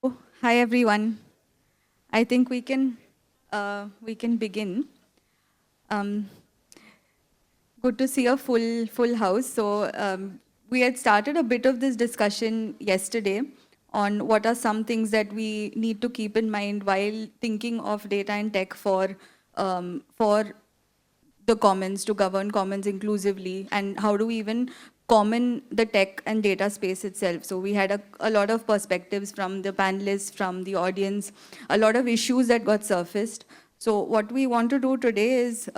Hi everyone. I think we can begin. Um, Good to see a full house. We had started a bit of this discussion yesterday on what are some things that we need to keep in mind while thinking of data and tech for the commons, to govern commons inclusively, and how do we even common the tech and data space itself. So we had a lot of perspectives from the panelists, from the audience, a lot of issues that got surfaced. So what we want to do today is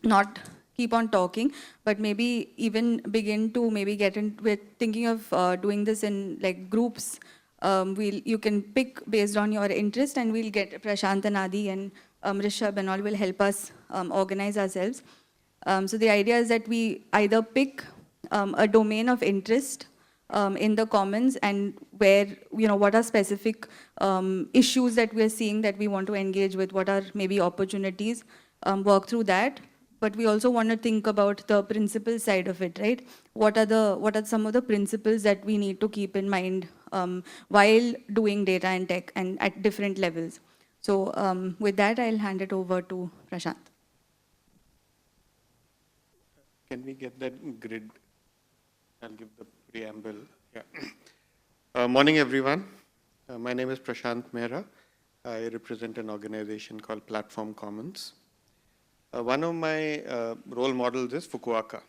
not keep on talking, but maybe even begin to maybe get in with thinking of doing this in like groups. You can pick based on your interest, and we'll get Prashant and Adi and Rishabh and all will help us organize ourselves. So the idea is that we either pick a domain of interest in the commons, and where, what are specific issues that we're seeing that we want to engage with, what are maybe opportunities, work through that. But we also want to think about the principle side of it, right? What are some of the principles that we need to keep in mind while doing data and tech and at different levels? So with that, I'll hand it over to Prashant. Can we get that grid? I'll give the preamble. Yeah. Morning, everyone. My name is Prashant Mehra. I represent an organization called Platform Commons. One of my role models is Fukuoka.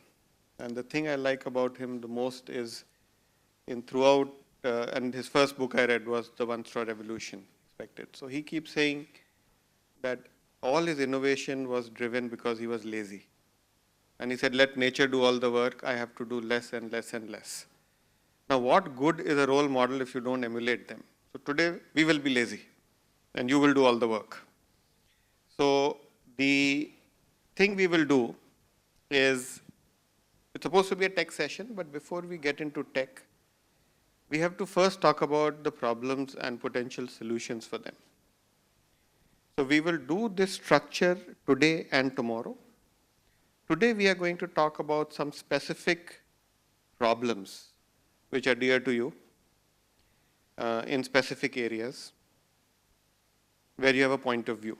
And the thing I like about him the most is and his first book I read was The One Straw Revolution Expected. So he keeps saying that all his innovation was driven because he was lazy. And he said, let nature do all the work. I have to do less and less and less. Now, what good is a role model if you don't emulate them? So today, we will be lazy and you will do all the work. So the thing we will do is, it's supposed to be a tech session, but before we get into tech, we have to first talk about the problems and potential solutions for them. So we will do this structure today and tomorrow. Today we are going to talk about some specific problems which are dear to you in specific areas where you have a point of view.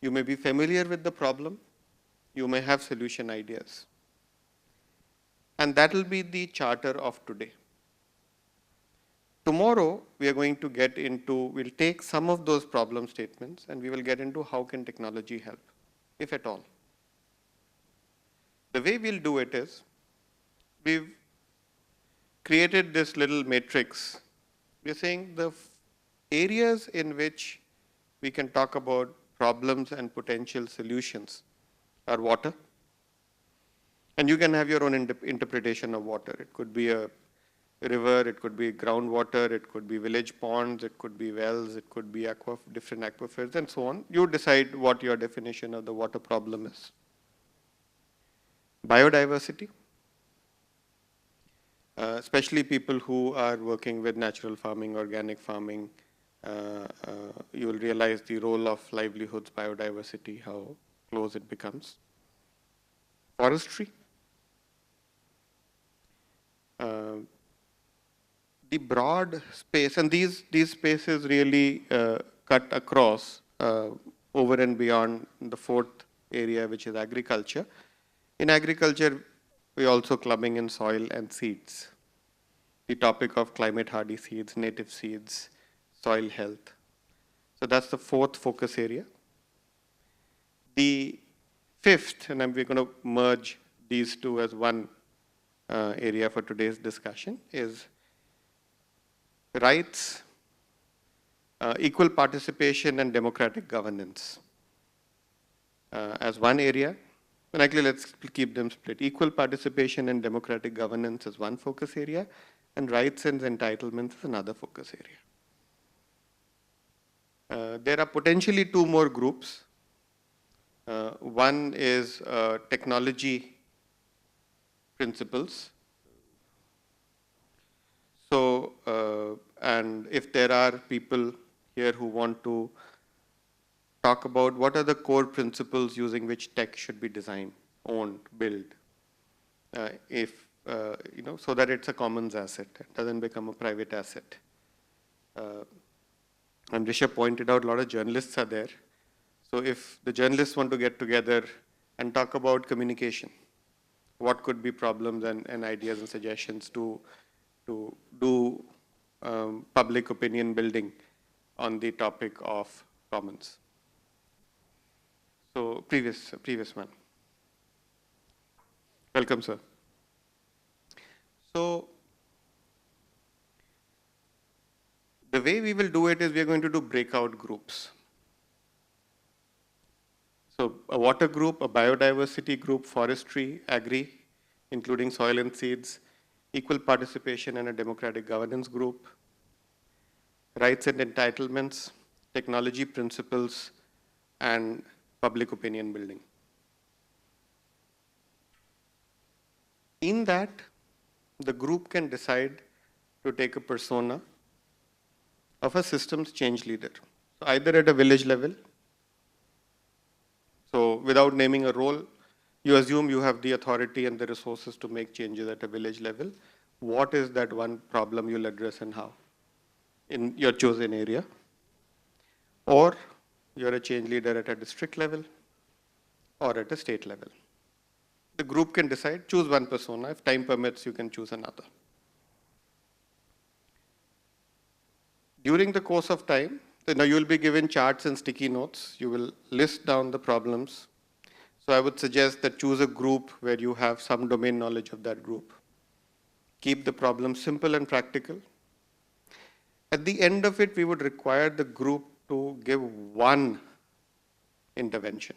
You may be familiar with the problem, you may have solution ideas. And that will be the charter of today. Tomorrow we are going to we'll take some of those problem statements and we will get into how can technology help, if at all. The way we'll do it is, we've created this little matrix. We're saying the areas in which we can talk about problems and potential solutions are water. And you can have your own interpretation of water. It could be a river, it could be groundwater, it could be village ponds, it could be wells, it could be different aquifers, and so on. You decide what your definition of the water problem is. Biodiversity, especially people who are working with natural farming, organic farming, you will realize the role of livelihoods, biodiversity, how close it becomes. Forestry, the broad space, and these spaces really cut across over and beyond the fourth area, which is agriculture. In agriculture, we're also clubbing in soil and seeds. The topic of climate hardy seeds, native seeds, soil health. So that's the fourth focus area. The fifth, and we're going to merge these two as one area for today's discussion, is rights, equal participation, and democratic governance as one area. And actually, let's keep them split. Equal participation and democratic governance is one focus area, and rights and entitlements is another focus area. There are potentially two more groups. One is technology principles. So, and if there are people here who want to talk about what are the core principles using which tech should be designed, owned, built, so that it's a commons asset, it doesn't become a private asset. uh, and Rishabh pointed out a lot of journalists are there. So if the journalists want to get together and talk about communication, what could be problems and ideas and suggestions to do public opinion building on the topic of commons. So previous one. Welcome, sir. So the way we will do it is we are going to do breakout groups. So a water group, a biodiversity group, forestry, agri, including soil and seeds, equal participation and a democratic governance group, rights and entitlements, technology principles, and public opinion building. In that, the group can decide to take a persona of a systems change leader. So either at a village level, so without naming a role, you assume you have the authority and the resources to make changes at a village level. What is that one problem you'll address and how in your chosen area? Or you're a change leader at a district level or at a state level. The group can decide, choose one persona. If time permits, you can choose another. During the course of time, you will be given charts and sticky notes. You will list down the problems. So I would suggest that choose a group where you have some domain knowledge of that group. Keep the problem simple and practical. At the end of it, we would require the group to give one intervention.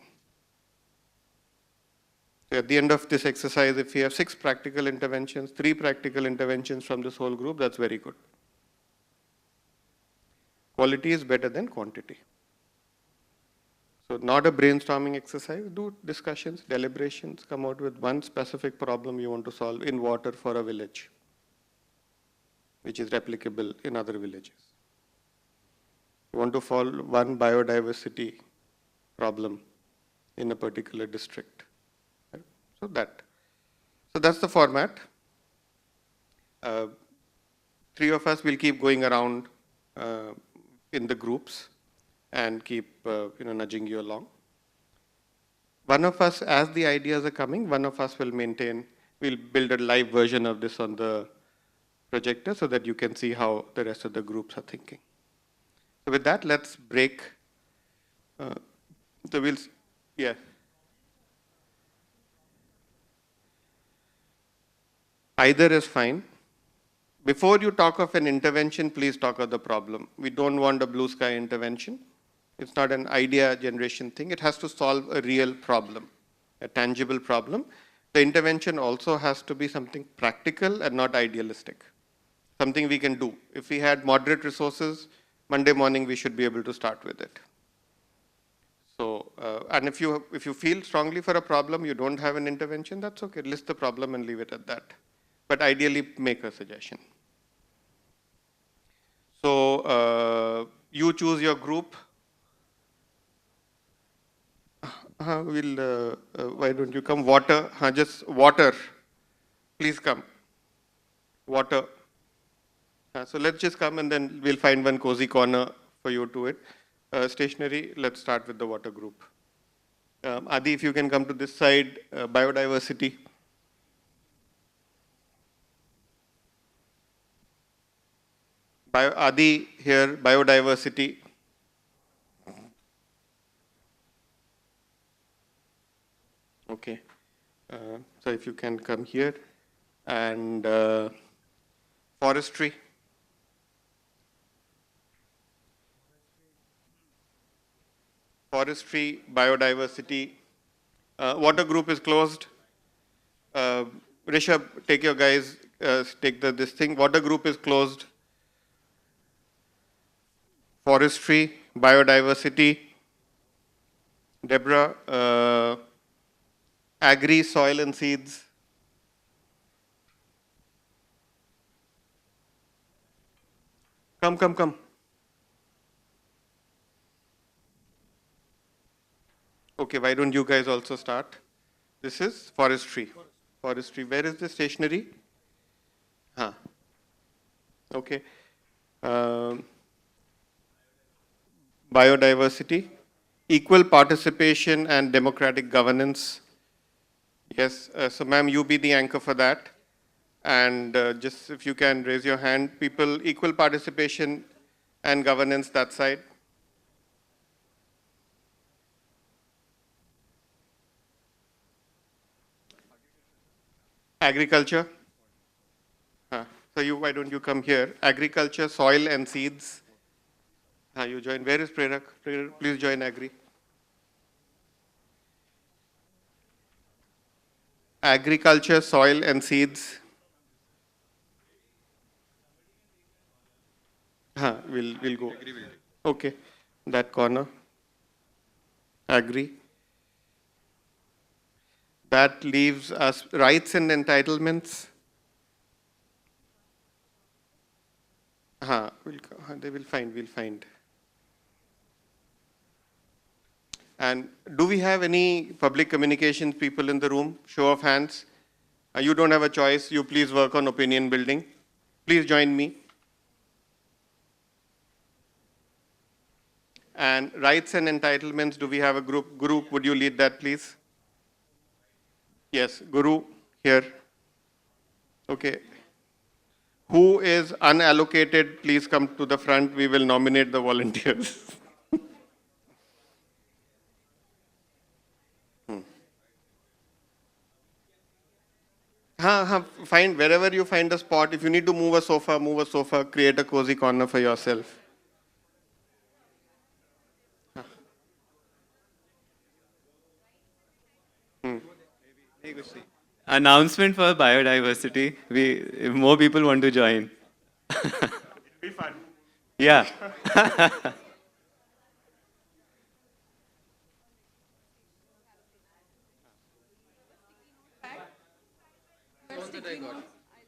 So at the end of this exercise, if we have 6 practical interventions, 3 practical interventions from this whole group, that's very good. Quality is better than quantity. So not a brainstorming exercise, do discussions, deliberations, come out with one specific problem you want to solve in water for a village, which is replicable in other villages. You want to solve one biodiversity problem in a particular district. Right? So that's the format. 3 of us will keep going around in the groups and keep nudging you along. One of us, as the ideas are coming, one of us will build a live version of this on the projector so that you can see how the rest of the groups are thinking. So with that, let's break. Yeah. Either is fine. Before you talk of an intervention, please talk of the problem. We don't want a blue sky intervention. It's not an idea generation thing. It has to solve a real problem, a tangible problem. The intervention also has to be something practical and not idealistic, something we can do. If we had moderate resources, Monday morning we should be able to start with it. So, and if you feel strongly for a problem, you don't have an intervention, that's okay. List the problem and leave it at that. But ideally, make a suggestion. So, you choose your group. Why don't you come? Water, just water. Please come. Water. So let's just come and then we'll find one cozy corner for you to it. Stationary, let's start with the water group. Adi, if you can come to this side, biodiversity. Adi here, biodiversity. Okay. So if you can come here. And forestry. Forestry, biodiversity. Water group is closed. Rishabh, take your guys, take this thing. Water group is closed. Forestry, biodiversity. Deborah, agri, soil and seeds. Come. Okay, why don't you guys also start? This is forestry. Forestry. Where is the stationery? Okay. biodiversity, equal participation and democratic governance. Yes, so ma'am, you be the anchor for that. And just if you can raise your hand, people, equal participation and governance, that side. Agriculture. So you, why don't you come here? Agriculture, soil and seeds. You join. Where is Prerak? Prerak, please join Agri. Agriculture, soil and seeds. We'll go. Okay, that corner. Agri. That leaves us rights and entitlements. They will find, we'll find. And do we have any public communications people in the room? Show of hands. You don't have a choice. You please work on opinion building. Please join me. And rights and entitlements, do we have a group? Guru, would you lead that, please? Yes, Guru, here. Okay. Who is unallocated, please come to the front. We will nominate the volunteers. Find, wherever you find a spot, if you need to move a sofa, create a cozy corner for yourself. Announcement for biodiversity. If more people want to join. It'll be fun. Yeah.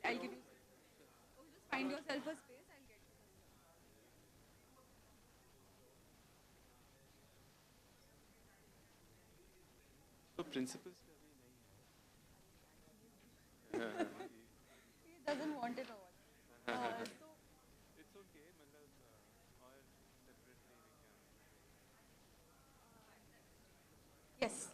I'll give you. Just find yourself a space. I'll get. So principles. He doesn't want it over. Yes.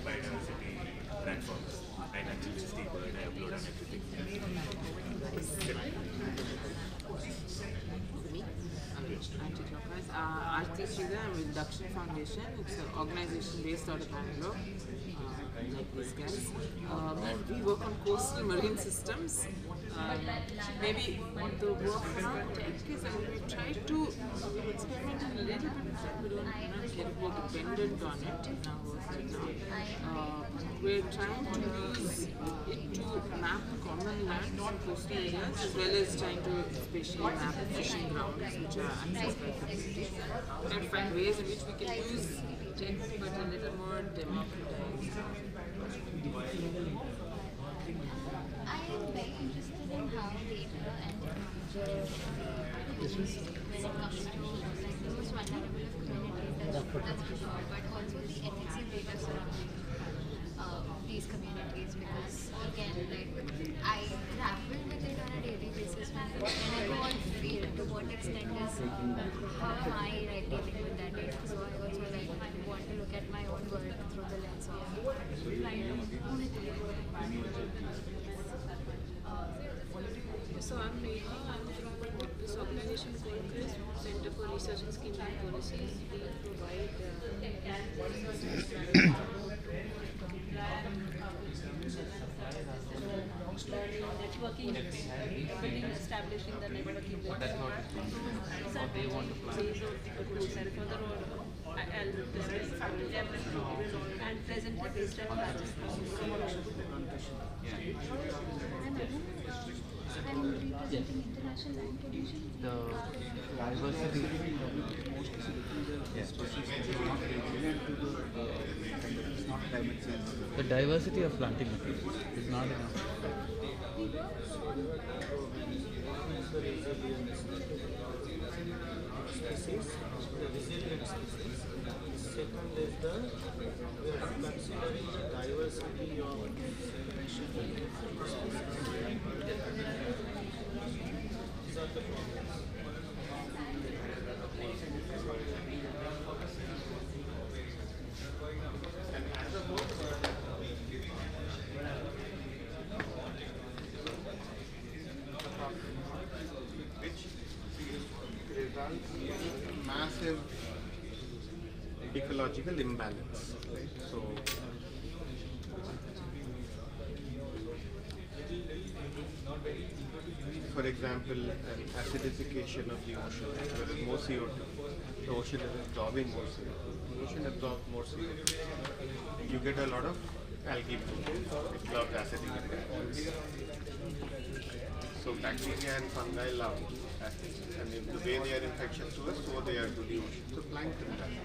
biodiversity platforms. I naturally stay bird, I upload and everything. Aarti Sridhar, I'm with Dakshin Foundation. It's an organization based out of Bangalore, like these guys. We work on coastal marine systems. Maybe the work around tech is we try to experiment a little bit with that. We don't get more dependent on it in our work right now. We're trying to use it to map common lands in coastal areas as well as trying to spatially map fishing grounds which are accessed by communities. And find ways in which we can use tech but a little more democratized. I am very interested in how data and technology is used when it comes to like the most vulnerable of communities, that's for sure, but also the ethics and data surrounding these communities, because again, like I grapple with it on a daily basis when I go on feed, to what extent is how am I like dealing with that data. So I also like want to look at my own work through the lens of trying to So I'm Neha. I'm from this organization called CRISP, Center for Research in Scheme and Policies. We provide networking, building, establishing the networking. That's not what they want to plan. And presently based at I'm representing International Land Commission. The diversity the diversity of planting materials is not enough. Second is we are considering the diversity of which results in massive ecological imbalance. Right? So, for example, an acidification of the ocean, there is more CO2. The ocean is absorbing more CO2. The ocean absorbs more CO2. You get a lot of algae bloom, which loves acidic environments. So bacteria and fungi love acids, and if the way they are infectious to us, so they are to the ocean. So plankton does.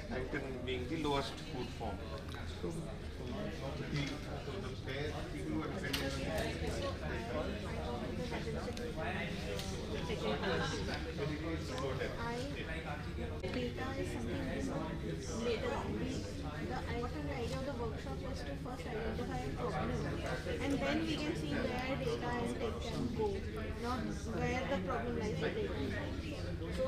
Plankton being the lowest food form. So the pair, people who are dependent on second policy. Data is something later on. What the idea of the workshop was to first identify a problem, and then we can see where data and tech can go, not where the problem lies with data. So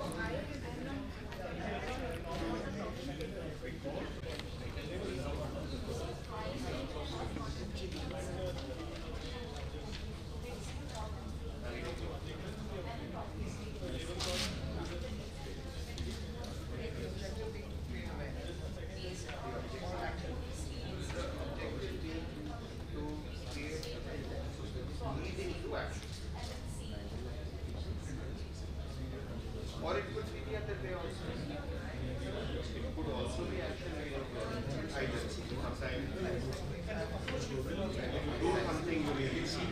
Or it could be the other way also. It could also be actually either sometimes do something you really see.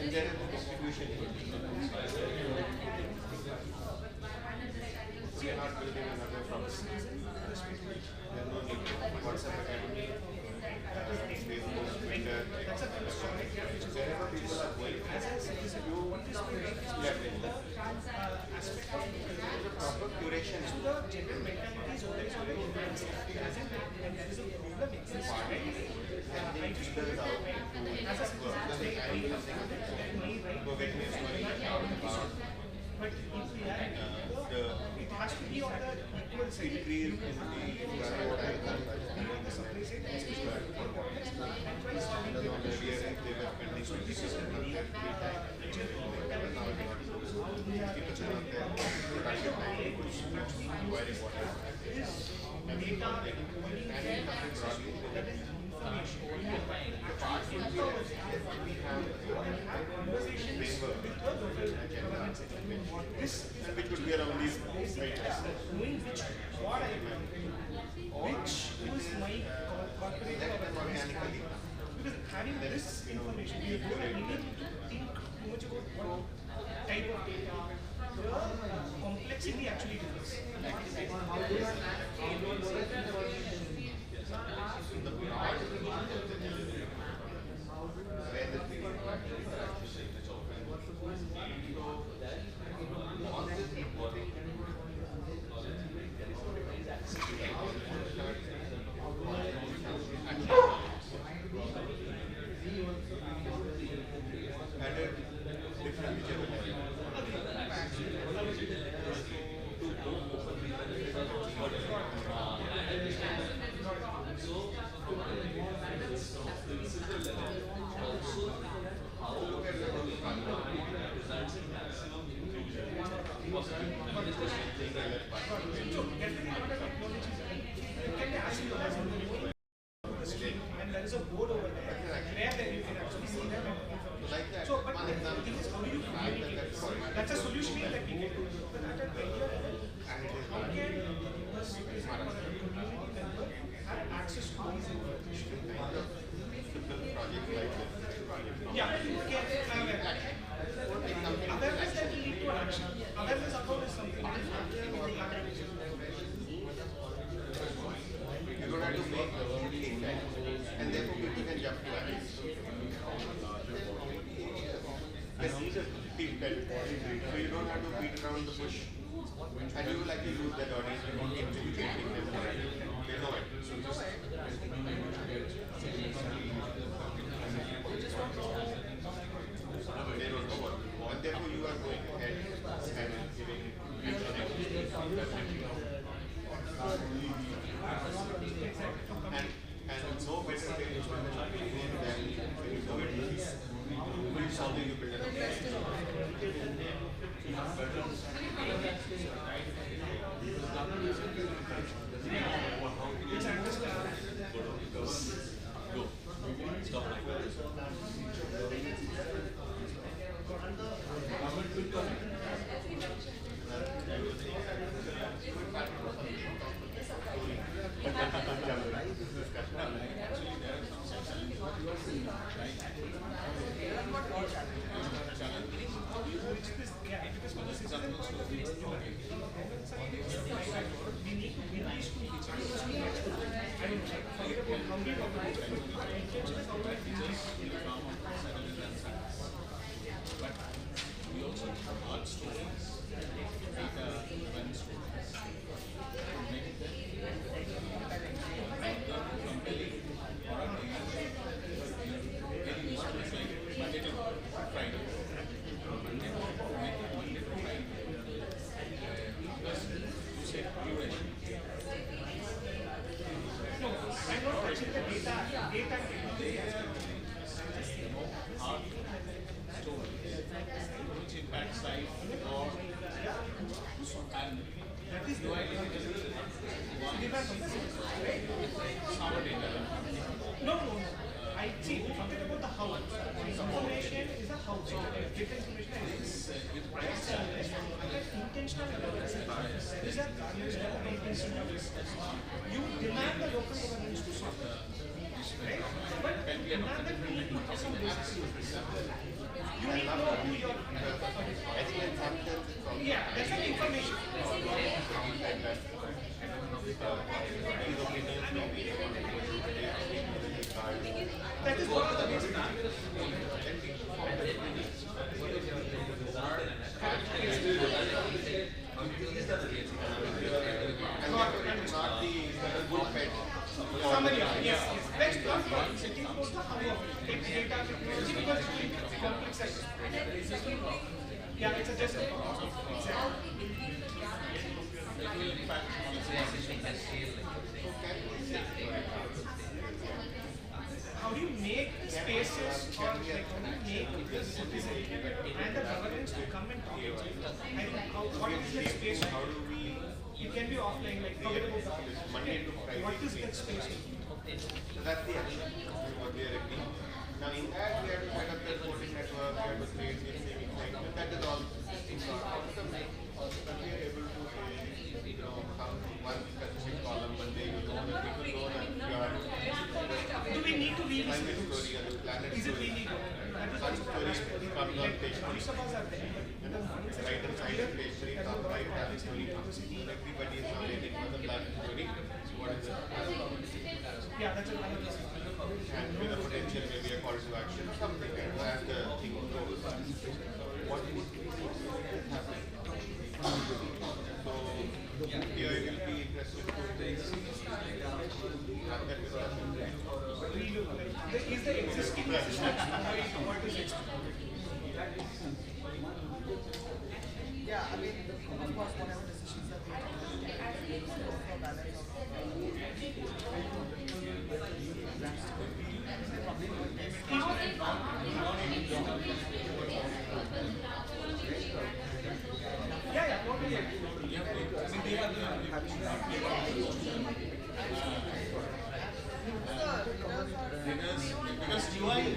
there is a distribution here. We are not building another property. There are no need to WhatsApp Academy, Facebook, Twitter. Wherever people are going, there is a proper curation. It has to be on the equal side. Increase in which would be around these knowing what I which is my corporate organically. Because having this information, you don't need to think too much about what type of data, the complexity actually differs. And there is a board over there where you can actually see them. So, but the thing is, how do you communicate? That's a solution that we can do. But at an idea level, how can a citizen or a community member have access to these information? Yeah, you can have it. Awareness that will lead to action. Awareness about is something different. You don't have to make and therefore people can jump to action. So you don't have to beat around the bush. And you like to use that audience to educate them. They know it. They don't know what. And therefore you are going ahead and giving and no better way to than when you do it, build something you build I see, forget about the house. Information is a house. Data information is intentional development. These are garbage development. You demand the local governments to solve it. Right? But demand that we need to have some basis. You need How do you make spaces or like how do you make the citizen and the governments to come and talk to each other? I think what is that space? How do we? It can be offline, like forget about the Monday to Friday. What is that space? So that's the action. What we are agreeing. Now in that we have to set up the reporting network, we have to create the saving thing, but that is all. So outcome, we are able to say, come one specific column Monday, you know that people know that you are Do we need to read this? climate story or the planet Is it story. really good? One story comes on page 3. Most of us are there. Right and side of page 3 comes right as a story. Everybody is now waiting for the planet story. So what is it? Yeah, that's another thing. And with a potential maybe a call to action, something as the thing goes. What would happen? So here it will be interesting to have that discussion. Is the existing system what is it? Yeah, I mean, of course, whatever decisions that we take, for balance yeah, yeah, totally agree. I mean, they are because UI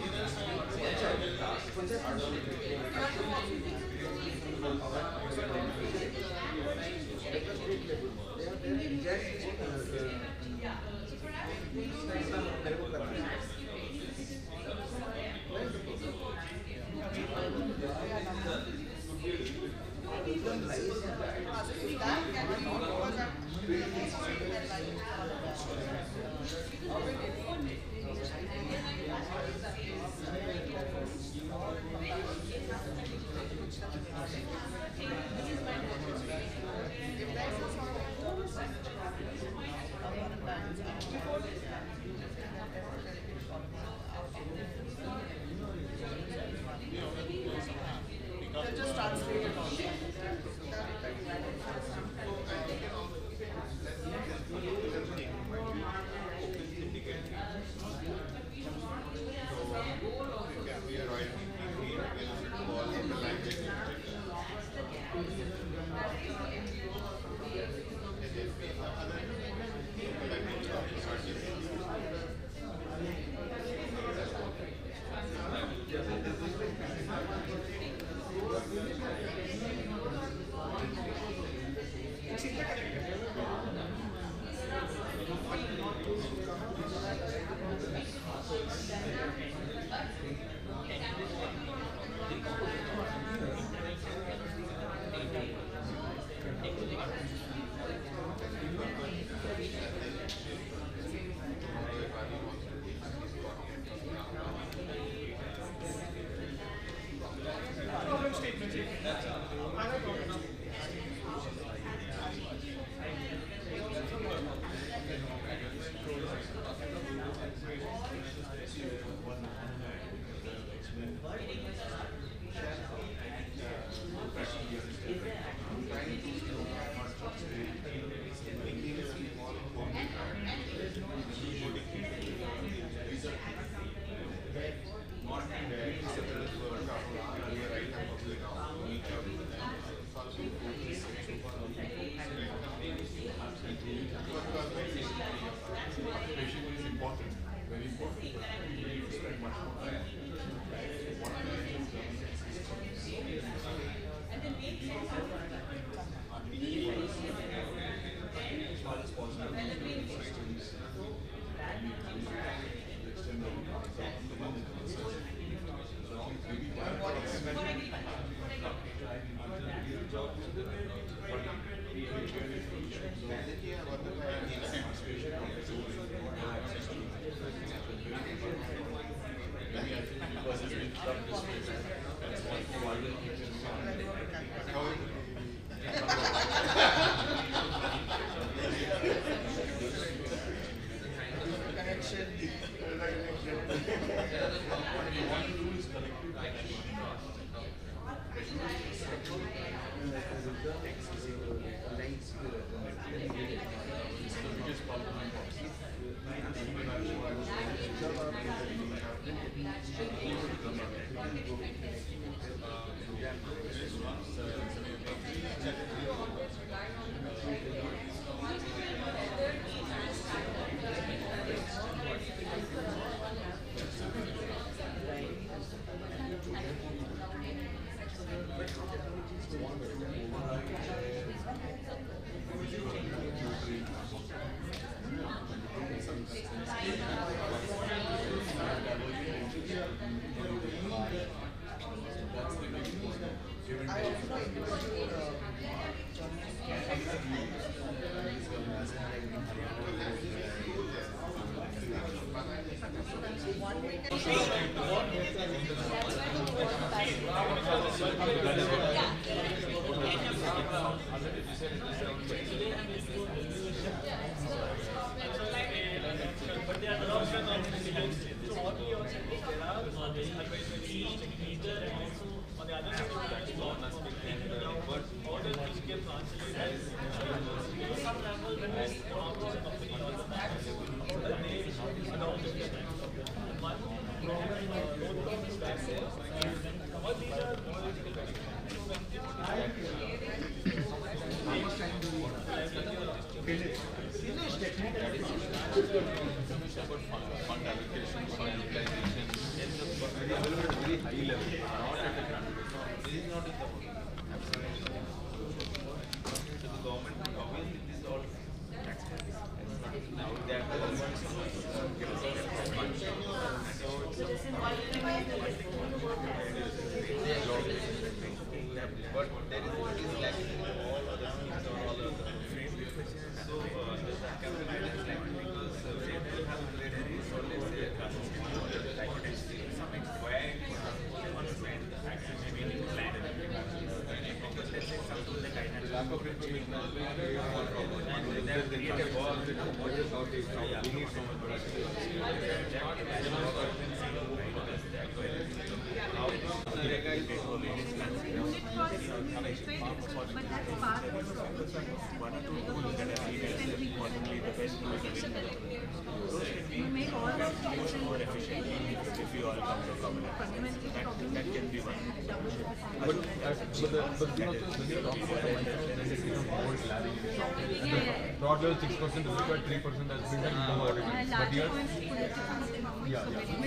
Broad level 6% is required, 3% has been done below what it is. But here,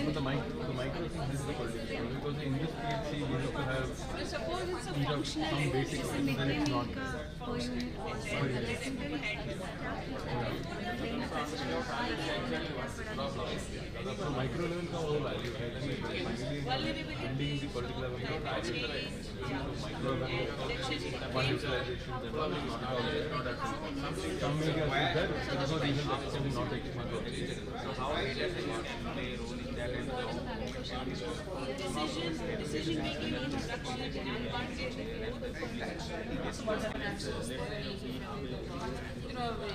but the micro thing is the political. Because in this PHC we have to have some basic things, then it's not. So micro level का वो value है, finally ending the political level का micro level one utilization and all is not some areas is there, there is no reason that it can be not taken advantage. So how it has play a role in that and Decision making on production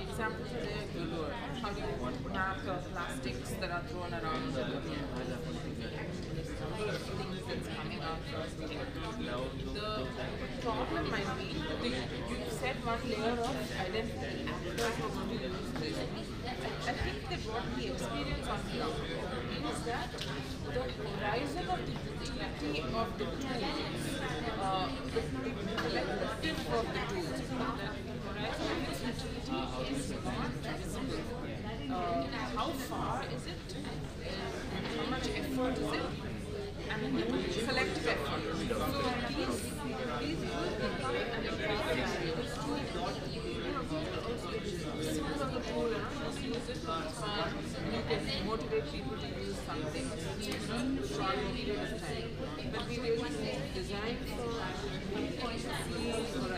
example today, how do you map plastics that are thrown around the things that's coming out? The problem might be you set one layer of identity actors who are going to use this. I think that what we experience on ground is that the horizon of the utility of the tools, the collective of the tools, the horizon of its utility is not visible. How far is it? And how much effort is it? And selective effort. So these will become an advantage of the tool and just use it for fun. You can motivate people to use something in a short period of time. But we really design for feel or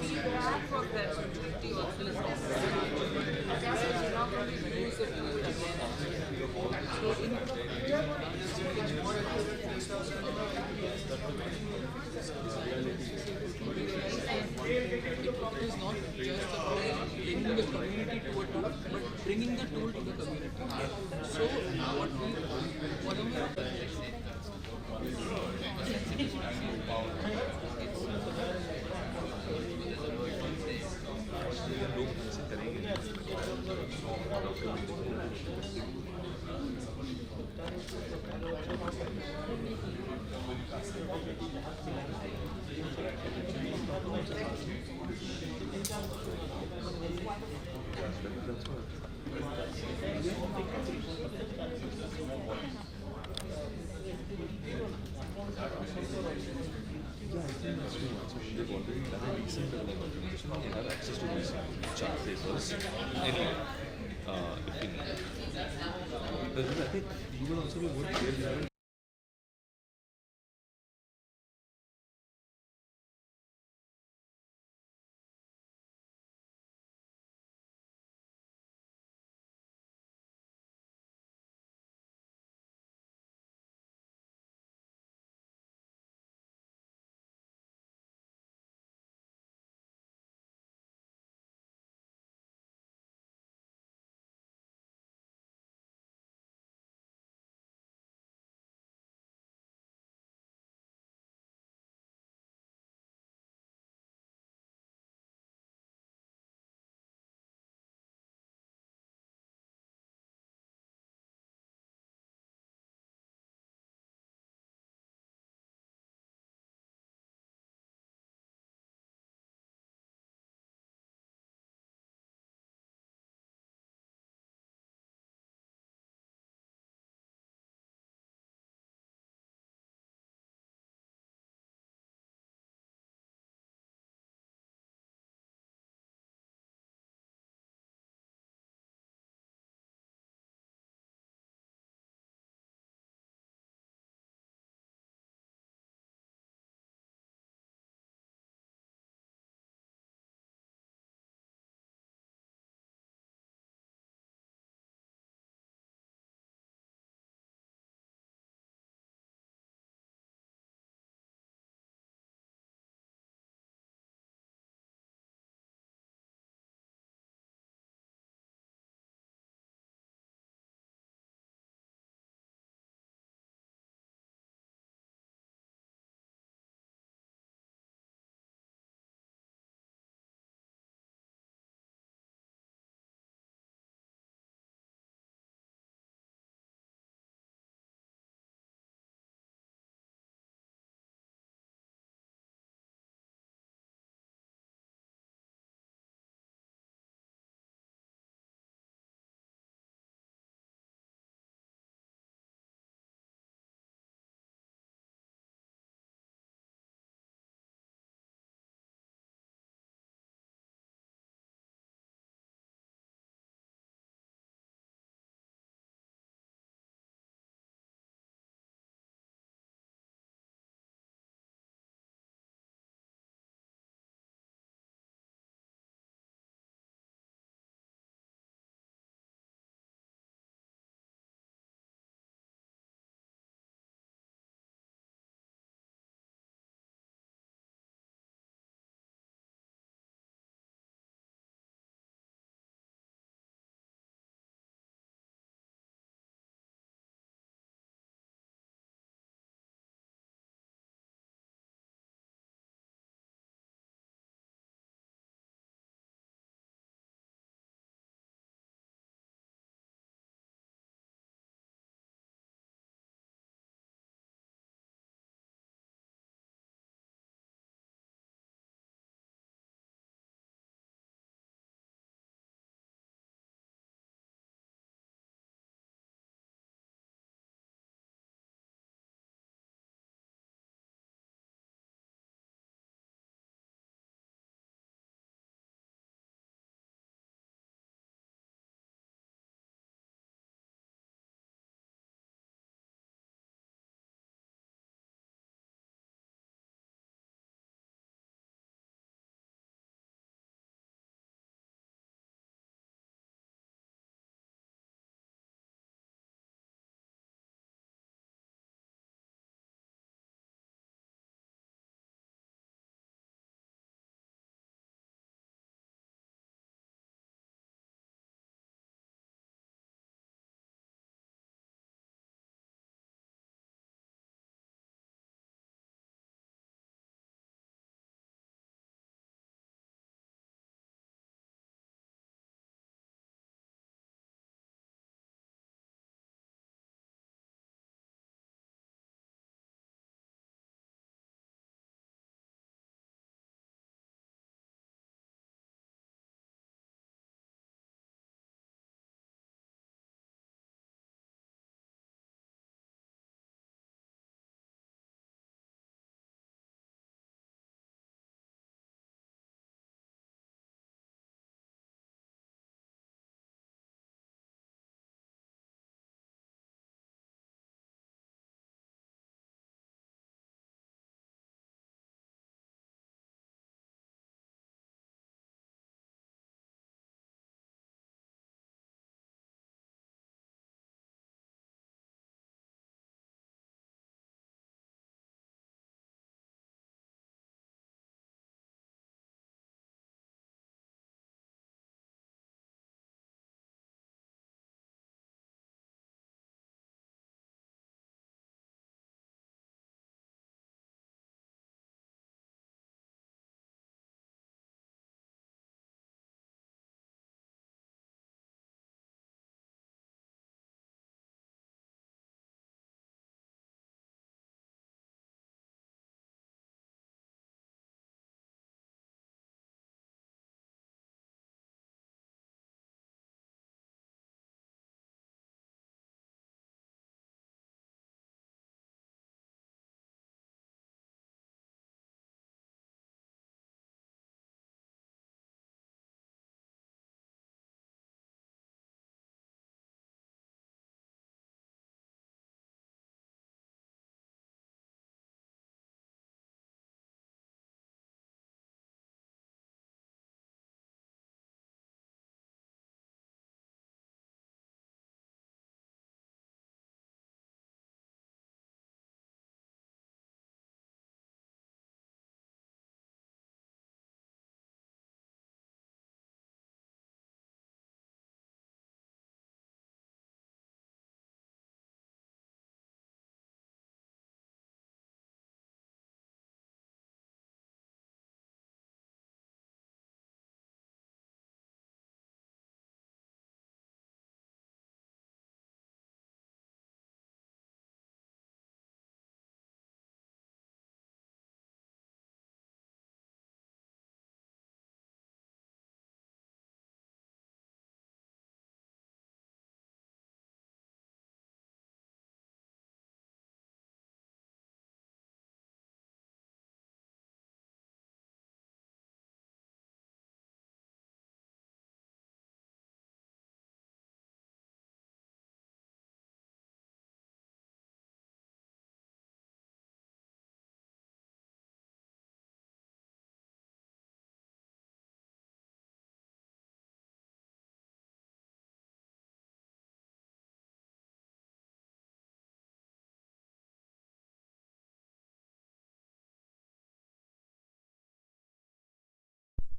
feedback of that utility also is necessary. Otherwise, you're not going to use the tool and then. So, It is not just about bringing the community to a tool, but bringing the tool to the community. So whatever They've already done a recent development, so they have access to these chart papers anyway, if we need. But I think you will also be more clear.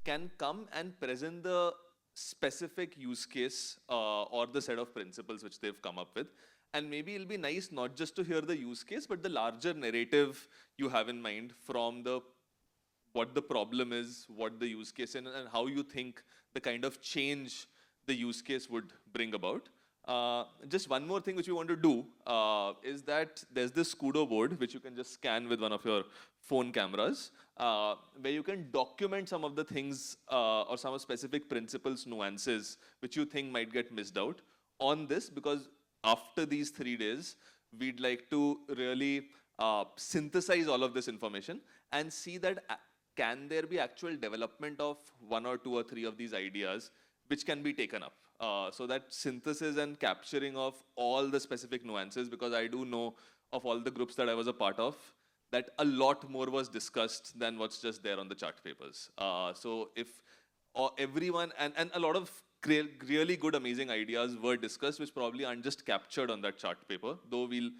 can come and present the specific use case or the set of principles which they've come up with. And maybe it'll be nice not just to hear the use case, but the larger narrative you have in mind from the what the problem is, what the use case is, and how you think the kind of change the use case would bring about. Just one more thing which we want to do is that there's this Kudo board which you can just scan with one of your phone cameras, where you can document some of the things or some specific principles, nuances which you think might get missed out on this, because after these 3 days, we'd like to really synthesize all of this information and see that can there be actual development of 1 or 2 or 3 of these ideas which can be taken up. So that synthesis and capturing of all the specific nuances, because I do know of all the groups that I was a part of, that a lot more was discussed than what's just there on the chart papers. So if everyone, and a lot of really good, amazing ideas were discussed, which probably aren't just captured on that chart paper, though we'll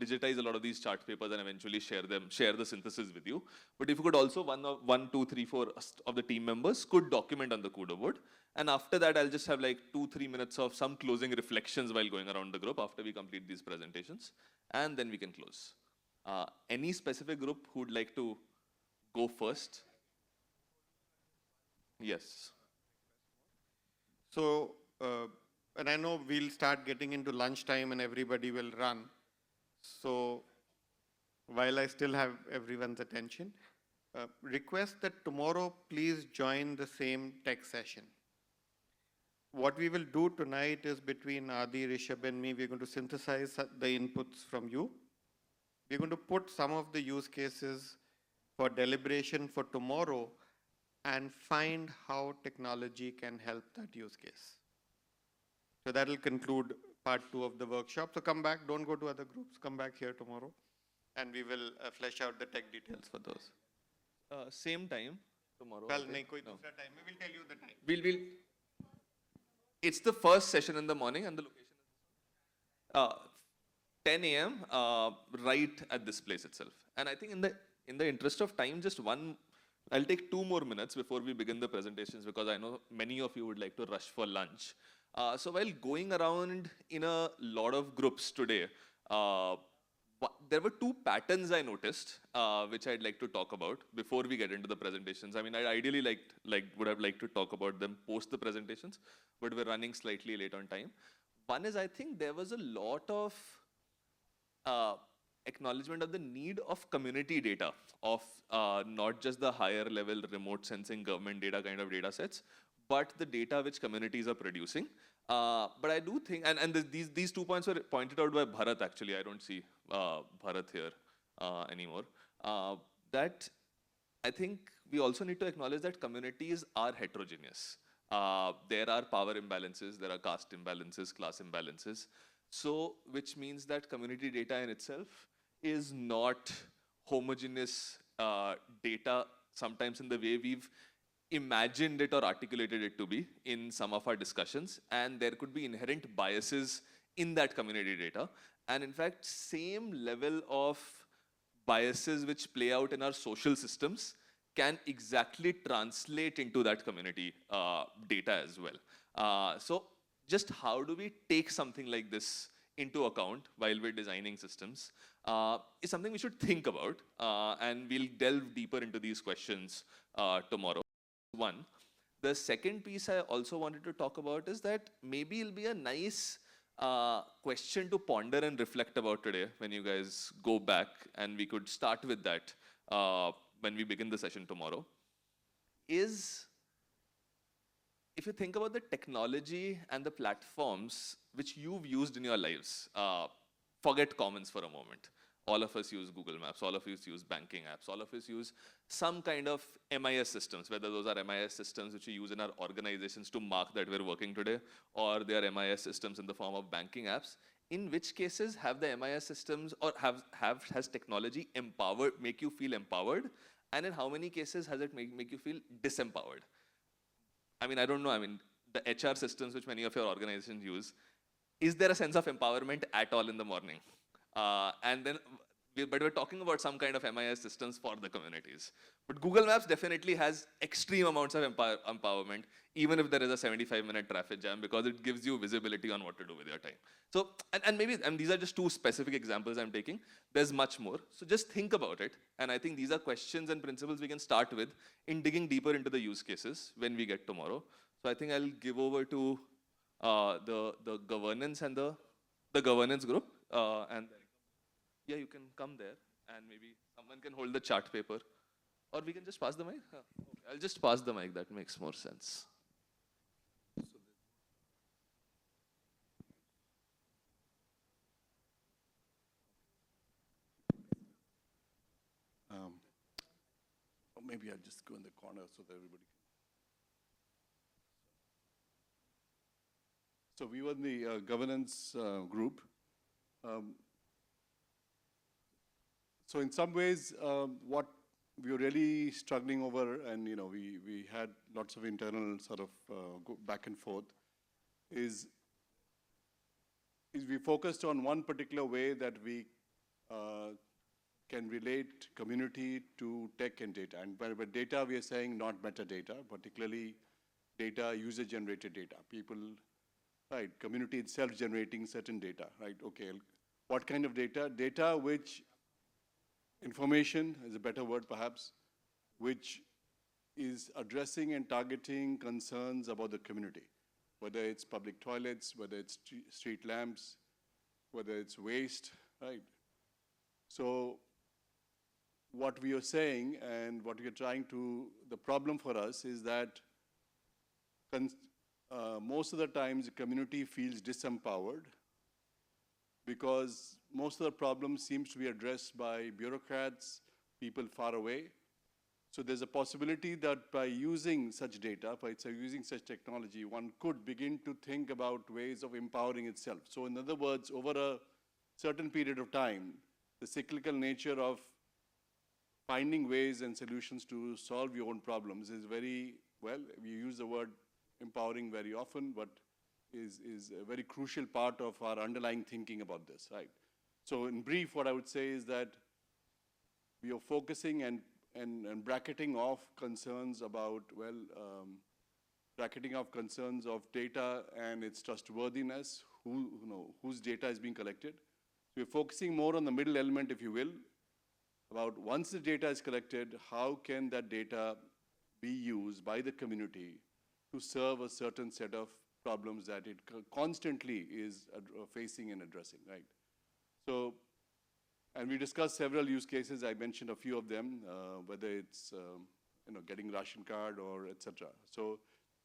digitize a lot of these chart papers and eventually share the synthesis with you. But if you could also, 1, 2, 3, 4 of the team members could document on the Kudo board. And after that, I'll just have like 2-3 minutes of some closing reflections while going around the group after we complete these presentations. And then we can close. Any specific group who'd like to go first? Yes. So, and I know we'll start getting into lunchtime and everybody will run. So, while I still have everyone's attention, request that tomorrow please join the same tech session. What we will do tonight is between Adi, Rishabh and me, we're going to synthesize the inputs from you. We're going to put some of the use cases for deliberation for tomorrow and find how technology can help that use case. So that'll conclude part 2 of the workshop. So come back, don't go to other groups, come back here tomorrow and we will flesh out the tech details for those. Same time tomorrow. Well, no. We will tell you the time. We'll it's the first session in the morning and the location is 10 a.m. Right at this place itself. And I think in the interest of time, I'll take 2 more minutes before we begin the presentations, because I know many of you would like to rush for lunch. So while going around in a lot of groups today, there were 2 patterns I noticed, which I'd like to talk about before we get into the presentations. I mean, I'd ideally would have liked to talk about them post the presentations, but we're running slightly late on time. One is, I think there was a lot of acknowledgement of the need of community data, of not just the higher level remote sensing government data kind of data sets, but the data which communities are producing. But I do think, and these 2 points were pointed out by Bharat actually, I don't see Bharat here anymore, that I think we also need to acknowledge that communities are heterogeneous. There are power imbalances, there are caste imbalances, class imbalances. So, which means that community data in itself is not homogeneous data, sometimes in the way we've imagined it or articulated it to be in some of our discussions. And there could be inherent biases in that community data. And in fact, same level of biases which play out in our social systems can exactly translate into that community data as well. So just how do we take something like this into account while we're designing systems is something we should think about, and we'll delve deeper into these questions tomorrow. One. The second piece I also wanted to talk about is that maybe it'll be a nice question to ponder and reflect about today when you guys go back, and we could start with that when we begin the session tomorrow, is if you think about the technology and the platforms which you've used in your lives, forget Commons for a moment. All of us use Google Maps, all of us use banking apps, all of us use some kind of MIS systems, whether those are MIS systems which we use in our organizations to mark that we're working today, or they are MIS systems in the form of banking apps. In which cases have the MIS systems or has technology make you feel empowered? And in how many cases has it make you feel disempowered? I mean, I don't know. I mean, the HR systems which many of your organizations use, is there a sense of empowerment at all in the morning? And then but we're talking about some kind of MIS systems for the communities. But Google Maps definitely has extreme amounts of empowerment, even if there is a 75-minute traffic jam, because it gives you visibility on what to do with your time. So, and maybe, and these are just two specific examples I'm taking. There's much more. So just think about it. And I think these are questions and principles we can start with in digging deeper into the use cases when we get tomorrow. So I think I'll give over to the governance and the governance group. And yeah, you can come there and maybe someone can hold the chart paper. Or we can just pass the mic. Okay, I'll just pass the mic. That makes more sense. Or maybe I'll just go in the corner so that everybody can. So we were in the governance group. So in some ways, what we were really struggling over, and we had lots of internal sort of go back and forth, is we focused on one particular way that we can relate community to tech and data. And by data, we are saying not metadata, particularly data, user-generated data. People, right, community itself generating certain data, right? Okay, what kind of data? Data which, information is a better word perhaps, which is addressing and targeting concerns about the community, whether it's public toilets, whether it's street lamps, whether it's waste, right? So what we are saying and what we are trying to, the problem for us is that most of the times the community feels disempowered because most of the problem seems to be addressed by bureaucrats, people far away. So there's a possibility that by using such data, by using such technology, one could begin to think about ways of empowering itself. So in other words, over a certain period of time, the cyclical nature of finding ways and solutions to solve your own problems is very, well, we use the word empowering very often, but is a very crucial part of our underlying thinking about this, right? So in brief, what I would say is that we are focusing and bracketing off concerns about, well, bracketing off concerns of data and its trustworthiness, whose data is being collected. So we're focusing more on the middle element, if you will, about once the data is collected, how can that data be used by the community to serve a certain set of problems that it constantly is facing and addressing, right? So, and we discussed several use cases. I mentioned a few of them, whether it's getting ration card or etc. So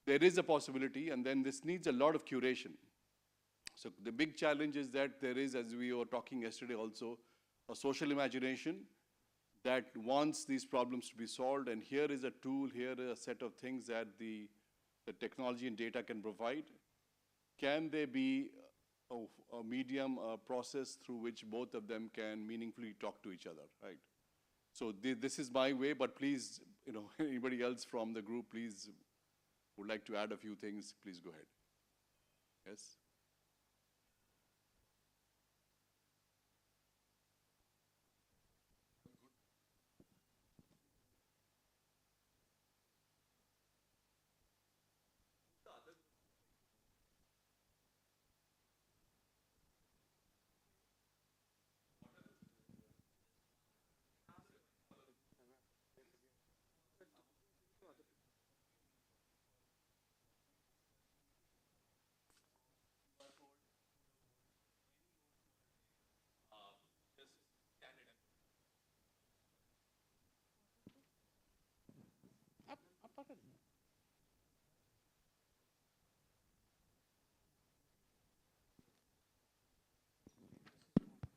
there is a possibility, and then this needs a lot of curation. So the big challenge is that there is, as we were talking yesterday also, a social imagination that wants these problems to be solved, and here is a tool, here is a set of things that the technology and data can provide. Can there be a medium, a process through which both of them can meaningfully talk to each other, right? So this is my way, but please, anybody else from the group, please, would like to add a few things, please go ahead. Yes?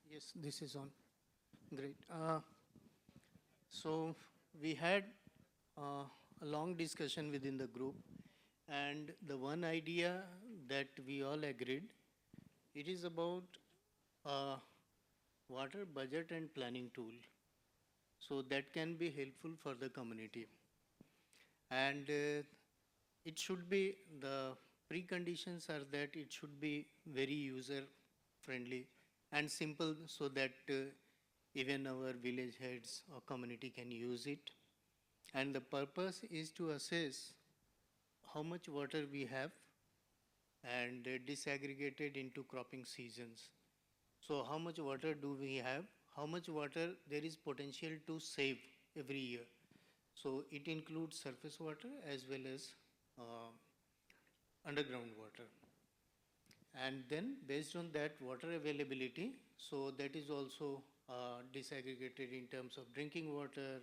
Yes, this is on. Great. So we had a long discussion within the group, and the one idea that we all agreed, it is about water budget and planning tool. So that can be helpful for the community. And it should be, the preconditions are that it should be very user friendly and simple, so that even our village heads or community can use it. And the purpose is to assess how much water we have and disaggregated into cropping seasons. So how much water do we have? How much water there is potential to save every year? So it includes surface water as well as underground water. And then based on that water availability, so that is also disaggregated in terms of drinking water,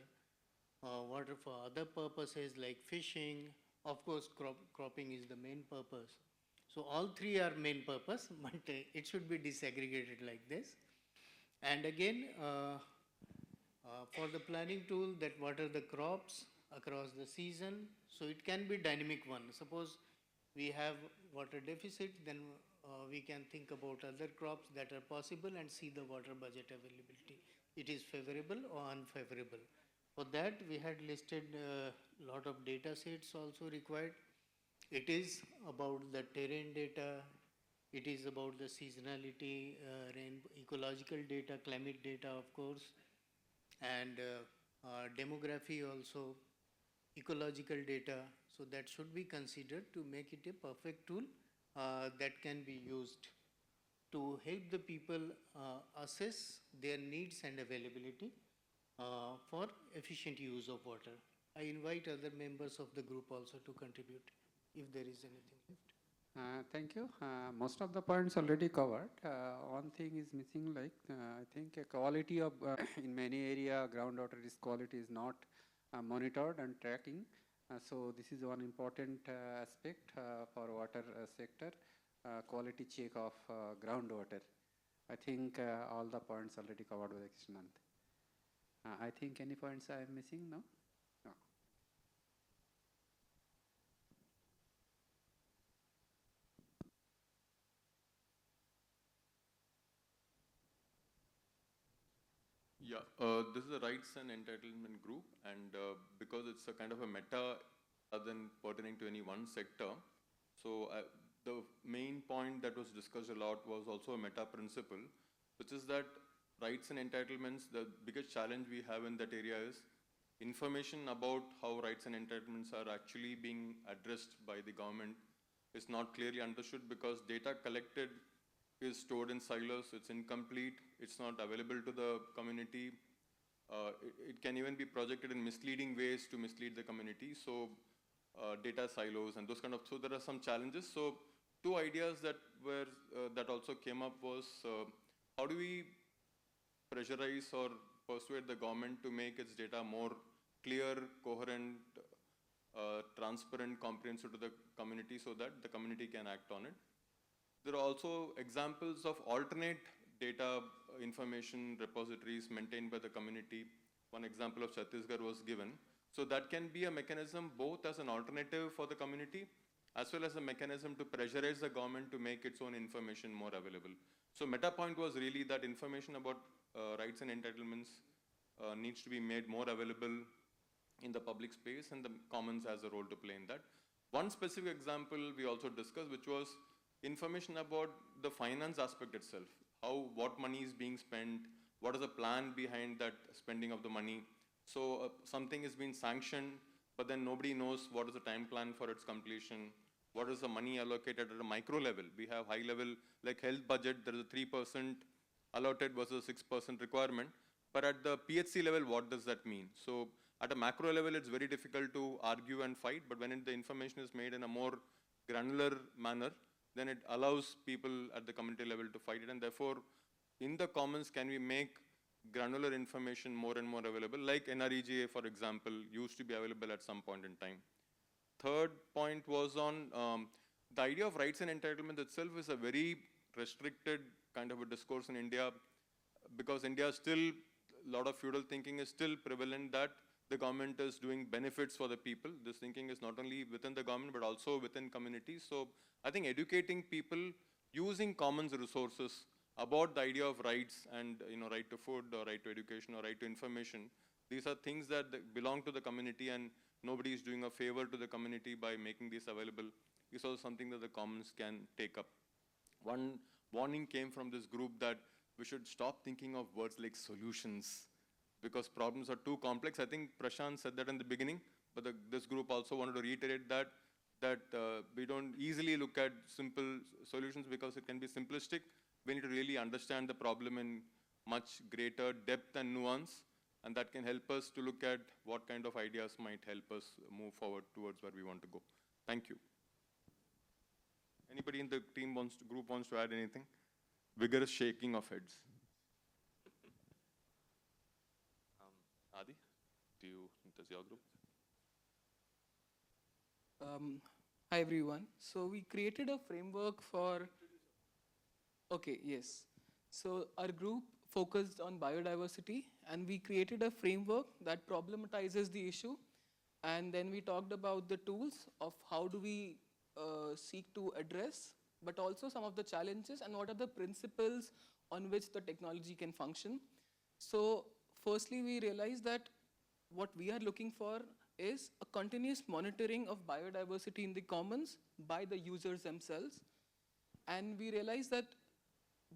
water for other purposes like fishing. Of course, cropping is the main purpose. So all three are main purpose, but it should be disaggregated like this. And again, for the planning tool, that what are the crops across the season, so it can be dynamic one. Suppose we have water deficit, then we can think about other crops that are possible and see the water budget availability. It is favorable or unfavorable. For that, we had listed a lot of data sets also required. It is about the terrain data, it is about the seasonality, ecological data, climate data, of course, and demography also, ecological data. So that should be considered to make it a perfect tool that can be used to help the people assess their needs and availability for efficient use of water. I invite other members of the group also to contribute if there is anything left. Thank you. Most of the points already covered. One thing is missing, like I think a quality of in many area groundwater is quality is not monitored and tracking. So this is one important aspect for water sector, quality check of groundwater. I think all the points already covered by Krishnanth. I think any points I am missing now? No. Yeah, this is a rights and entitlement group, and because it's a kind of a meta rather than pertaining to any one sector, so the main point that was discussed a lot was also a meta principle, which is that rights and entitlements, the biggest challenge we have in that area is information about how rights and entitlements are actually being addressed by the government is not clearly understood because data collected is stored in silos, it's incomplete, it's not available to the community. It can even be projected in misleading ways to mislead the community. So data silos and those kind of, so there are some challenges. So two ideas that were, that also came up was how do we pressurize or persuade the government to make its data more clear, coherent, transparent, comprehensive to the community so that the community can act on it. There are also examples of alternate data information repositories maintained by the community. One example of Chhattisgarh was given. So that can be a mechanism both as an alternative for the community as well as a mechanism to pressurize the government to make its own information more available. So meta point was really that information about rights and entitlements needs to be made more available in the public space, and the commons has a role to play in that. One specific example we also discussed, which was information about the finance aspect itself, what money is being spent, what is the plan behind that spending of the money. So something is being sanctioned, but then nobody knows what is the time plan for its completion, what is the money allocated at a micro level. We have high level, like health budget, there is a 3% allotted versus 6% requirement, but at the PHC level, what does that mean? So at a macro level, it's very difficult to argue and fight, but when the information is made in a more granular manner, then it allows people at the community level to fight it, and therefore, in the commons, can we make granular information more and more available, like NREGA, for example, used to be available at some point in time. Third point was on the idea of rights and entitlement itself is a very restricted kind of a discourse in India, because India is still, a lot of feudal thinking is still prevalent that the government is doing benefits for the people. This thinking is not only within the government, but also within communities. So I think educating people using commons resources about the idea of rights and right to food or right to education or right to information, these are things that belong to the community, and nobody is doing a favor to the community by making these available. Is also something that the commons can take up. One warning came from this group that we should stop thinking of words like solutions because problems are too complex. I think Prashant said that in the beginning, but this group also wanted to reiterate that we don't easily look at simple solutions because it can be simplistic. We need to really understand the problem in much greater depth and nuance, and that can help us to look at what kind of ideas might help us move forward towards where we want to go. Thank you. Anybody in the team group wants to add anything? Vigorous shaking of heads. Adi, does your group? Hi everyone. So we created a framework for, okay, yes. So our group focused on biodiversity and we created a framework that problematizes the issue. And then we talked about the tools of how do we seek to address, but also some of the challenges and what are the principles on which the technology can function. So firstly, we realized that what we are looking for is a continuous monitoring of biodiversity in the commons by the users themselves. And we realized that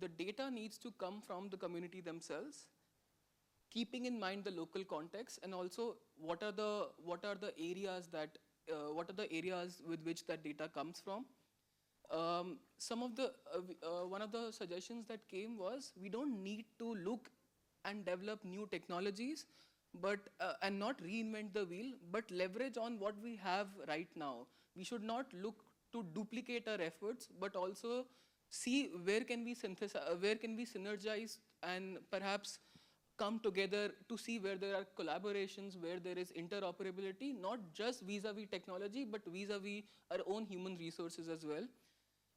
the data needs to come from the community themselves, keeping in mind the local context and also what are the areas that what are the areas with which that data comes from. One of the suggestions that came was we don't need to look and develop new technologies, but and not reinvent the wheel, but leverage on what we have right now. We should not look to duplicate our efforts, but also see where can we synthesize, where can we synergize, and perhaps come together to see where there are collaborations, where there is interoperability, not just vis-a-vis technology, but vis-a-vis our own human resources as well.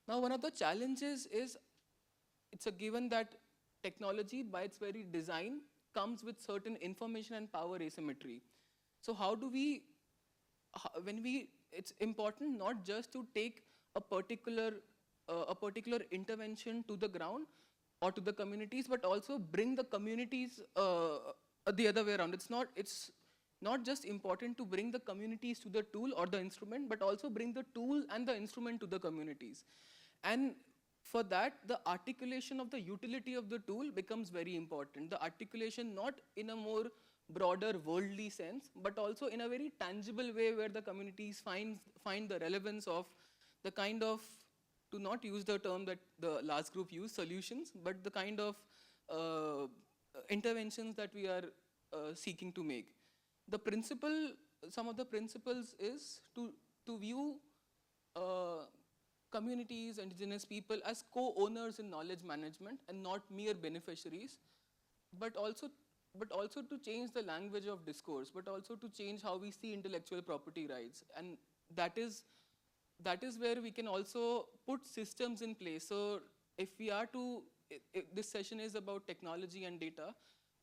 Now, one of the challenges is it's a given that technology, by its very design, comes with certain information and power asymmetry. So how do we, it's important not just to take a particular intervention to the ground or to the communities, but also bring the communities the other way around. It's not just important to bring the communities to the tool or the instrument, but also bring the tool and the instrument to the communities. And for that, the articulation of the utility of the tool becomes very important. The articulation not in a more broader worldly sense, but also in a very tangible way where the communities find the relevance of the kind of, to not use the term that the last group used, solutions, but the kind of interventions that we are seeking to make. The principle, some of the principles is to view communities, indigenous people as co-owners in knowledge management and not mere beneficiaries, but also to change the language of discourse, but also to change how we see intellectual property rights. And that is where we can also put systems in place. So if we are to, this session is about technology and data,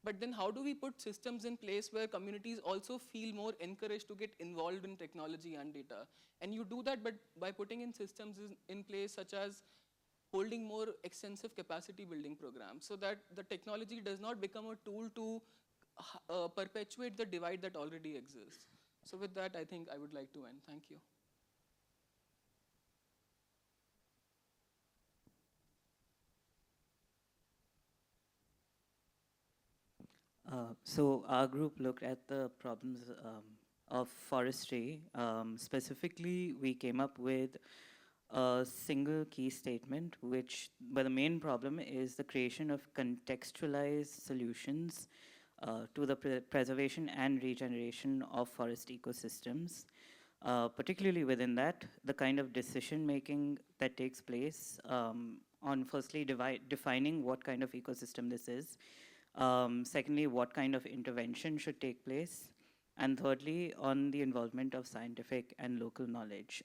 but then how do we put systems in place where communities also feel more encouraged to get involved in technology and data? And you do that by putting in systems in place such as holding more extensive capacity building programs so that the technology does not become a tool to perpetuate the divide that already exists. So with that, I think I would like to end. Thank you. So our group looked at the problems of forestry. Specifically, we came up with a single key statement, but the main problem is the creation of contextualized solutions to the preservation and regeneration of forest ecosystems. Particularly within that, the kind of decision-making that takes place on firstly defining what kind of ecosystem this is, secondly, what kind of intervention should take place, and thirdly, on the involvement of scientific and local knowledge.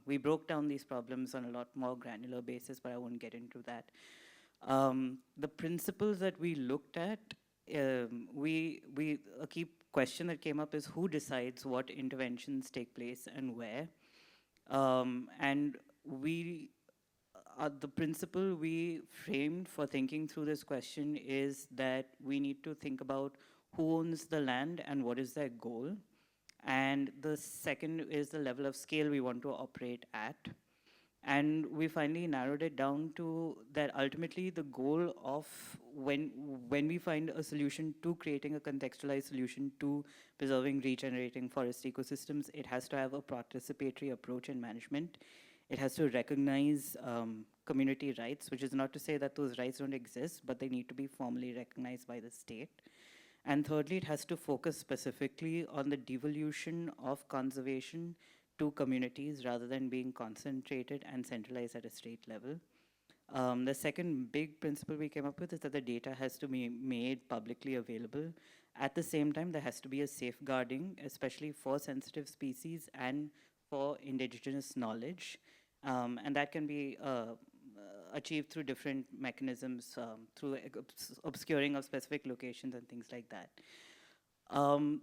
We broke down these problems on a lot more granular basis, but I won't get into that. The principles that we looked at, a key question that came up is who decides what interventions take place and where. And the principle we framed for thinking through this question is that we need to think about who owns the land and what is their goal. And the second is the level of scale we want to operate at. And we finally narrowed it down to that ultimately the goal of when we find a solution to creating a contextualized solution to preserving, regenerating forest ecosystems, it has to have a participatory approach in management. It has to recognize community rights, which is not to say that those rights don't exist, but they need to be formally recognized by the state. And thirdly, it has to focus specifically on the devolution of conservation to communities rather than being concentrated and centralized at a state level. The second big principle we came up with is that the data has to be made publicly available. At the same time, there has to be a safeguarding, especially for sensitive species and for indigenous knowledge. And that can be achieved through different mechanisms, through obscuring of specific locations and things like that.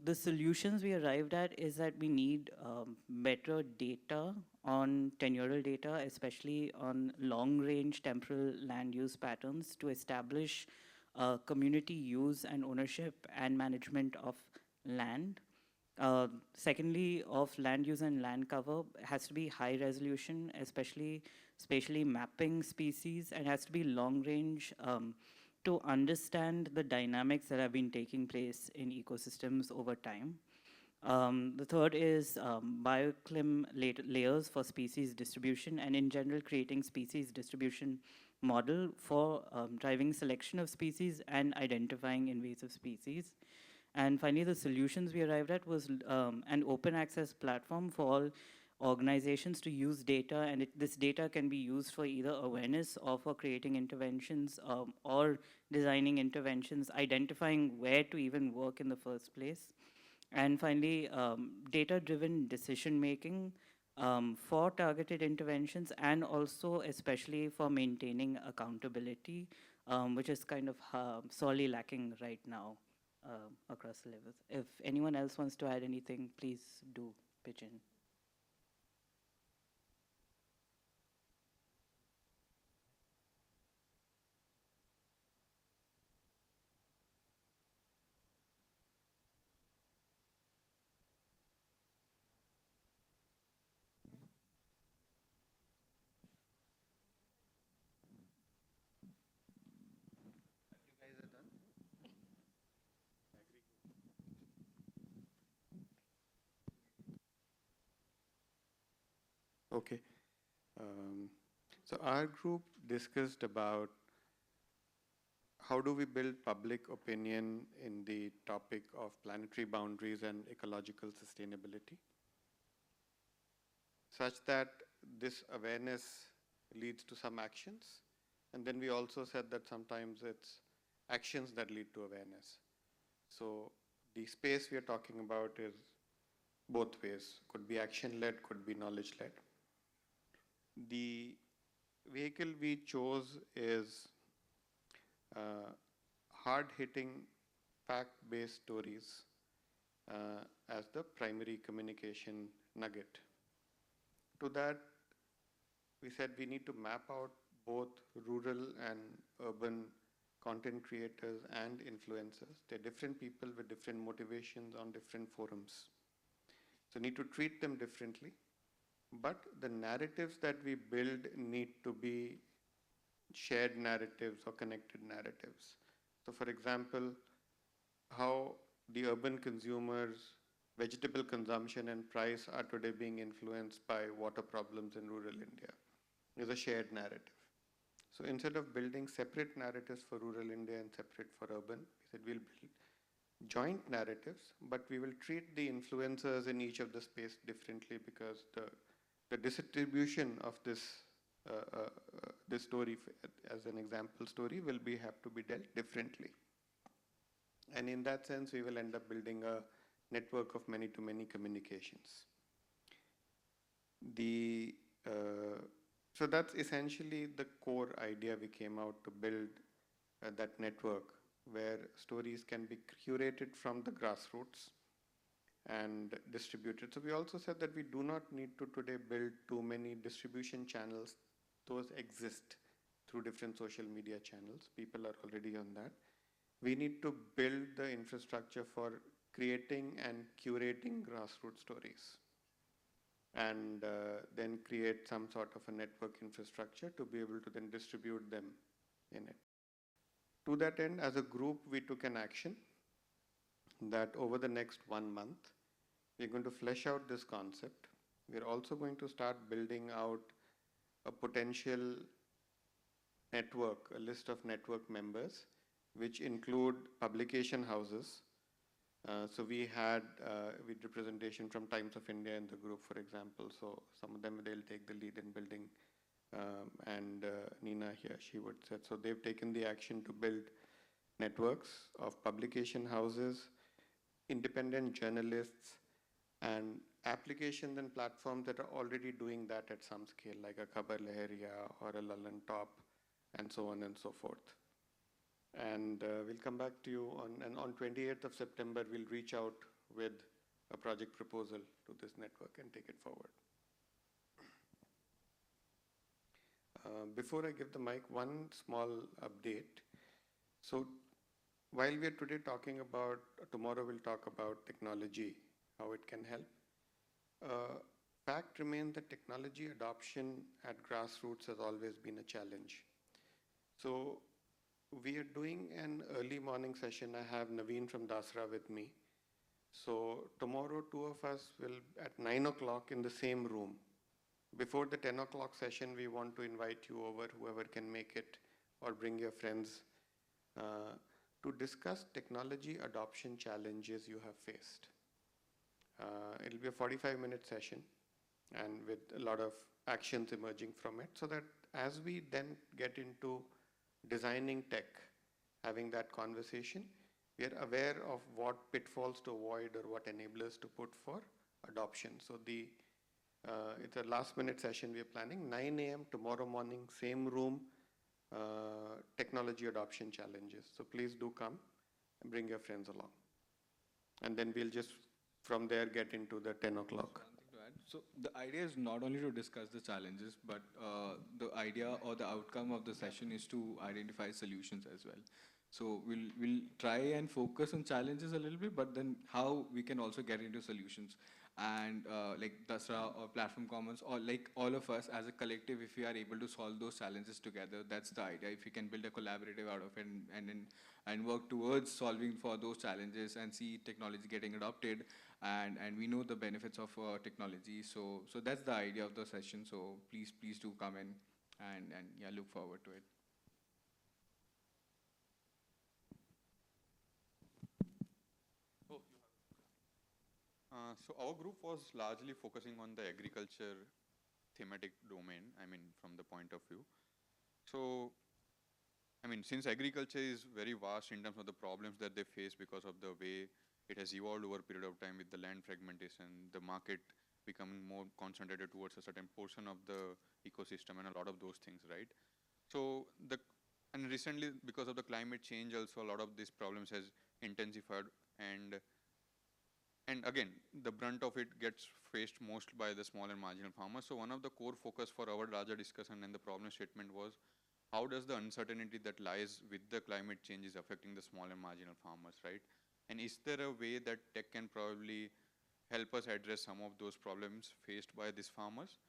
The solutions we arrived at is that we need better data on tenurial data, especially on long-range temporal land use patterns to establish community use and ownership and management of land. Secondly, of land use and land cover has to be high resolution, especially spatially mapping species, and has to be long range to understand the dynamics that have been taking place in ecosystems over time. The third is bioclim layers for species distribution, and in general creating species distribution model for driving selection of species and identifying invasive species. And finally, the solutions we arrived at was an open access platform for all organizations to use data, and this data can be used for either awareness or for creating interventions or designing interventions, identifying where to even work in the first place. And finally, data-driven decision-making for targeted interventions, and also especially for maintaining accountability, which is kind of sorely lacking right now across the levels. If anyone else wants to add anything, please do pitch in. Okay. So our group discussed about how do we build public opinion in the topic of planetary boundaries and ecological sustainability, such that this awareness leads to some actions. And then we also said that sometimes it's actions that lead to awareness. So the space we are talking about is both ways. Could be action-led, could be knowledge-led. The vehicle we chose is hard-hitting, fact-based stories as the primary communication nugget. To that, we said we need to map out both rural and urban content creators and influencers. They're different people with different motivations on different forums. So need to treat them differently. But the narratives that we build need to be shared narratives or connected narratives. So for example, how the urban consumers' vegetable consumption and price are today being influenced by water problems in rural India is a shared narrative. So instead of building separate narratives for rural India and separate for urban, we said we'll build joint narratives, but we will treat the influencers in each of the space differently, because the distribution of this this story as an example story will have to be dealt differently. And in that sense, we will end up building a network of many-to-many communications. So that's essentially the core idea we came out to build that network, where stories can be curated from the grassroots and distributed. So we also said that we do not need to today build too many distribution channels. Those exist through different social media channels. People are already on that. We need to build the infrastructure for creating and curating grassroots stories. and then create some sort of a network infrastructure to be able to then distribute them in it. To that end, as a group, we took an action that over the next 1 month, we're going to flesh out this concept. We're also going to start building out a potential network, a list of network members, which include publication houses. So we had with representation from Times of India in the group, for example. So some of them, they'll take the lead in building. And Nina here, she would say. So they've taken the action to build networks of publication houses, independent journalists, and applications and platforms that are already doing that at some scale, like a Khabar Lahariya or a Lallan Top, and so on and so forth. And we'll come back to you on 28th of September, we'll reach out with a project proposal to this network and take it forward. Before I give the mic, one small update. So while we are today talking about, tomorrow we'll talk about technology, how it can help. Fact remains that technology adoption at grassroots has always been a challenge. So we are doing an early morning session. I have Naveen from Dasra with me. So tomorrow, two of us will at 9 o'clock in the same room. Before the 10 o'clock session, we want to invite you over, whoever can make it, or bring your friends, to discuss technology adoption challenges you have faced. It'll be a 45-minute session, and with a lot of actions emerging from it, so that as we then get into designing tech, having that conversation, we are aware of what pitfalls to avoid or what enablers to put for adoption. So it's a last-minute session we are planning, 9 a.m. tomorrow morning, same room, technology adoption challenges. So please do come and bring your friends along. And then we'll just, from there, get into the 10 o'clock. So the idea is not only to discuss the challenges, but the idea or the outcome of the session is to identify solutions as well. So we'll try and focus on challenges a little bit, but then how we can also get into solutions. And like Dasra or Platform Commons, or like all of us as a collective, if we are able to solve those challenges together, that's the idea. If we can build a collaborative out of it and work towards solving for those challenges and see technology getting adopted, and we know the benefits of technology. So that's the idea of the session. So please do come in and yeah, look forward to it. So our group was largely focusing on the agriculture thematic domain, I mean, from the point of view. So, I mean, since agriculture is very vast in terms of the problems that they face because of the way it has evolved over a period of time with the land fragmentation, the market becoming more concentrated towards a certain portion of the ecosystem and a lot of those things, right? So, and recently because of the climate change also, a lot of these problems has intensified, and again, the brunt of it gets faced most by the small and marginal farmers. So one of the core focus for our larger discussion and the problem statement was, how does the uncertainty that lies with the climate change is affecting the small and marginal farmers, right? And is there a way that tech can probably help us address some of those problems faced by these farmers?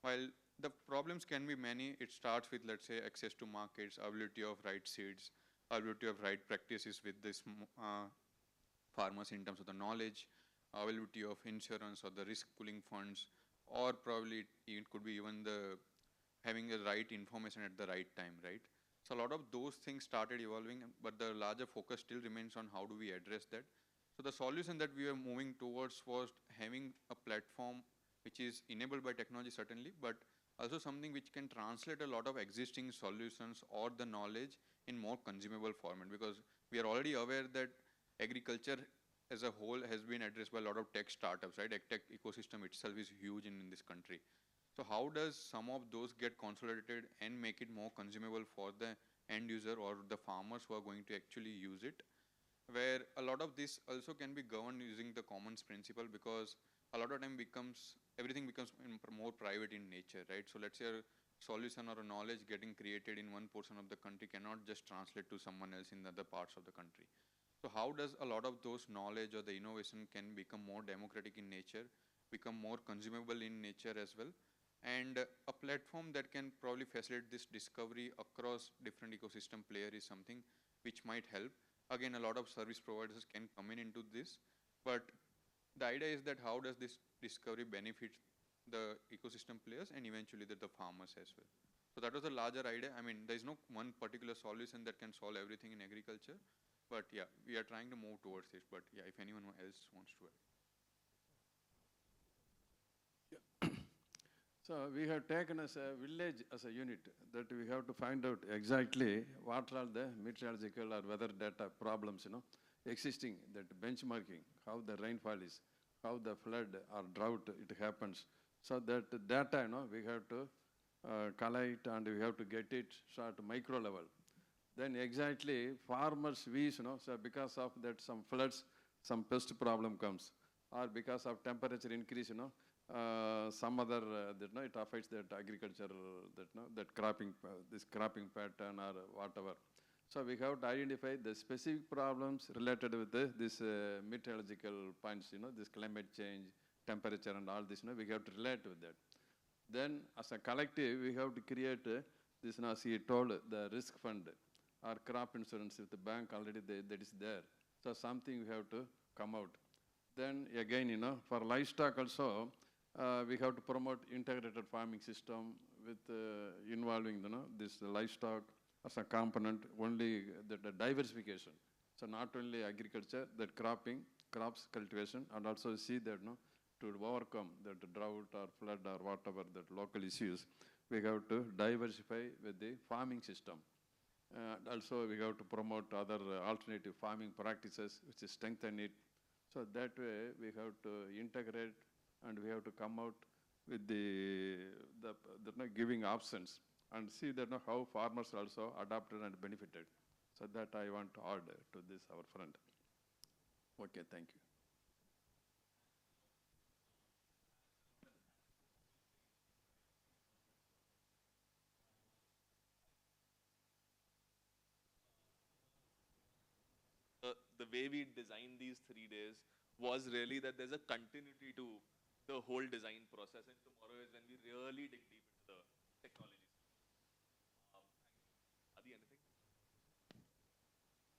While the problems can be many, it starts with, let's say, access to markets, availability of right seeds, availability of right practices with these farmers in terms of the knowledge, availability of insurance or the risk pooling funds, or probably it could be even the having the right information at the right time, right? So a lot of those things started evolving, but the larger focus still remains on how do we address that. So the solution that we are moving towards was having a platform which is enabled by technology certainly, but also something which can translate a lot of existing solutions or the knowledge in more consumable format, because we are already aware that agriculture as a whole has been addressed by a lot of tech startups, right? Tech ecosystem itself is huge in this country. So how does some of those get consolidated and make it more consumable for the end user or the farmers who are going to actually use it? Where a lot of this also can be governed using the commons principle, because a lot of time everything becomes more private in nature, right? So let's say a solution or a knowledge getting created in one portion of the country cannot just translate to someone else in other parts of the country. So how does a lot of those knowledge or the innovation can become more democratic in nature, become more consumable in nature as well, and a platform that can probably facilitate this discovery across different ecosystem player is something which might help. Again, a lot of service providers can come in into this, but the idea is that how does this discovery benefit the ecosystem players and eventually the farmers as well. So that was a larger idea. I mean, there is no one particular solution that can solve everything in agriculture, but yeah, we are trying to move towards it. But yeah, if anyone else wants to add. So we have taken as a village as a unit that we have to find out exactly what are the meteorological or weather data problems, existing, that benchmarking, how the rainfall is, how the flood or drought it happens. So that data, we have to collect and we have to get it at micro level. Then exactly farmers wish, so because of that some floods, some pest problem comes, or because of temperature increase, some other, it affects that agriculture, that cropping, this cropping pattern or whatever. So we have to identify the specific problems related with this meteorological points, this climate change, temperature and all this, we have to relate with that. Then as a collective, we have to create this, as he told, the risk fund or crop insurance with the bank already that is there. So something we have to come out. Then again, for livestock also, we have to promote integrated farming system with involving, this livestock as a component, only the diversification. So not only agriculture, that crops cultivation, and also see that, to overcome that drought or flood or whatever that local issues, we have to diversify with the farming system. Also, we have to promote other alternative farming practices, which is strengthen it. So that way, we have to integrate and we have to come out with the giving options and see that how farmers also adapted and benefited. So that I want to add to this our front. Okay, thank you. The way we designed these 3 days was really that there's a continuity to the whole design process, and tomorrow is when we really dig deep into the technology. Adi, anything?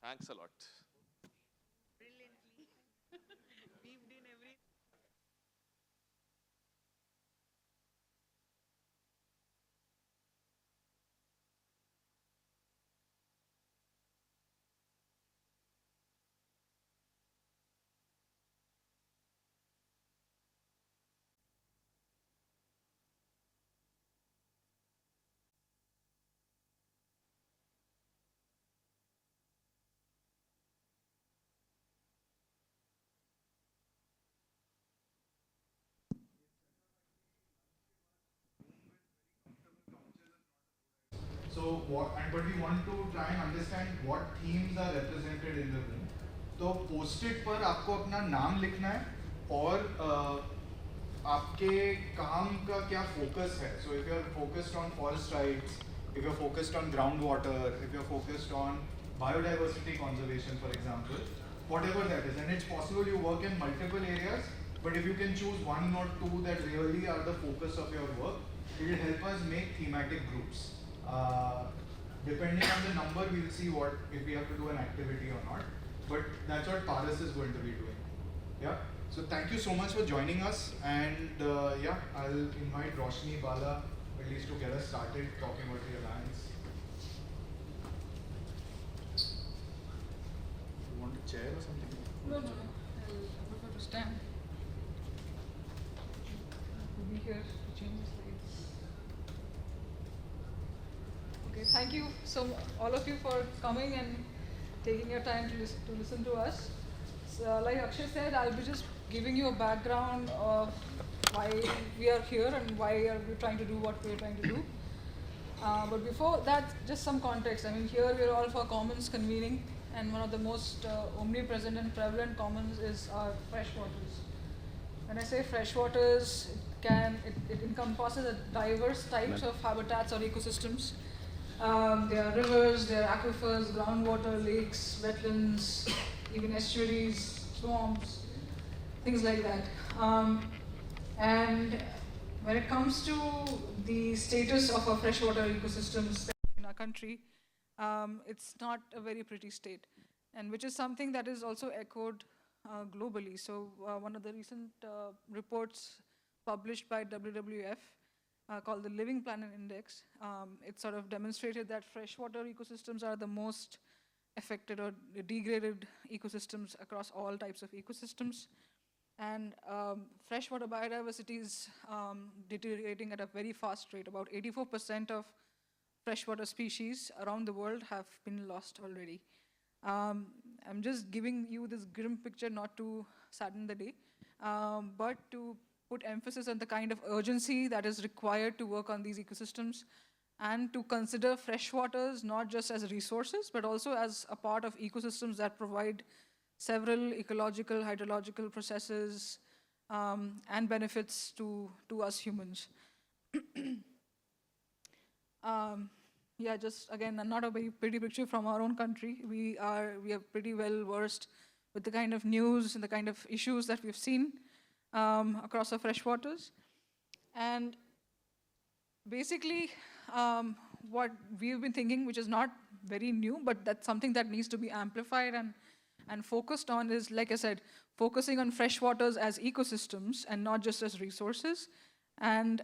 Thanks a lot. Brilliantly. Weaved in every. So but we want to try and understand what themes are represented in the room. तो post-it पर आपको अपना नाम लिखना है और आपके काम का क्या focus है. So if you are focused on forest rights, if you are focused on groundwater, if you are focused on biodiversity conservation, for example, whatever that is, and it's possible you work in multiple areas, but if you can choose 1 or 2 that really are the focus of your work, it will help us make thematic groups. Depending on the number, we'll see if we have to do an activity or not. But that's what Paras is going to be doing. Yeah. So thank you so much for joining us. And yeah, I'll invite Roshni, Bala, at least to get us started talking about the alliance. You want a chair or something? No. I prefer to stand. We'll be here to change the slides. Okay, thank you all of you for coming and taking your time to listen to us. So, like Akshay said, I'll be just giving you a background of why we are here and why are we trying to do what we're trying to do. But before that, just some context. I mean, here we're all for commons convening, and one of the most omnipresent and prevalent commons is our freshwaters. When I say freshwaters, it encompasses diverse types of habitats or ecosystems. There are rivers, there are aquifers, groundwater, lakes, wetlands, even estuaries, swamps, things like that. And when it comes to the status of our freshwater ecosystems in our country, it's not a very pretty state, and which is something that is also echoed globally. So one of the recent reports published by WWF called the Living Planet Index, it sort of demonstrated that freshwater ecosystems are the most affected or degraded ecosystems across all types of ecosystems. And freshwater biodiversity is deteriorating at a very fast rate. About 84% of freshwater species around the world have been lost already. I'm just giving you this grim picture not to sadden the day, but to put emphasis on the kind of urgency that is required to work on these ecosystems and to consider freshwaters not just as resources, but also as a part of ecosystems that provide several ecological, hydrological processes and benefits to us humans. Yeah, just again, not a very pretty picture from our own country. We are pretty well versed with the kind of news and the kind of issues that we've seen across our freshwaters. And basically, what we've been thinking, which is not very new, but that's something that needs to be amplified and focused on, is, like I said, focusing on freshwaters as ecosystems and not just as resources. And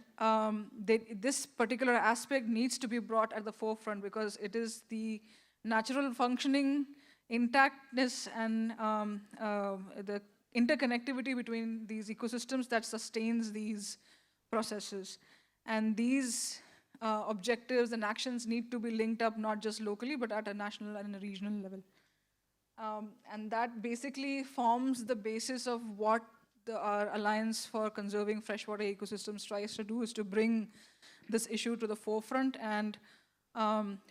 this particular aspect needs to be brought at the forefront because it is the natural functioning, intactness, and the interconnectivity between these ecosystems that sustains these processes. And these objectives and actions need to be linked up not just locally, but at a national and a regional level. And that basically forms the basis of what our Alliance for Conserving Freshwater Ecosystems tries to do, is to bring this issue to the forefront and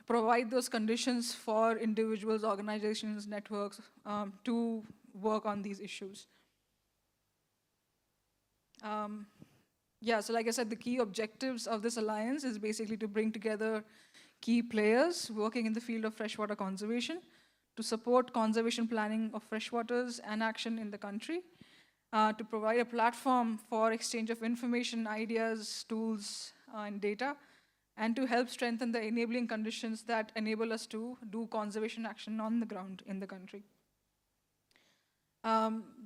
provide those conditions for individuals, organizations, networks to work on these issues. Yeah, so like I said, the key objectives of this alliance is basically to bring together key players working in the field of freshwater conservation to support conservation planning of freshwaters and action in the country, to provide a platform for exchange of information, ideas, tools, and data, and to help strengthen the enabling conditions that enable us to do conservation action on the ground in the country.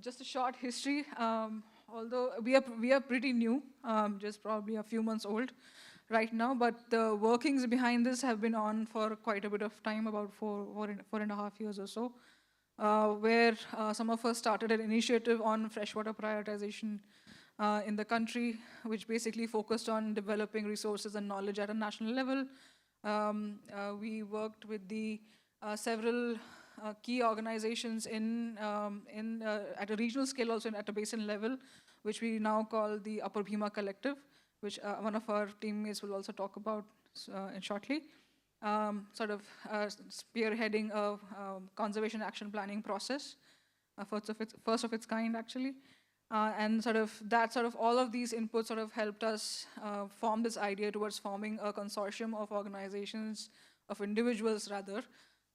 Just a short history. Although we are pretty new, just probably a few months old right now, but the workings behind this have been on for quite a bit of time, about four and a half years or so, where some of us started an initiative on freshwater prioritization in the country, which basically focused on developing resources and knowledge at a national level. We worked with the several key organizations at a regional scale, also at a basin level, which we now call the Upper Bhima Collective, which one of our teammates will also talk about shortly. Sort of spearheading a conservation action planning process, first of its kind actually. And all of these inputs sort of helped us form this idea towards forming a consortium of organizations, of individuals rather,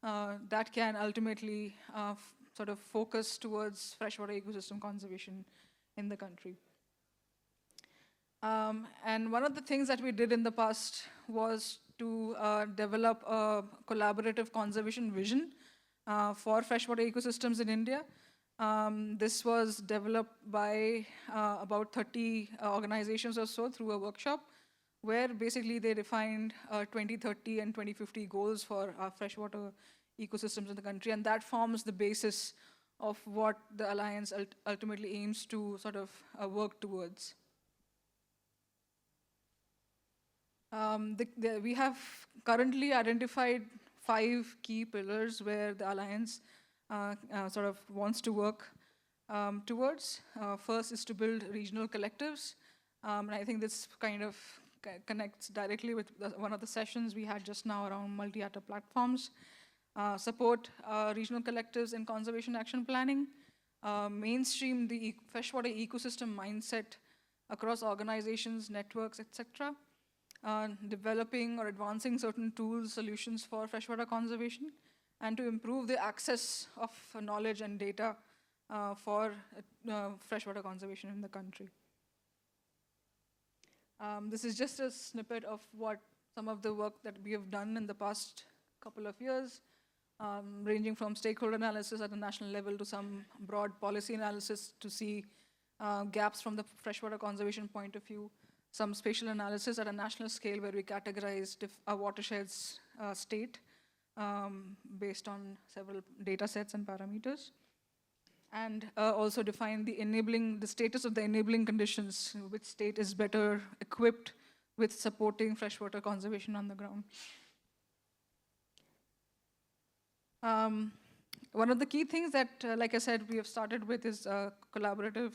that can ultimately sort of focus towards freshwater ecosystem conservation in the country. And one of the things that we did in the past was to develop a collaborative conservation vision for freshwater ecosystems in India. This was developed by about 30 organizations or so through a workshop, where basically they defined 2030 and 2050 goals for freshwater ecosystems in the country, and that forms the basis of what the Alliance ultimately aims to sort of work towards. We have currently identified 5 key pillars where the Alliance sort of wants to work towards. First is to build regional collectives, and I think this kind of connects directly with one of the sessions we had just now around multi-actor platforms. Support regional collectives in conservation action planning, mainstream the freshwater ecosystem mindset across organizations, networks, etc. Developing or advancing certain tools, solutions for freshwater conservation, and to improve the access of knowledge and data for freshwater conservation in the country. This is just a snippet of what some of the work that we have done in the past couple of years, ranging from stakeholder analysis at the national level to some broad policy analysis to see gaps from the freshwater conservation point of view, some spatial analysis at a national scale where we categorized our watersheds state based on several data sets and parameters, and also define the status of the enabling conditions, which state is better equipped with supporting freshwater conservation on the ground. One of the key things that, like I said, we have started with is collaborative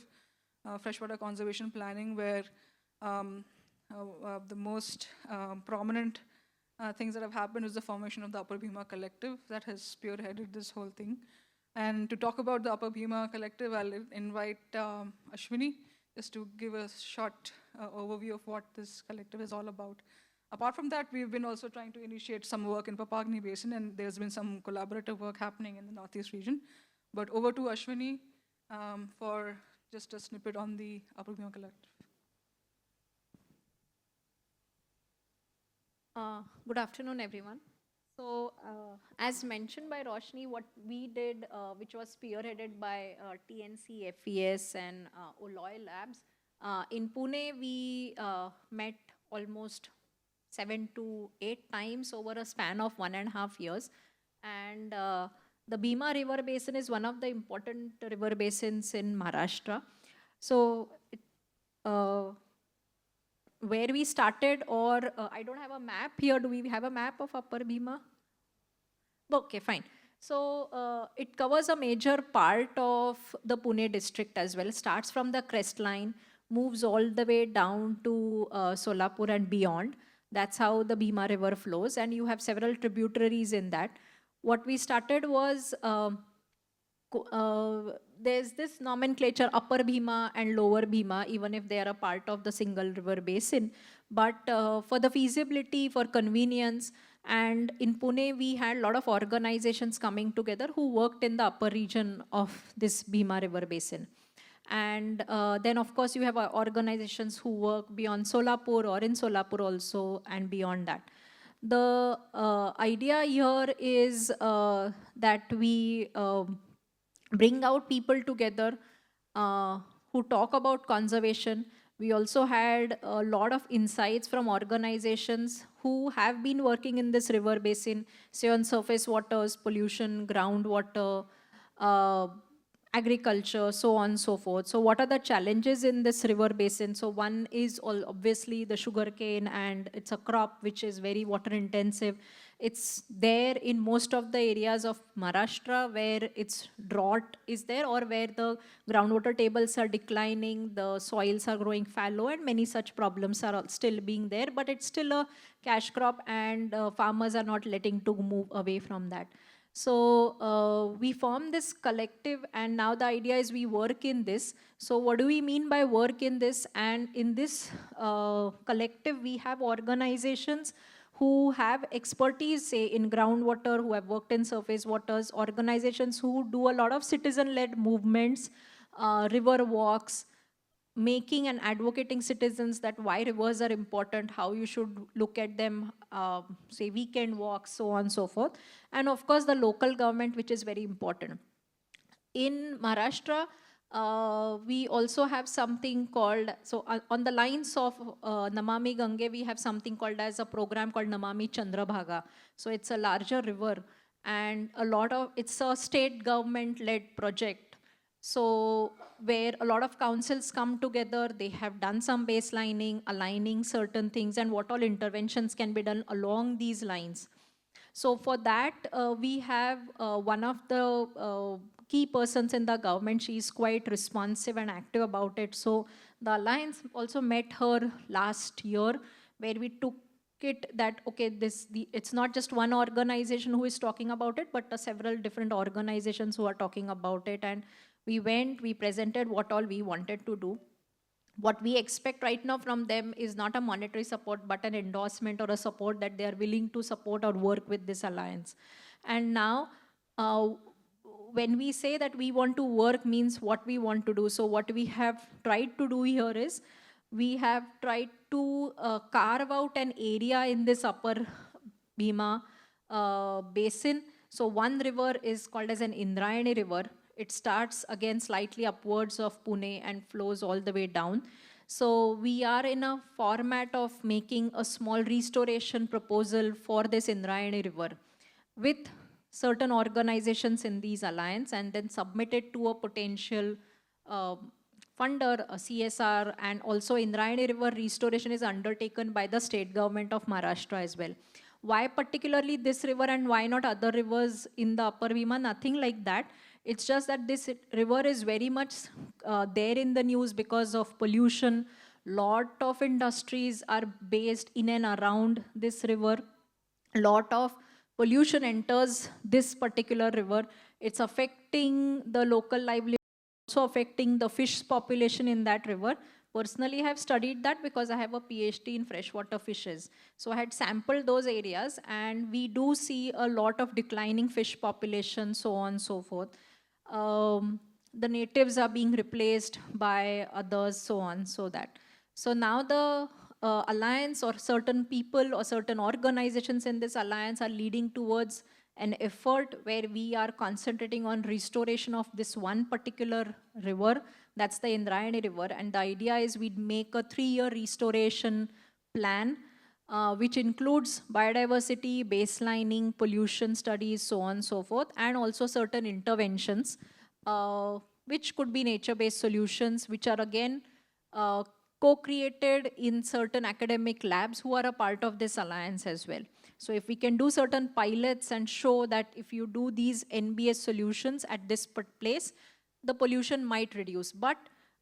freshwater conservation planning, where the most prominent things that have happened is the formation of the Upper Bhima Collective that has spearheaded this whole thing. And to talk about the Upper Bhima Collective, I'll invite Ashwini just to give a short overview of what this collective is all about. Apart from that, we've been also trying to initiate some work in Papagni Basin, and there's been some collaborative work happening in the Northeast region. But over to Ashwini for just a snippet on the Upper Bhima Collective. Good afternoon, everyone. So, as mentioned by Roshni, what we did, which was spearheaded by TNC, FES, and Oloi Labs, in Pune, we met almost 7 to 8 times over a span of 1.5 years. And the Bhima River Basin is one of the important river basins in Maharashtra. So, where we started, or I don't have a map here. Do we have a map of Upper Bhima? Okay, fine. So it covers a major part of the Pune district as well. Starts from the crest line, moves all the way down to Solapur and beyond. That's how the Bhima River flows, and you have several tributaries in that. What we started was there's this nomenclature, Upper Bhima and Lower Bhima, even if they are a part of the single river basin. But for the feasibility, for convenience, and in Pune, we had a lot of organizations coming together who worked in the upper region of this Bhima River basin. And then, of course, you have organizations who work beyond Solapur or in Solapur also and beyond that. The idea here is that we bring out people together who talk about conservation. We also had a lot of insights from organizations who have been working in this river basin, say on surface waters, pollution, groundwater, agriculture, so on and so forth. So what are the challenges in this river basin? So one is obviously the sugarcane, and it's a crop which is very water intensive. It's there in most of the areas of Maharashtra where it's drought is there, or where the groundwater tables are declining, the soils are growing fallow, and many such problems are still being there, but it's still a cash crop, and farmers are not letting to move away from that. So we formed this collective, and now the idea is we work in this. So what do we mean by work in this? And in this collective, we have organizations who have expertise, say in groundwater, who have worked in surface waters, organizations who do a lot of citizen-led movements, river walks, making and advocating citizens that why rivers are important, how you should look at them, say weekend walks, so on and so forth. And of course, the local government, which is very important. In Maharashtra, we also have something called, so on the lines of Namami Gange, we have something called as a program called Namami Chandrabhaga. So it's a larger river, and it's a state government-led project. So where a lot of councils come together, they have done some baselining, aligning certain things, and what all interventions can be done along these lines. So for that, we have one of the key persons in the government. She is quite responsive and active about it. So the Alliance also met her last year, where we took it that, okay, it's not just one organization who is talking about it, but several different organizations who are talking about it. And we went, we presented what all we wanted to do. What we expect right now from them is not a monetary support, but an endorsement or a support that they are willing to support or work with this alliance. And now, when we say that we want to work, means what we want to do. So what we have tried to do here is, we have tried to carve out an area in this upper Bhima basin. So one river is called as an Indrayani river. It starts again slightly upwards of Pune and flows all the way down. So we are in a format of making a small restoration proposal for this Indrayani river with certain organizations in these alliance, and then submit it to a potential funder, a CSR, and also Indrayani river restoration is undertaken by the state government of Maharashtra as well. Why particularly this river and why not other rivers in the upper Bhima? Nothing like that. It's just that this river is very much there in the news because of pollution. Lot of industries are based in and around this river. Lot of pollution enters this particular river. It's affecting the local livelihood, also affecting the fish population in that river. Personally, I have studied that because I have a PhD in freshwater fishes. So I had sampled those areas, and we do see a lot of declining fish population, so on and so forth. The natives are being replaced by others, so on, so that. So now the alliance or certain people or certain organizations in this alliance are leading towards an effort where we are concentrating on restoration of this one particular river, that's the Indrayani river. And the idea is we'd make a 3-year restoration plan, which includes biodiversity, baselining, pollution studies, so on and so forth, and also certain interventions, which could be nature-based solutions, which are again co-created in certain academic labs who are a part of this alliance as well. So if we can do certain pilots and show that if you do these NBS solutions at this place, the pollution might reduce. But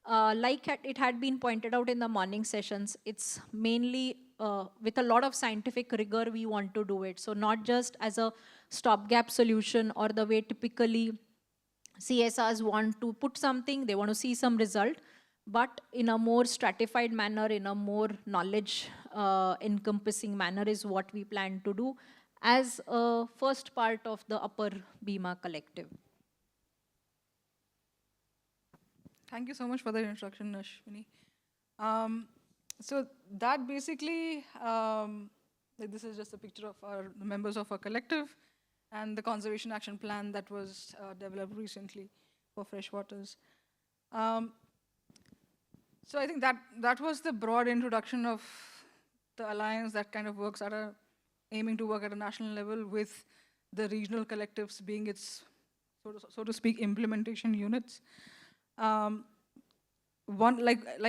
like it had been pointed out in the morning sessions, it's mainly with a lot of scientific rigor we want to do it. So not just as a stopgap solution or the way typically CSRs want to put something, they want to see some result, but in a more stratified manner, in a more knowledge encompassing manner is what we plan to do as a first part of the Upper Bhima Collective. Thank you so much for the introduction, Ashwini. So that basically, this is just a picture of the members of our collective and the conservation action plan that was developed recently for freshwaters. So I think that was the broad introduction of the alliance that kind of works at aiming to work at a national level with the regional collectives being its, so to speak, implementation units. Like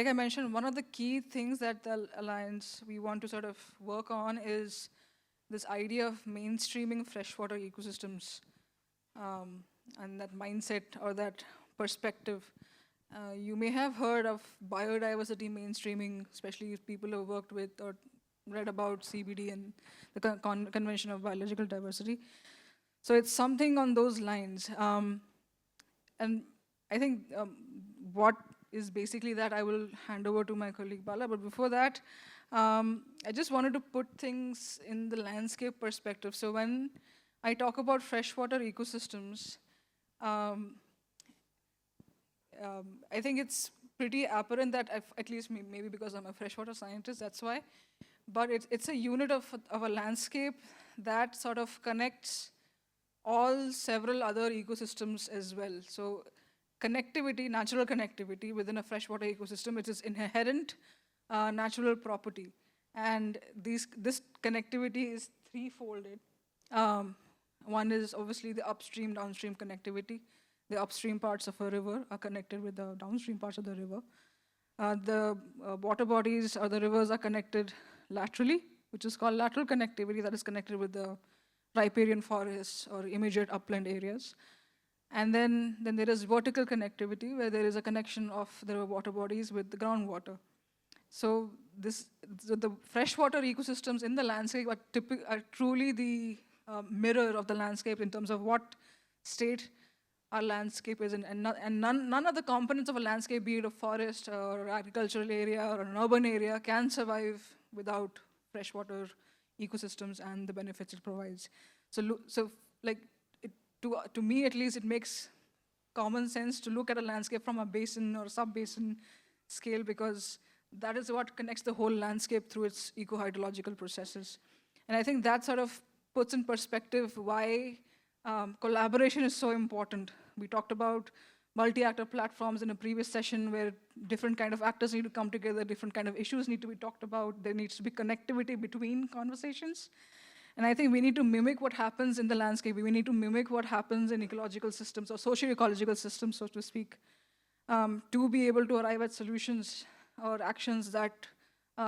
I mentioned, one of the key things that the alliance we want to sort of work on is this idea of mainstreaming freshwater ecosystems, and that mindset or that perspective. You may have heard of biodiversity mainstreaming, especially if people have worked with or read about CBD and the Convention of Biological Diversity. So it's something on those lines. And I think what is basically that I will hand over to my colleague Bala. But before that, I just wanted to put things in the landscape perspective. So when I talk about freshwater ecosystems, I think it's pretty apparent that, at least maybe because I'm a freshwater scientist, that's why. But it's a unit of a landscape that sort of connects all several other ecosystems as well. So connectivity, natural connectivity within a freshwater ecosystem, it is inherent natural property. And this connectivity is threefolded. One is obviously the upstream, downstream connectivity. The upstream parts of a river are connected with the downstream parts of the river. The water bodies or the rivers are connected laterally, which is called lateral connectivity, that is connected with the riparian forests or immediate upland areas. And then there is vertical connectivity, where there is a connection of the water bodies with the groundwater. So the freshwater ecosystems in the landscape are truly the mirror of the landscape in terms of what state our landscape is in. And none of the components of a landscape, be it a forest or agricultural area or an urban area, can survive without freshwater ecosystems and the benefits it provides. So like, to me at least, it makes common sense to look at a landscape from a basin or sub-basin scale, because that is what connects the whole landscape through its eco-hydrological processes. And I think that sort of puts in perspective why collaboration is so important. We talked about multi-actor platforms in a previous session where different kind of actors need to come together, different kind of issues need to be talked about, there needs to be connectivity between conversations. And I think we need to mimic what happens in the landscape. We need to mimic what happens in ecological systems or socio-ecological systems, so to speak, to be able to arrive at solutions or actions that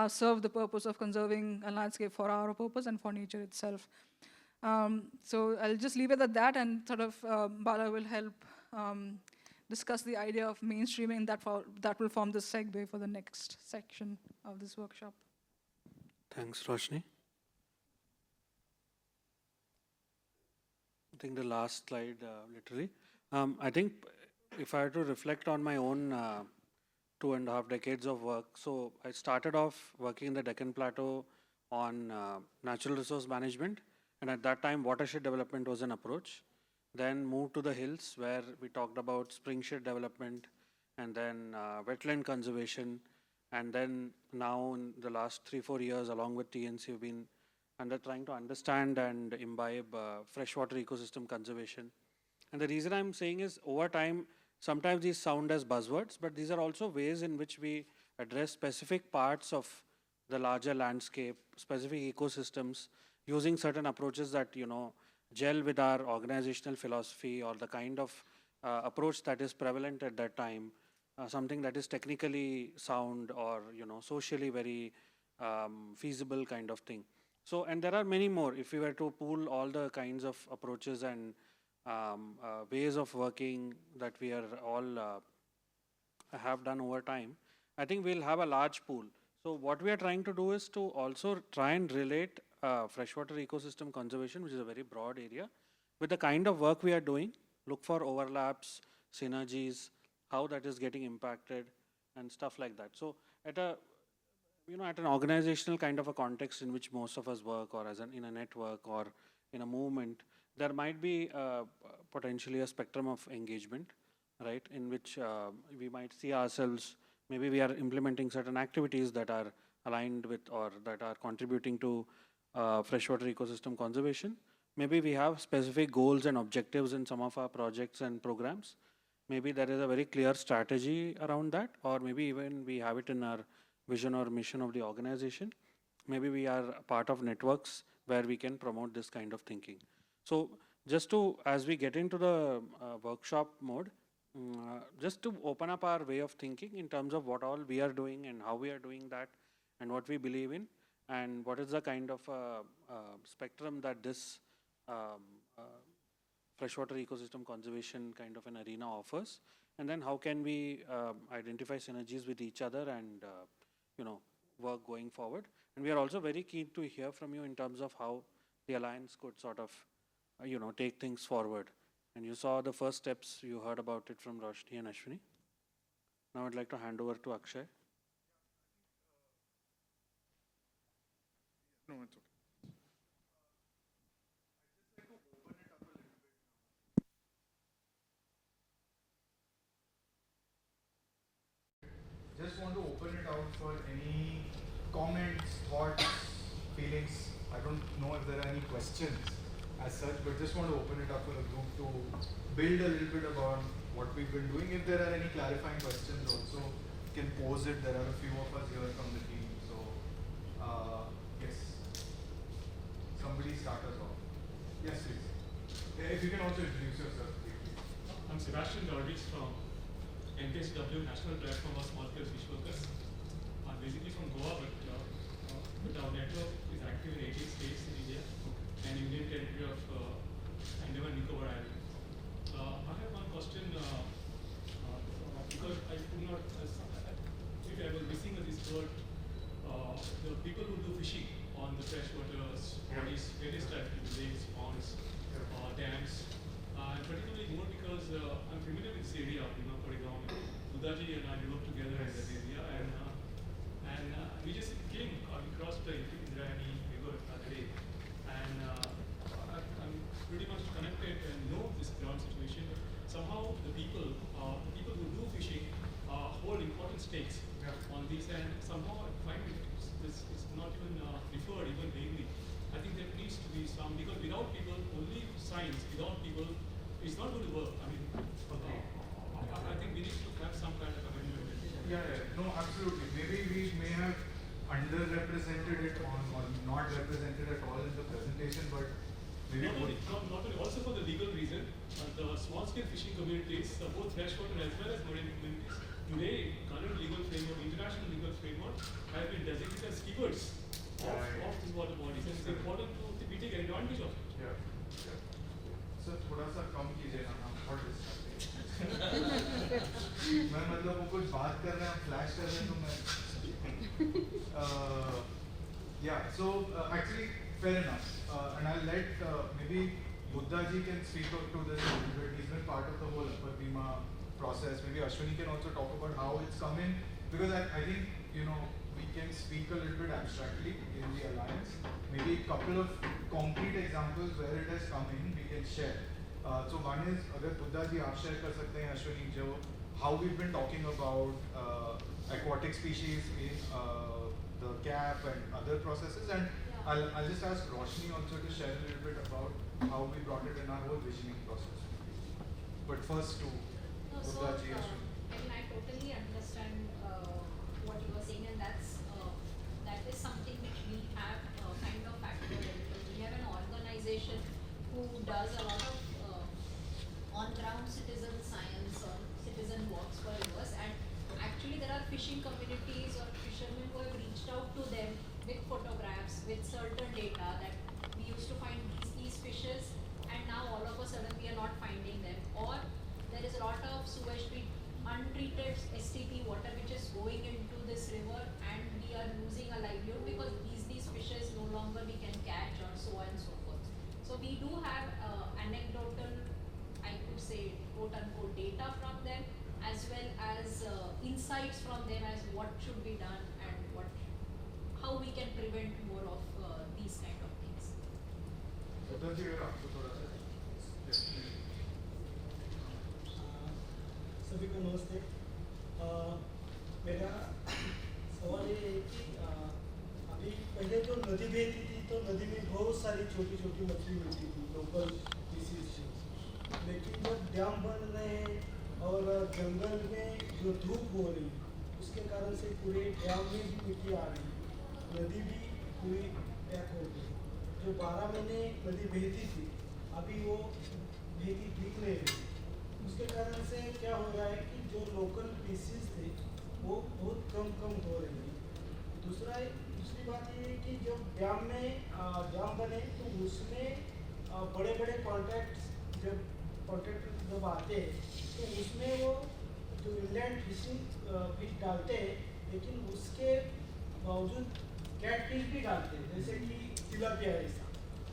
serve the purpose of conserving a landscape for our purpose and for nature itself. So I'll just leave it at that, and sort of Bala will help discuss the idea of mainstreaming that will form the segue for the next section of this workshop. Thanks, Roshni. I think the last slide, literally. I think if I had to reflect on my own 2.5 decades of work, so I started off working in the Deccan Plateau on natural resource management, and at that time watershed development was an approach. Then moved to the hills where we talked about springshed development and then wetland conservation, and then now in the last 3-4 years along with TNC we've been trying to understand and imbibe freshwater ecosystem conservation. And the reason I'm saying is over time sometimes these sound as buzzwords, but these are also ways in which we address specific parts of the larger landscape, specific ecosystems, using certain approaches that, you know, gel with our organizational philosophy or the kind of approach that is prevalent at that time, something that is technically sound or, you know, socially very feasible kind of thing. So, and there are many more. If we were to pool all the kinds of approaches and ways of working that we are all have done over time, I think we'll have a large pool. So what we are trying to do is to also try and relate freshwater ecosystem conservation, which is a very broad area, with the kind of work we are doing, look for overlaps, synergies, how that is getting impacted and stuff like that. So at a, you know, at an organizational kind of a context in which most of us work, or as in a network or in a movement, there might be potentially a spectrum of engagement, right, in which we might see ourselves, maybe we are implementing certain activities that are aligned with or that are contributing to freshwater ecosystem conservation. Maybe we have specific goals and objectives in some of our projects and programs. Maybe there is a very clear strategy around that, or maybe even we have it in our vision or mission of the organization. Maybe we are part of networks where we can promote this kind of thinking. So just to, as we get into the workshop mode, just to open up our way of thinking in terms of what all we are doing and how we are doing that and what we believe in and what is the kind of spectrum that this freshwater ecosystem conservation kind of an arena offers, and then how can we identify synergies with each other and you know, work going forward. And we are also very keen to hear from you in terms of how the Alliance could sort of you know, take things forward. And you saw the first steps, you heard about it from Roshni and Ashwini. Now I'd like to hand over to Akshay. No, it's okay. Just want to open it out for any comments, thoughts, feelings. I don't know if there are any questions as such, but just want to open it up for the group to build a little bit about what we've been doing. If there are any clarifying questions also, you can pose it. There are a few of us here from the team. So, yes. Somebody start us off. Yes, please. If you can also introduce yourself, please. I'm Sebastian Dordic from NKSW, National Platform of Small Scale Fish Workers. I'm basically from Goa, but our network is active in 18 states in India and Union Territory of Andaman and Nicobar Islands. I have one question because I could not, if I was missing this word, the people who do fishing on the freshwaters, various types of lakes, ponds, dams, and particularly more because I'm familiar with this area, you know, for example, Udaji and I work together in that area, and we just came across the Indrayani river science without people, it's not going to work. I mean, I think we need to have some kind of amendment. No, absolutely. Maybe we may have underrepresented it or not represented at all in the presentation, but maybe Not only, also for the legal reason, the small-scale fishing communities, both freshwater as well as marine communities, today, current legal framework, international legal framework, have been designated as stewards of these water bodies, and it's important to we take advantage of it. Sir थोड़ा सा कम कीजिए ना, हम बहुत distract हैं। मैं मतलब वो कुछ बात कर रहे हैं, फ्लैश कर रहे हैं तो मैं so actually fair enough, and I'll let maybe Buddha ji can speak up to this a little bit. He's been part of the whole Upper Bhima process. Maybe Ashwini can also talk about how it's come in, because I think we can speak a little bit abstractly in the alliance. Maybe a couple of concrete examples where it has come in, we can share. So one is, अगर बुद्धा जी आप share कर सकते हैं, अश्विनी जो how we've been talking about aquatic species in the CAP and other processes, and I'll just ask Roshni also to share a little bit about how we brought it in our whole visioning process. But first to Buddha ji, Ashwini. I mean, I totally understand what you were saying, and that is something which we have kind of factored in, because we have an organization who does a lot of on-ground citizen science or citizen works for rivers, and actually there are fishing communities or fishermen who have reached out to them with photographs, with certain data that we used to find these fishes, and now all of a sudden we are not finding them, or there is a lot of sewage untreated STP water which is going into this river, and we are losing a livelihood because these fishes no longer we can catch, or so on and so forth. So we do have anecdotal, I could say, quote unquote data from them, as well as insights from them as what should be done and how we can prevent more of these kind of things. Buddha ji अगर आपको थोड़ा सा सभी को नमस्ते। मेरा सवाल ये है कि अभी पहले जो नदी बहती थी तो नदी में बहुत सारी छोटी छोटी मछली मिलती थी, लोकल स्पीसीज, लेकिन जब डैम बन रहे हैं और जंगल में जो धूप हो रही है उसके कारण से पूरे डैम में भी मिट्टी आ रही है, नदी भी पूरी पैक हो गई। जो 12 महीने नदी बहती थी अभी वो बहती दिख नहीं रही, उसके कारण से क्या हो रहा है कि जो लोकल स्पीसीज थे वो बहुत कम हो रही है। दूसरी बात ये है कि जब डैम बने तो उसमें बड़े बड़े कॉन्ट्रैक्ट जब आते हैं तो उसमें वो जो इंलैंड फिश डालते हैं, लेकिन उसके बावजूद कैटफिश भी डालते हैं, जैसे कि तिलापिया ऐसा।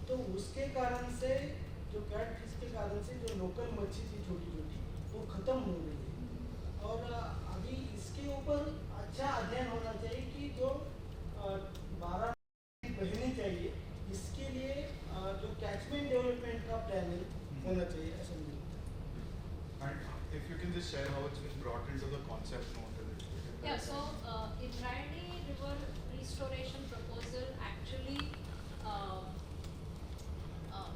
तो उसके कारण से जो कैटफिश के कारण से जो लोकल मच्छी थी छोटी छोटी वो खत्म हो गई है, और अभी इसके ऊपर अच्छा अध्ययन होना चाहिए कि जो 12 बहने चाहिए, इसके लिए जो कैचमेंट डेवलपमेंट का प्लानिंग होना चाहिए assembly. And if you can just share how it's been brought into the concept note a little bit. Yeah, so Indrayani River restoration proposal actually,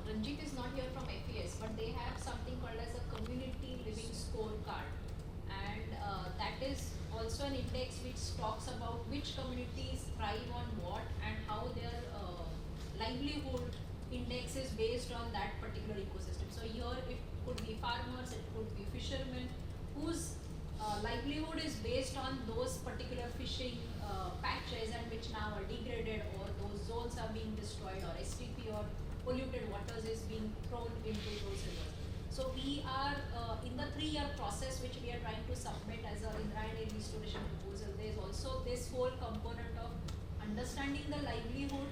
Ranjit is not here from FES, but they have something called as a community living scorecard, and that is also an index which talks about which communities thrive on what and how their livelihood index is based on that particular ecosystem. So here it could be farmers, it could be fishermen whose livelihood is based on those particular fishing patches and which now are degraded, or those zones are being destroyed, or STP or polluted waters is being thrown into those rivers. So we are in the 3-year process which we are trying to submit as a Indrayani restoration proposal. There is also this whole component of understanding the livelihood,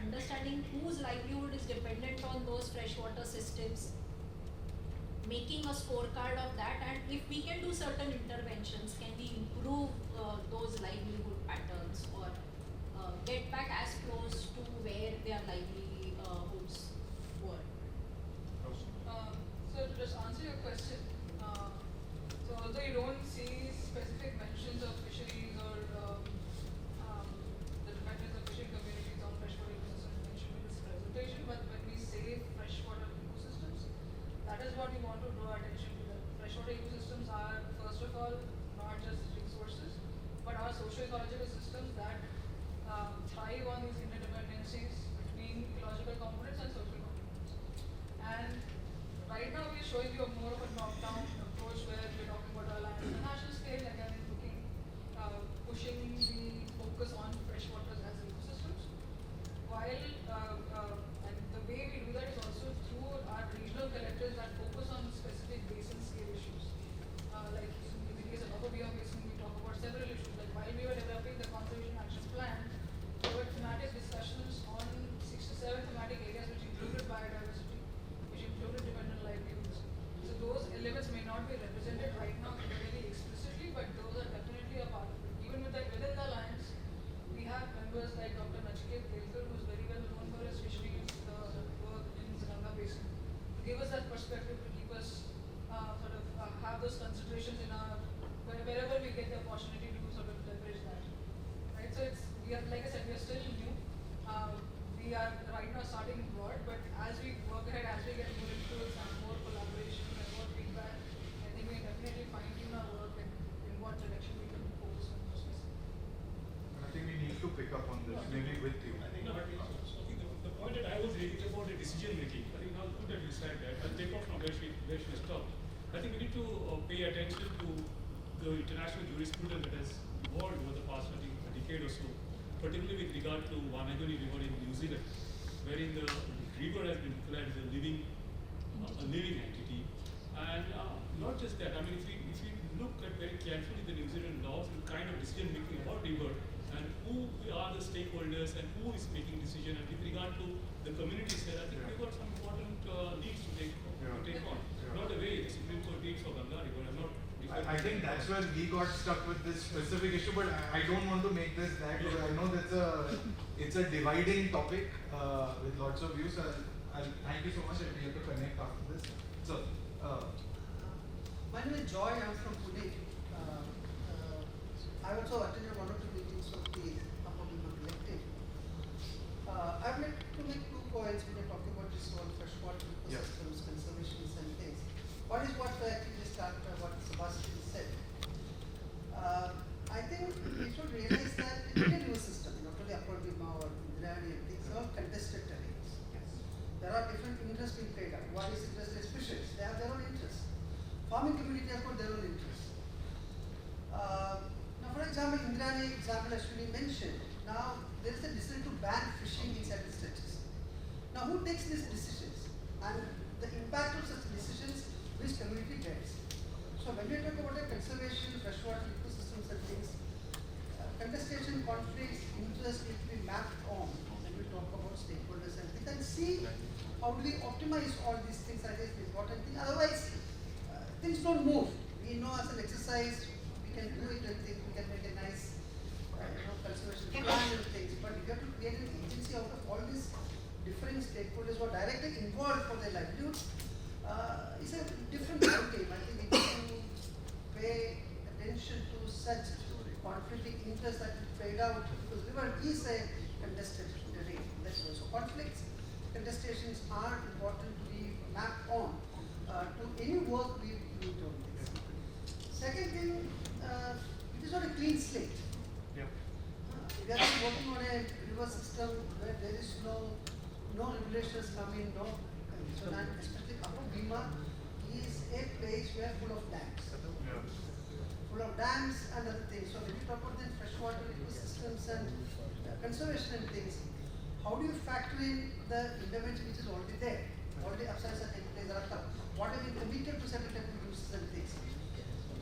understanding whose livelihood is dependent on those freshwater systems, making a scorecard of that, and if we can do certain interventions, can we improve those livelihood patterns, or get back as close to where their livelihoods were. So to just answer your question, so although you don't see specific mentions of fisheries or the dependence of fishing communities on freshwater ecosystems mentioned in this presentation, but when we say freshwater ecosystems, right now starting broad, but as we work ahead, as we get more inputs and more collaboration and more feedback, I think we definitely fine-tune our work and in what direction we can focus on more specifically. I think we need to pick up on this, maybe with you. I think the point that I was raising about the decision making, I think now good that you said that. I'll take off from where she stopped. I think we need to pay attention to the international jurisprudence that has evolved over the past, I think, a decade or so, particularly with regard to Wanaguni River in New Zealand, wherein the river has been declared as a living entity. And not just that, I mean, if we look at very carefully the New Zealand laws and kind of decision making about river, and who are the stakeholders and who is making decision, and with regard to the communities there, I think we've got some important leads to take on. Not the way the Supreme Court deals for Ganga River. I'm not. I think that's where we got stuck with this specific issue, but I don't want to make this that. Because I know it's a dividing topic with lots of views. I'll thank you so much. I'll be able to connect after this. So, my name is Joy. I'm from Pune. I also attended one or two meetings of the Upper Beaver Collective. I would like to make 2 points when you're talking about this whole freshwater ecosystems, conservations and things. One is what actually started, what Sebastian said. I think we should realize that in Indian river system, not only Upper Bhima or Indrayani and things, are all contested terrains. There are different interests being played out. One is interested fisheries, they have their own interests. Farming community has got their own interests. Now, for example, Indrayani example Ashwini mentioned, now there is a decision to ban fishing in certain stretches. Now, who takes these decisions? And the impact of such decisions which community gets. So when we talk about a conservation, freshwater ecosystems and things, contestation, conflicts, interests need to be mapped on when we talk about stakeholders and things, and see how do we optimize all these things. I think is the important thing. Otherwise, things don't move. We know as an exercise, we can do it and think we can make a nice conservation plan and things, but we have to create an agency out of all these different stakeholders who are directly involved for their livelihood. It's a different ballgame. I think we need to pay attention to such conflicting interests that is played out, because river is a contested terrain. That's also conflicts. Contestations are important to be mapped on to any work we do on this. Second thing, it is not a clean slate. We are working on a river system where there is no regulations coming, so that especially Upper Bhima is a place where full of dams. Full of dams and other things. So when you talk about the freshwater ecosystems and conservation and things, how do you factor in the intervention which is already there? Already upsides are taking place, what have been committed to certain type of uses and things.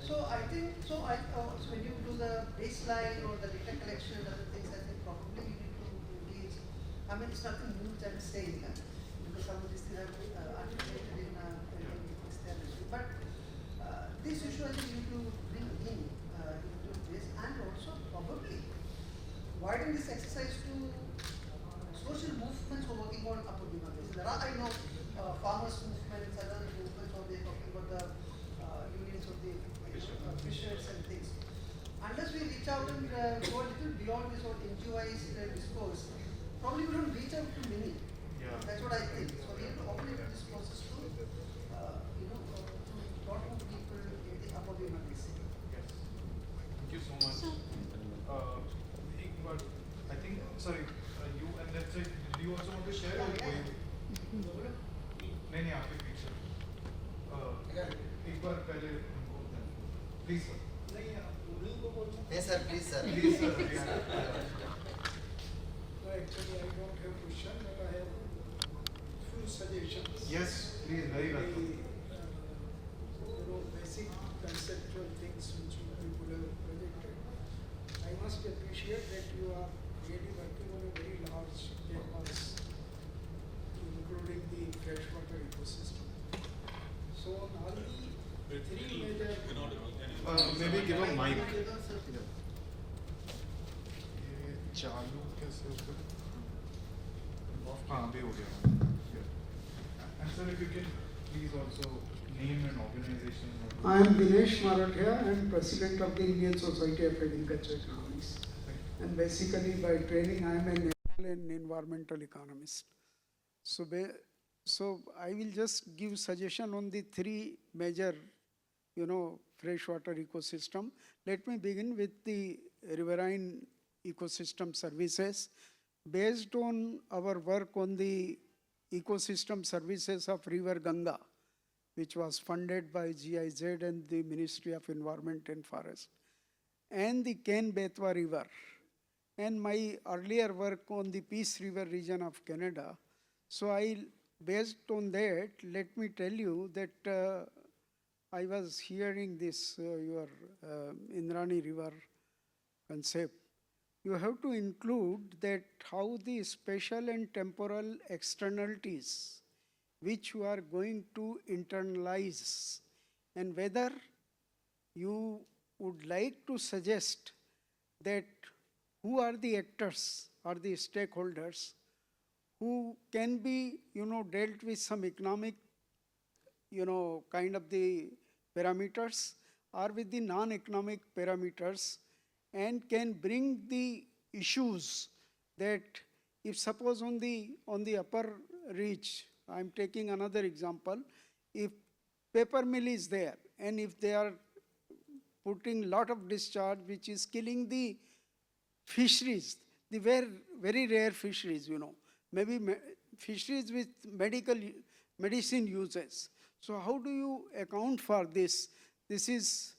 So I think, so when you do the baseline or the data collection and other things, I think probably we need to engage. I mean, it's nothing new that I'm saying that, because some of these things have been articulated in meetings there. But this issue I think we need to bring in into this, and also probably widen this exercise to social movements who are working on Upper Bhima. There are, I know, farmers movements, other movements, or they're talking about the unions of the fishers and things. Unless we reach out and go a little beyond this or NGO's discourse, probably we don't reach out to many. That's what I think. So we have to open this process to, to lot more people in the Upper Bhima basin. Yes. Thank you so much. I think, sorry, you and then say, do you also want to share or going? नहीं आपके पीछे एक बार पहले please sir नहीं उन्हीं को बोलना Yes sir, please sir. Please sir. So actually I don't have question, but I have few suggestions. Yes, please, very welcome. Basic conceptual things which you people have projected. I must appreciate that you are really working on a very large canvas, including the freshwater ecosystem. So on all the 3 major maybe give a mic. चालू कैसे होगा? हाँ अभी हो गया. And sir, if you can please also name an organization. I am Dinesh Marathia. I am president of the Indian Society of Agriculture Economics. And basically by training I am an environmental economist. So, so I will just give suggestion on the three major, freshwater ecosystem. Let me begin with the riverine ecosystem services. Based on our work on the ecosystem services of River Ganga, which was funded by GIZ and the Ministry of Environment and Forest, and the Ken-Betwa River, and my earlier work on the Peace River region of Canada. So based on that, let me tell you that I was hearing this, your Indrani River concept. You have to include that how the spatial and temporal externalities which you are going to internalize, and whether you would like to suggest that who are the actors or the stakeholders who can be, dealt with some economic, kind of the parameters, or with the non-economic parameters, and can bring the issues that if suppose on the upper reach, I'm taking another example, if paper mill is there, and if they are putting lot of discharge which is killing the fisheries, the very rare fisheries, maybe fisheries with medicine uses. So how do you account for this? This is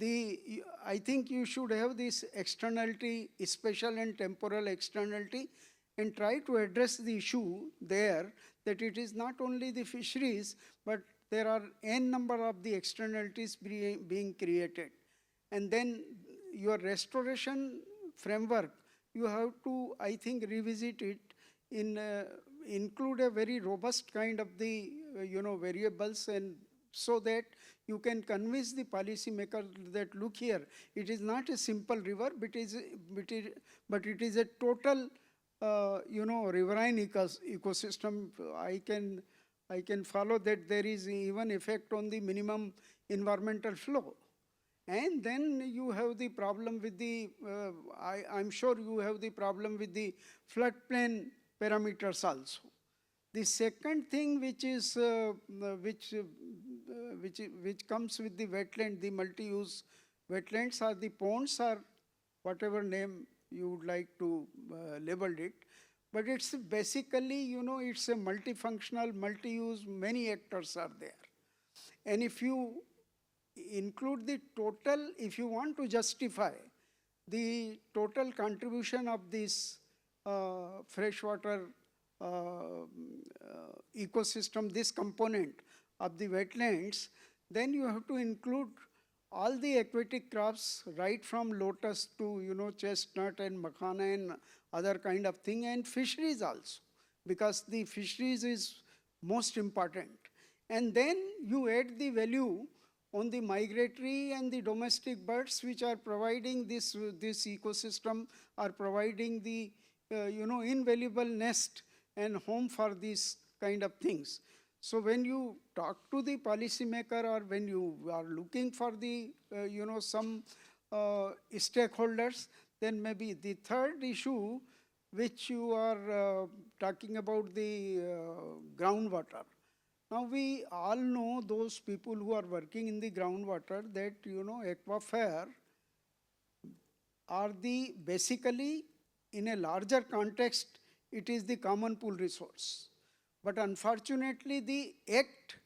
I think you should have this externality, spatial and temporal externality, and try to address the issue there that it is not only the fisheries, but there are n number of the externalities being created. And then your restoration framework, you have to, I think, revisit it include a very robust kind of the, variables, and so that you can convince the policymaker that look here, it is not a simple river, but it is a total, riverine ecosystem. I can follow that there is even effect on the minimum environmental flow. And then you have the problem with the, I'm sure you have the problem with the floodplain parameters also. The second thing which is, which comes with the wetland, the multi-use wetlands, are the ponds, or whatever name you would like to label it. But it's basically, it's a multifunctional, multi-use, many actors are there. And if you include the total, if you want to justify the total contribution of this freshwater ecosystem, this component of the wetlands, then you have to include all the aquatic crops, right from lotus to, chestnut and makhana and other kind of thing, and fisheries also, because the fisheries is most important. And then you add the value on the migratory and the domestic birds which are providing this ecosystem, are providing the, invaluable nest and home for these kind of things. So when you talk to the policymaker, or when you are looking for the, some stakeholders, then maybe the third issue which you are talking about, the groundwater. Now we all know, those people who are working in the groundwater, that, aquifer are the, basically in a larger context, it is the common pool resource. But unfortunately, the act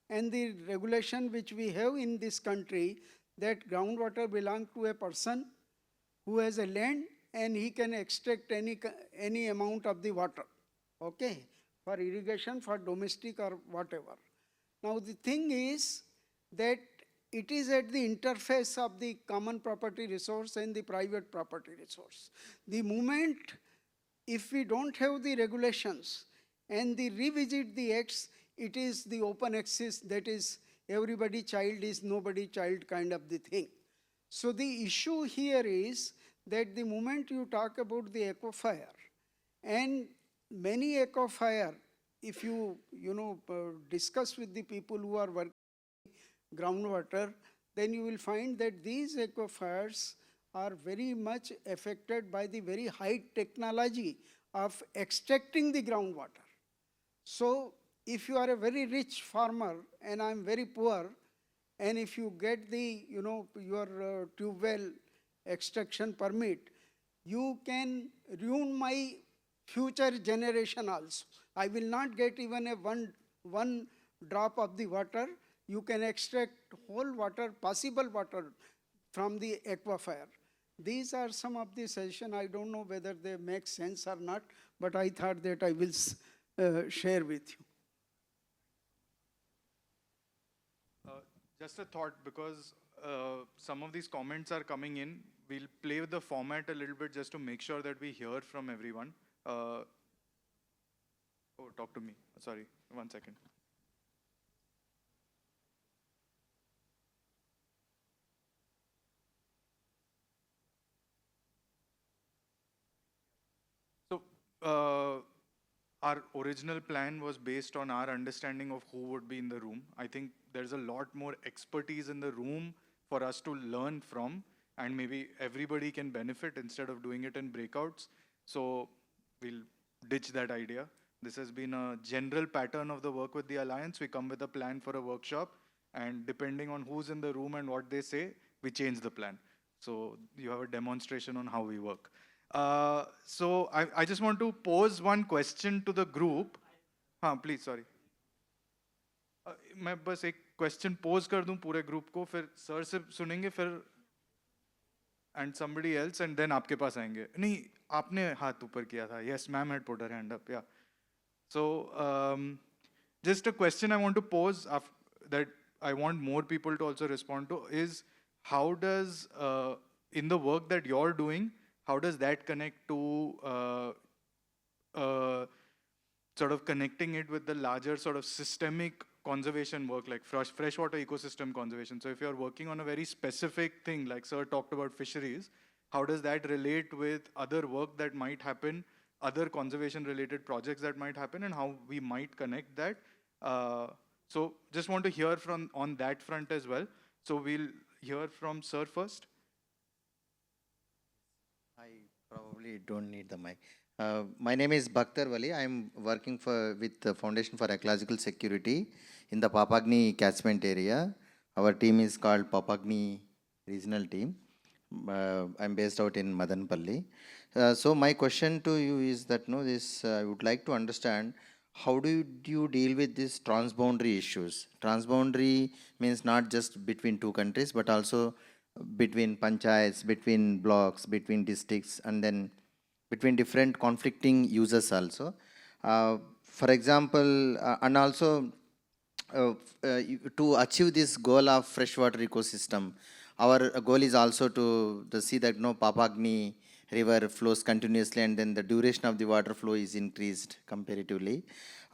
and the regulation which we have in this country, that groundwater belongs to a person who has a land and he can extract any amount of the water, okay, for irrigation, for domestic or whatever. Now the thing is that it is at the interface of the common property resource and the private property resource. The moment, if we don't have the regulations and the revisit the acts, it is the open access, that is everybody child is nobody child kind of the thing. So the issue here is that the moment you talk about the aquifer, and many aquifer, if you, discuss with the people who are working groundwater, then you will find that these aquifers are very much affected by the very high technology of extracting the groundwater. So if you are a very rich farmer and I'm very poor, and if you get the, your tube well extraction permit, you can ruin my future generation also. I will not get even a one drop of the water. You can extract whole water, possible water from the aquifer. These are some of the suggestions. I don't know whether they make sense or not, but I thought that I will share with you. Just a thought, because some of these comments are coming in. We'll play with the format a little bit just to make sure that we hear from everyone. Oh, talk to me. Sorry, 1 second. So, our original plan was based on our understanding of who would be in the room. I think there's a lot more expertise in the room for us to learn from, and maybe everybody can benefit instead of doing it in breakouts. So we'll ditch that idea. This has been a general pattern of the work with the Alliance. We come with a plan for a workshop, and depending on who's in the room and what they say, we change the plan. So you have a demonstration on how we work. So I just want to pose one question to the group. Please, sorry. मैं बस एक question pose कर दूं पूरे group को, फिर sir से सुनेंगे, फिर and somebody else, and then आपके पास आएंगे. नहीं, आपने हाथ ऊपर किया था. Yes, ma'am had put her hand up. Yeah. So just a question I want to pose that I want more people to also respond to is, how does in the work that you're doing, how does that connect to sort of connecting it with the larger sort of systemic conservation work, like freshwater ecosystem conservation? So if you're working on a very specific thing, like sir talked about fisheries, how does that relate with other work that might happen, other conservation related projects that might happen, and how we might connect that? So just want to hear from on that front as well. So we'll hear from sir first. I probably don't need the mic. My name is Bakhtar Wali. I'm working with the Foundation for Ecological Security in the Papagni catchment area. Our team is called Papagni Regional Team. I'm based out in Madanpalli. So my question to you is that, I would like to understand, how do you deal with these transboundary issues? Transboundary means not just between two countries, but also between panchayats, between blocks, between districts, and then between different conflicting users also. For example, and also to achieve this goal of freshwater ecosystem, our goal is also to see that Papagni river flows continuously, and then the duration of the water flow is increased comparatively.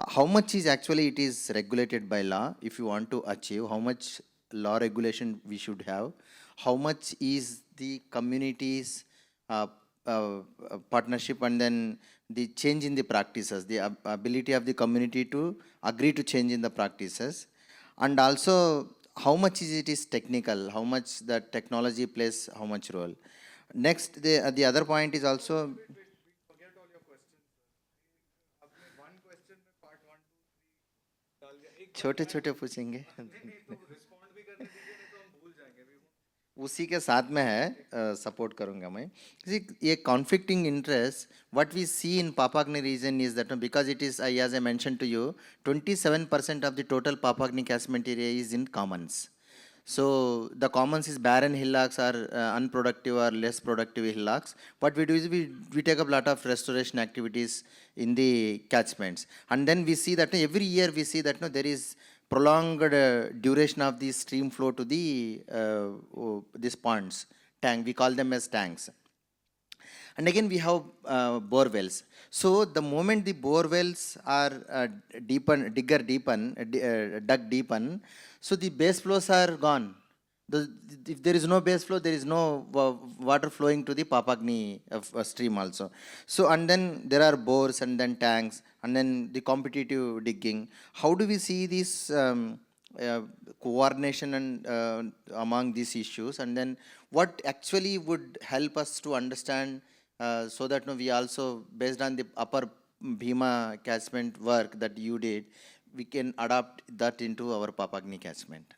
How much is actually it is regulated by law if you want to achieve? How much law regulation we should have? How much is the community's partnership, and then the change in the practices, the ability of the community to agree to change in the practices? And also, how much it is technical, how much the technology plays how much role? Next, the other point is also... Forget all your questions. One question में part 1, 2, 3 डाल दिया. छोटे-छोटे पूछेंगे. Respond भी करने दीजिए, नहीं तो हम भूल जाएंगे. उसी के साथ में है, सपोर्ट करूंगा मैं. ये conflicting interest, what we see in Papagni region is that because it is, as I mentioned to you, 27% of the total Papagni catchment area is in commons. So the commons is barren hillocks or unproductive or less productive hillocks. What we do is we take up a lot of restoration activities in the catchments, and then we see that every year we see that there is prolonged duration of the stream flow to the these ponds, tank. We call them as tanks. And again we have bore wells. So the moment the bore wells are dug deepen, so the base flows are gone. If there is no base flow, there is no water flowing to the Papagni stream also. So, and then there are bores and then tanks and then the competitive digging. How do we see this coordination and among these issues, and then what actually would help us to understand so that we also, based on the upper Bhima catchment work that you did, we can adapt that into our Papagni catchment?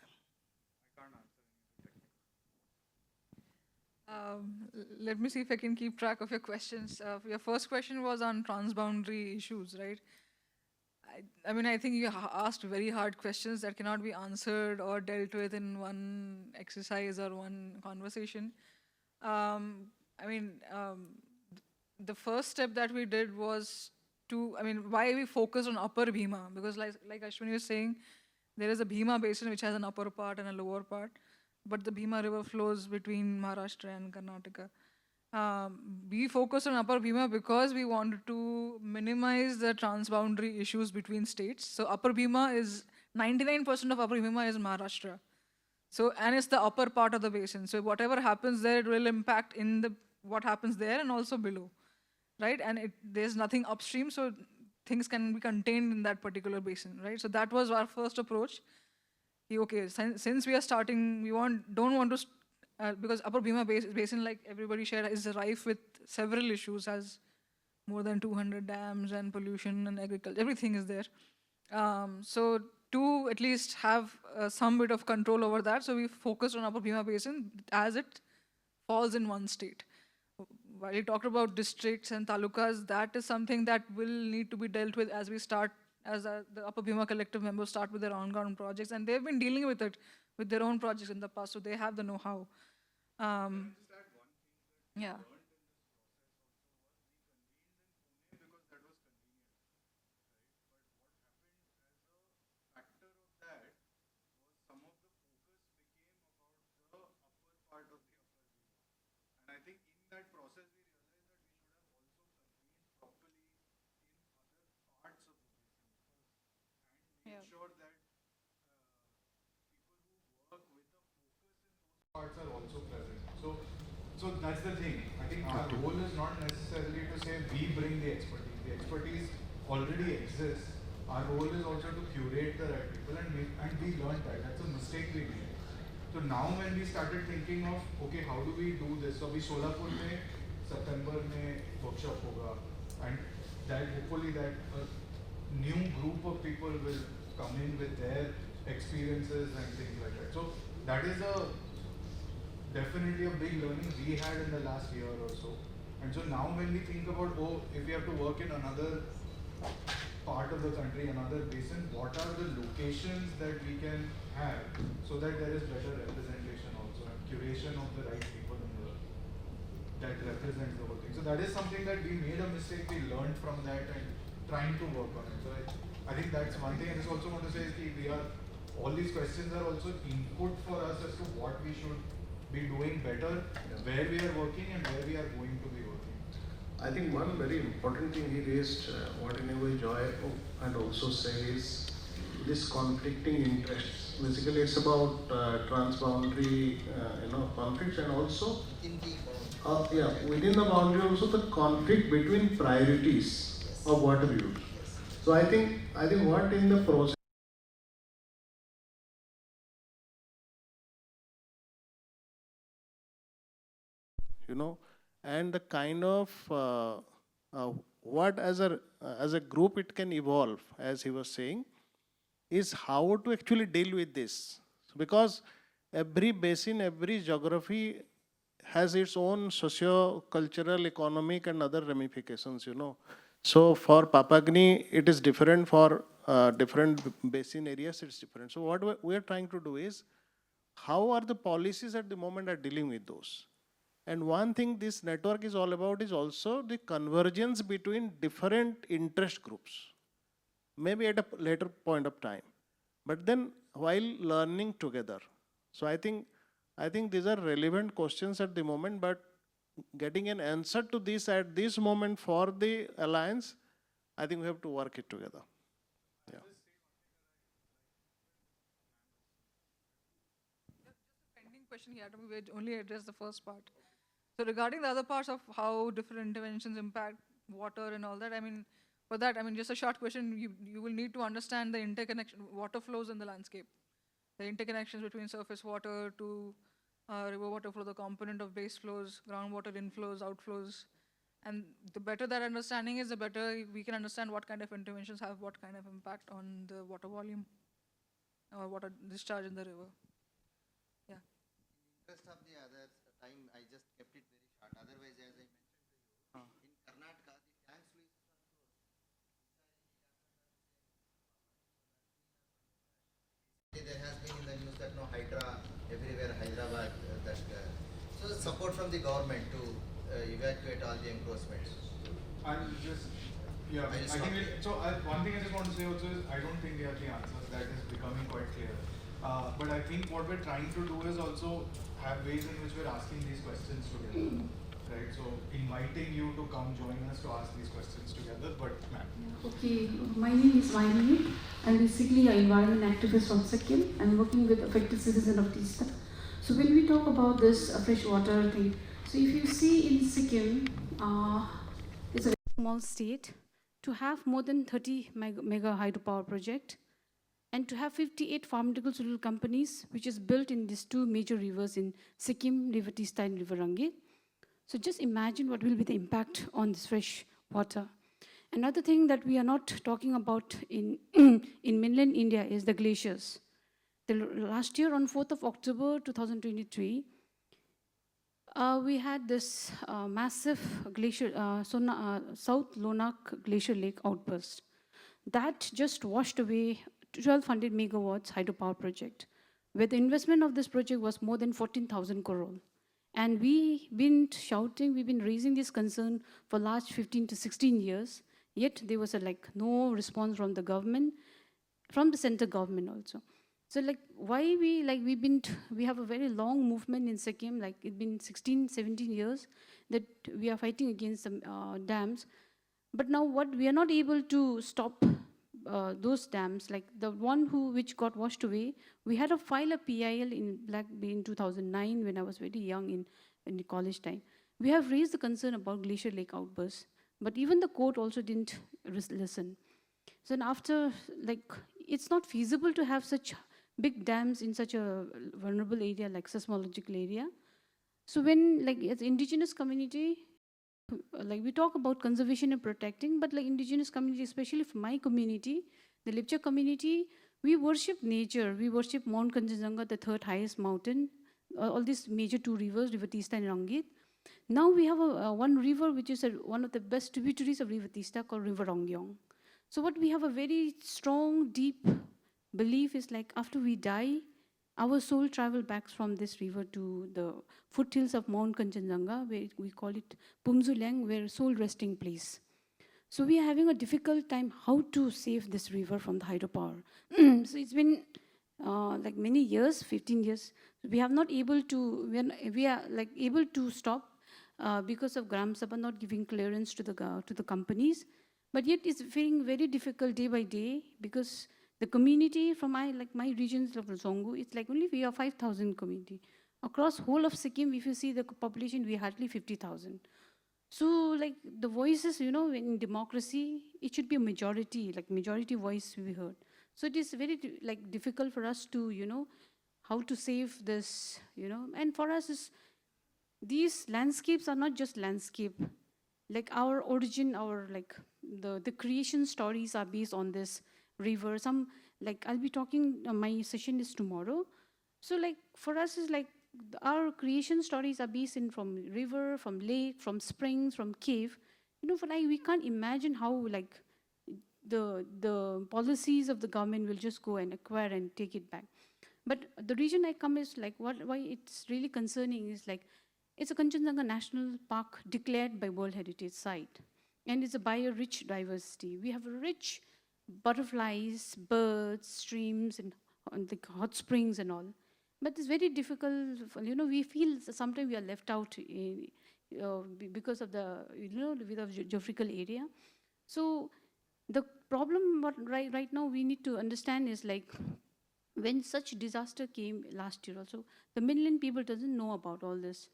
Let me see if I can keep track of your questions. Your first question was on transboundary issues, right? I mean, I think you asked very hard questions that cannot be answered or dealt with in one exercise or one conversation. The first step that we did was why we focused on Upper Bhima, because like Ashwini was saying, there is a Bhima basin which has an upper part and a lower part, but the Bhima river flows between Maharashtra and Karnataka. We focused on Upper Bhima because we wanted to minimize the transboundary issues between states. So Upper Bhima is, 99% of Upper Bhima is Maharashtra. So, and it's the upper part of the basin. So whatever happens there, it will impact in what happens there and also below, right? And there's nothing upstream, so things can be contained in that particular basin, right? So that was our first approach. Okay, since we are starting, don't want to, because Upper Bhima basin, like everybody shared, is rife with several issues, has more than 200 dams and pollution and agriculture, everything is there. So to at least have some bit of control over that, so we focused on Upper Bhima basin as it falls in one state. While you talked about districts and talukas, that is something that will need to be dealt with as we start, as the Upper Bhima collective members start with their ongoing projects, and they've been dealing with it with their own projects in the past, so they have the know-how. Yeah. I think in that process we realized that we should have also convened properly in other parts of the basin and make sure that people who work with a focus in those parts are also present. So that's the thing. I think our role is not necessarily to say we bring the expertise. The expertise already exists. Our role is also to curate the right people, and we learned that. That's a mistake we made. So now when we started thinking of, okay, how do we do this? So we Solapur mein September mein workshop hoga, and that hopefully that a new group of people will come in with their experiences and things like that. So that is definitely a big learning we had in the last year or so. And so now when we think about, if we have to work in another part of the country, another basin, what are the locations that we can have so that there is better representation also and curation of the right people that represents the whole thing. So that is something that we made a mistake, we learned from that and trying to work on it. So I think that's one thing. I just also want to say is all these questions are also input for us as to what we should be doing better, where we are working and where we are going to be working. I think one very important thing he raised, what in a way Joy and also said, is this conflicting interests. Basically, it's about transboundary, conflicts, and also within the boundary also the conflict between priorities of water use. So I think what in the process. And the kind of what as a group it can evolve, as he was saying, is how to actually deal with this. Because every basin, every geography has its own socio-cultural, economic and other ramifications, So for Papagni, it is different. For different basin areas, it's different. So what we are trying to do is, how are the policies at the moment are dealing with those? And one thing this network is all about is also the convergence between different interest groups, maybe at a later point of time, but then while learning together. So I think these are relevant questions at the moment, but getting an answer to this at this moment for the alliance, I think we have to work it together. Yeah. Pending question here, we only address the first part. So regarding the other parts of how different interventions impact water and all that, for that, just a short question, you will need to understand the interconnection, water flows in the landscape. The interconnections between surface water to river water flow, the component of base flows, groundwater inflows, outflows, And the better that understanding is, the better we can understand what kind of interventions have what kind of impact on the water volume or water discharge in the river. Yeah. Interest of the other time, I just kept it very short. Otherwise, as I mentioned to you, in Karnataka, the tanks will there has been in the news that no Hydra everywhere, Hyderabad, so support from the government to evacuate all the encroachments. And just, yeah, I think one thing I just want to say also is I don't think we have the answers. That is becoming quite clear. But I think what we're trying to do is also have ways in which we're asking these questions together. Right, so inviting you to come join us to ask these questions together, but ma'am. Okay, my name is Vaini. I'm basically an environment activist from Sikkim. I'm working with affected citizens of Teesta. So when we talk about this fresh water thing, so if you see in Sikkim, it's a very small state. To have more than 30 mega hydropower project, and to have 58 pharmaceutical companies, which is built in these two major rivers in Sikkim, River Teesta and River Rangi. So just imagine what will be the impact on this fresh water. Another thing that we are not talking about in mainland India is the glaciers. Last year on 4th of October 2023, we had this massive glacier, South Lonak Glacier Lake outburst. That just washed away 1200 megawatts hydropower project, where the investment of this project was more than 14,000 crore. And we've been shouting, we've been raising this concern for last 15 to 16 years, yet there was no response from the government, from the center government also. So why we have a very long movement in Sikkim, it's been 16, 17 years that we are fighting against the dams. But now we are not able to stop those dams, like the one which got washed away. We had to file a PIL in Black Bay in 2009 when I was very young in the college time. We have raised the concern about Glacier Lake outburst, but even the court also didn't listen. So after, it's not feasible to have such big dams in such a vulnerable area like seismological area. So when as indigenous community, we talk about conservation and protecting, but indigenous community, especially for my community, the Lepcha community, we worship nature. We worship Mount Kanchenjunga, the third highest mountain, all these major two rivers, River Teesta and Rangit. Now we have one river which is one of the best tributaries of River Teesta called River Rongyong. So what we have a very strong, deep belief is after we die, our soul travel back from this river to the foothills of Mount Kanchenjunga, where we call it Pumzulang, where soul resting place. So we are having a difficult time how to save this river from the hydropower. So it's been many years, 15 years. We have not able to, we are able to stop because of Gram Sabha not giving clearance to the companies. But yet it's feeling very difficult day by day because the community from my regions of Zongu, it's only we are 5,000 community. Across whole of Sikkim, if you see the population, we hardly 50,000. So the voices, in democracy, it should be a majority, majority voice we heard. So it is very difficult for us to, how to save this, and for us, these landscapes are not just landscape. Our origin, our the creation stories are based on this river. Some I'll be talking, my session is tomorrow. So for us is our creation stories are based in from river, from lake, from springs, from cave. For we can't imagine how the policies of the government will just go and acquire and take it back. But the reason I come is why it's really concerning is it's a Kanchenjunga National Park declared by World Heritage Site. And it's a bio-rich diversity. We have a rich butterflies, birds, streams, and the hot springs and all. But it's very difficult, we feel sometimes we are left out because of the, geographical area. So the problem right now we need to understand is when such disaster came last year also, the mainland people doesn't know about all this.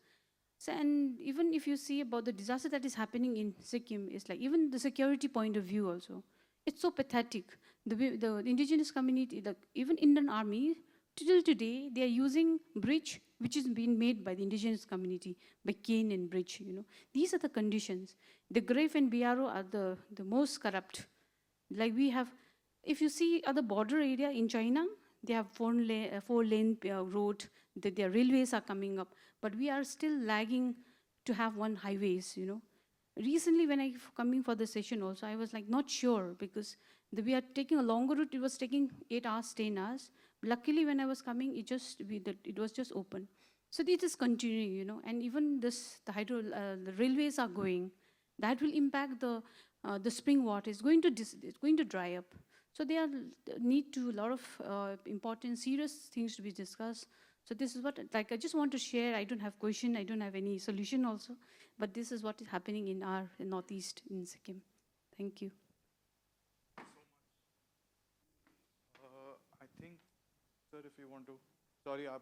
So, and even if you see about the disaster that is happening in Sikkim, it's even the security point of view also. It's so pathetic. The indigenous community, even Indian Army, till today, they are using bridge which is being made by the indigenous community, by cane and bridge, These are the conditions. The GRAFE and BRO are the most corrupt. Like we have, if you see at the border area in China, they have four-lane road, their railways are coming up, but we are still lagging to have one highways, you know. Recently, when I coming for the session also, I was like not sure because we are taking a longer route. It was taking 8 hours, 10 hours. Luckily, when I was coming, it was just open. So this is continuing, you know, and even the railways are going. That will impact the spring water. It's going to dry up. So there need to a lot of important, serious things to be discussed. So this is what, like, I just want to share. I don't have question. I don't have any solution also. But this is what is happening in our northeast in Sikkim. Thank you. I think, sir, if you want to, sorry, I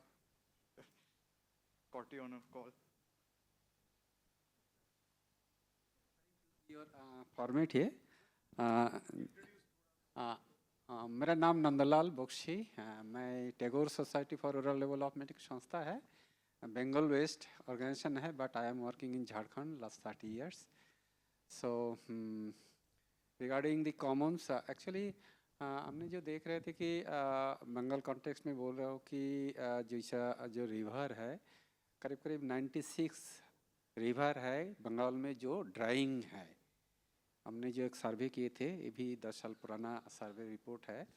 caught you on a call. Your format है मेरा नाम नंदलाल बख्शी मैं Tagore society for rural development की संस्था है Bengal waste organisation है but I am working in Jharkhand last 30 years. So regarding the commons actually हमने जो देख रहे थे कि बंगाल कॉन्टेक्स्ट में बोल रहा हूँ कि जैसा जो रिवर है करीब करीब 96 रिवर है बंगाल में जो ड्राइंग है. हमने जो एक सर्वे किए थे ये भी 10 साल पुराना सर्वे रिपोर्ट है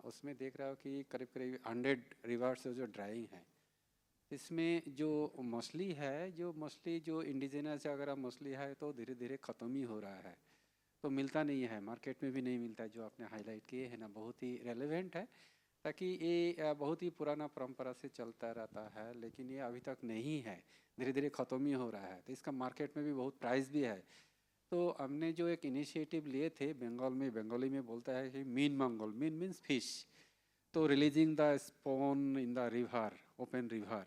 उसमें देख रहा हूँ कि करीब करीब 100 रिवर्स जो ड्राइंग है. इसमें जो मछली है जो इंडिजिनस अगर मछली है तो धीरे धीरे ख़त्म ही हो रहा है तो मिलता नहीं है मार्केट में भी नहीं मिलता है. जो आपने हाईलाइट किए है ना बहुत ही रेलेवेंट है ताकि ये बहुत ही पुराना परंपरा से चलता रहता है लेकिन ये अभी तक नहीं है धीरे धीरे ख़त्म ही हो रहा है. तो इसका मार्केट में भी बहुत प्राइस भी है. तो हमने जो एक इनिशिएटिव लिए थे बंगाली में बोलता है कि मीन मंगल मीन मीन्स फिश तो releasing the spawn in the river open river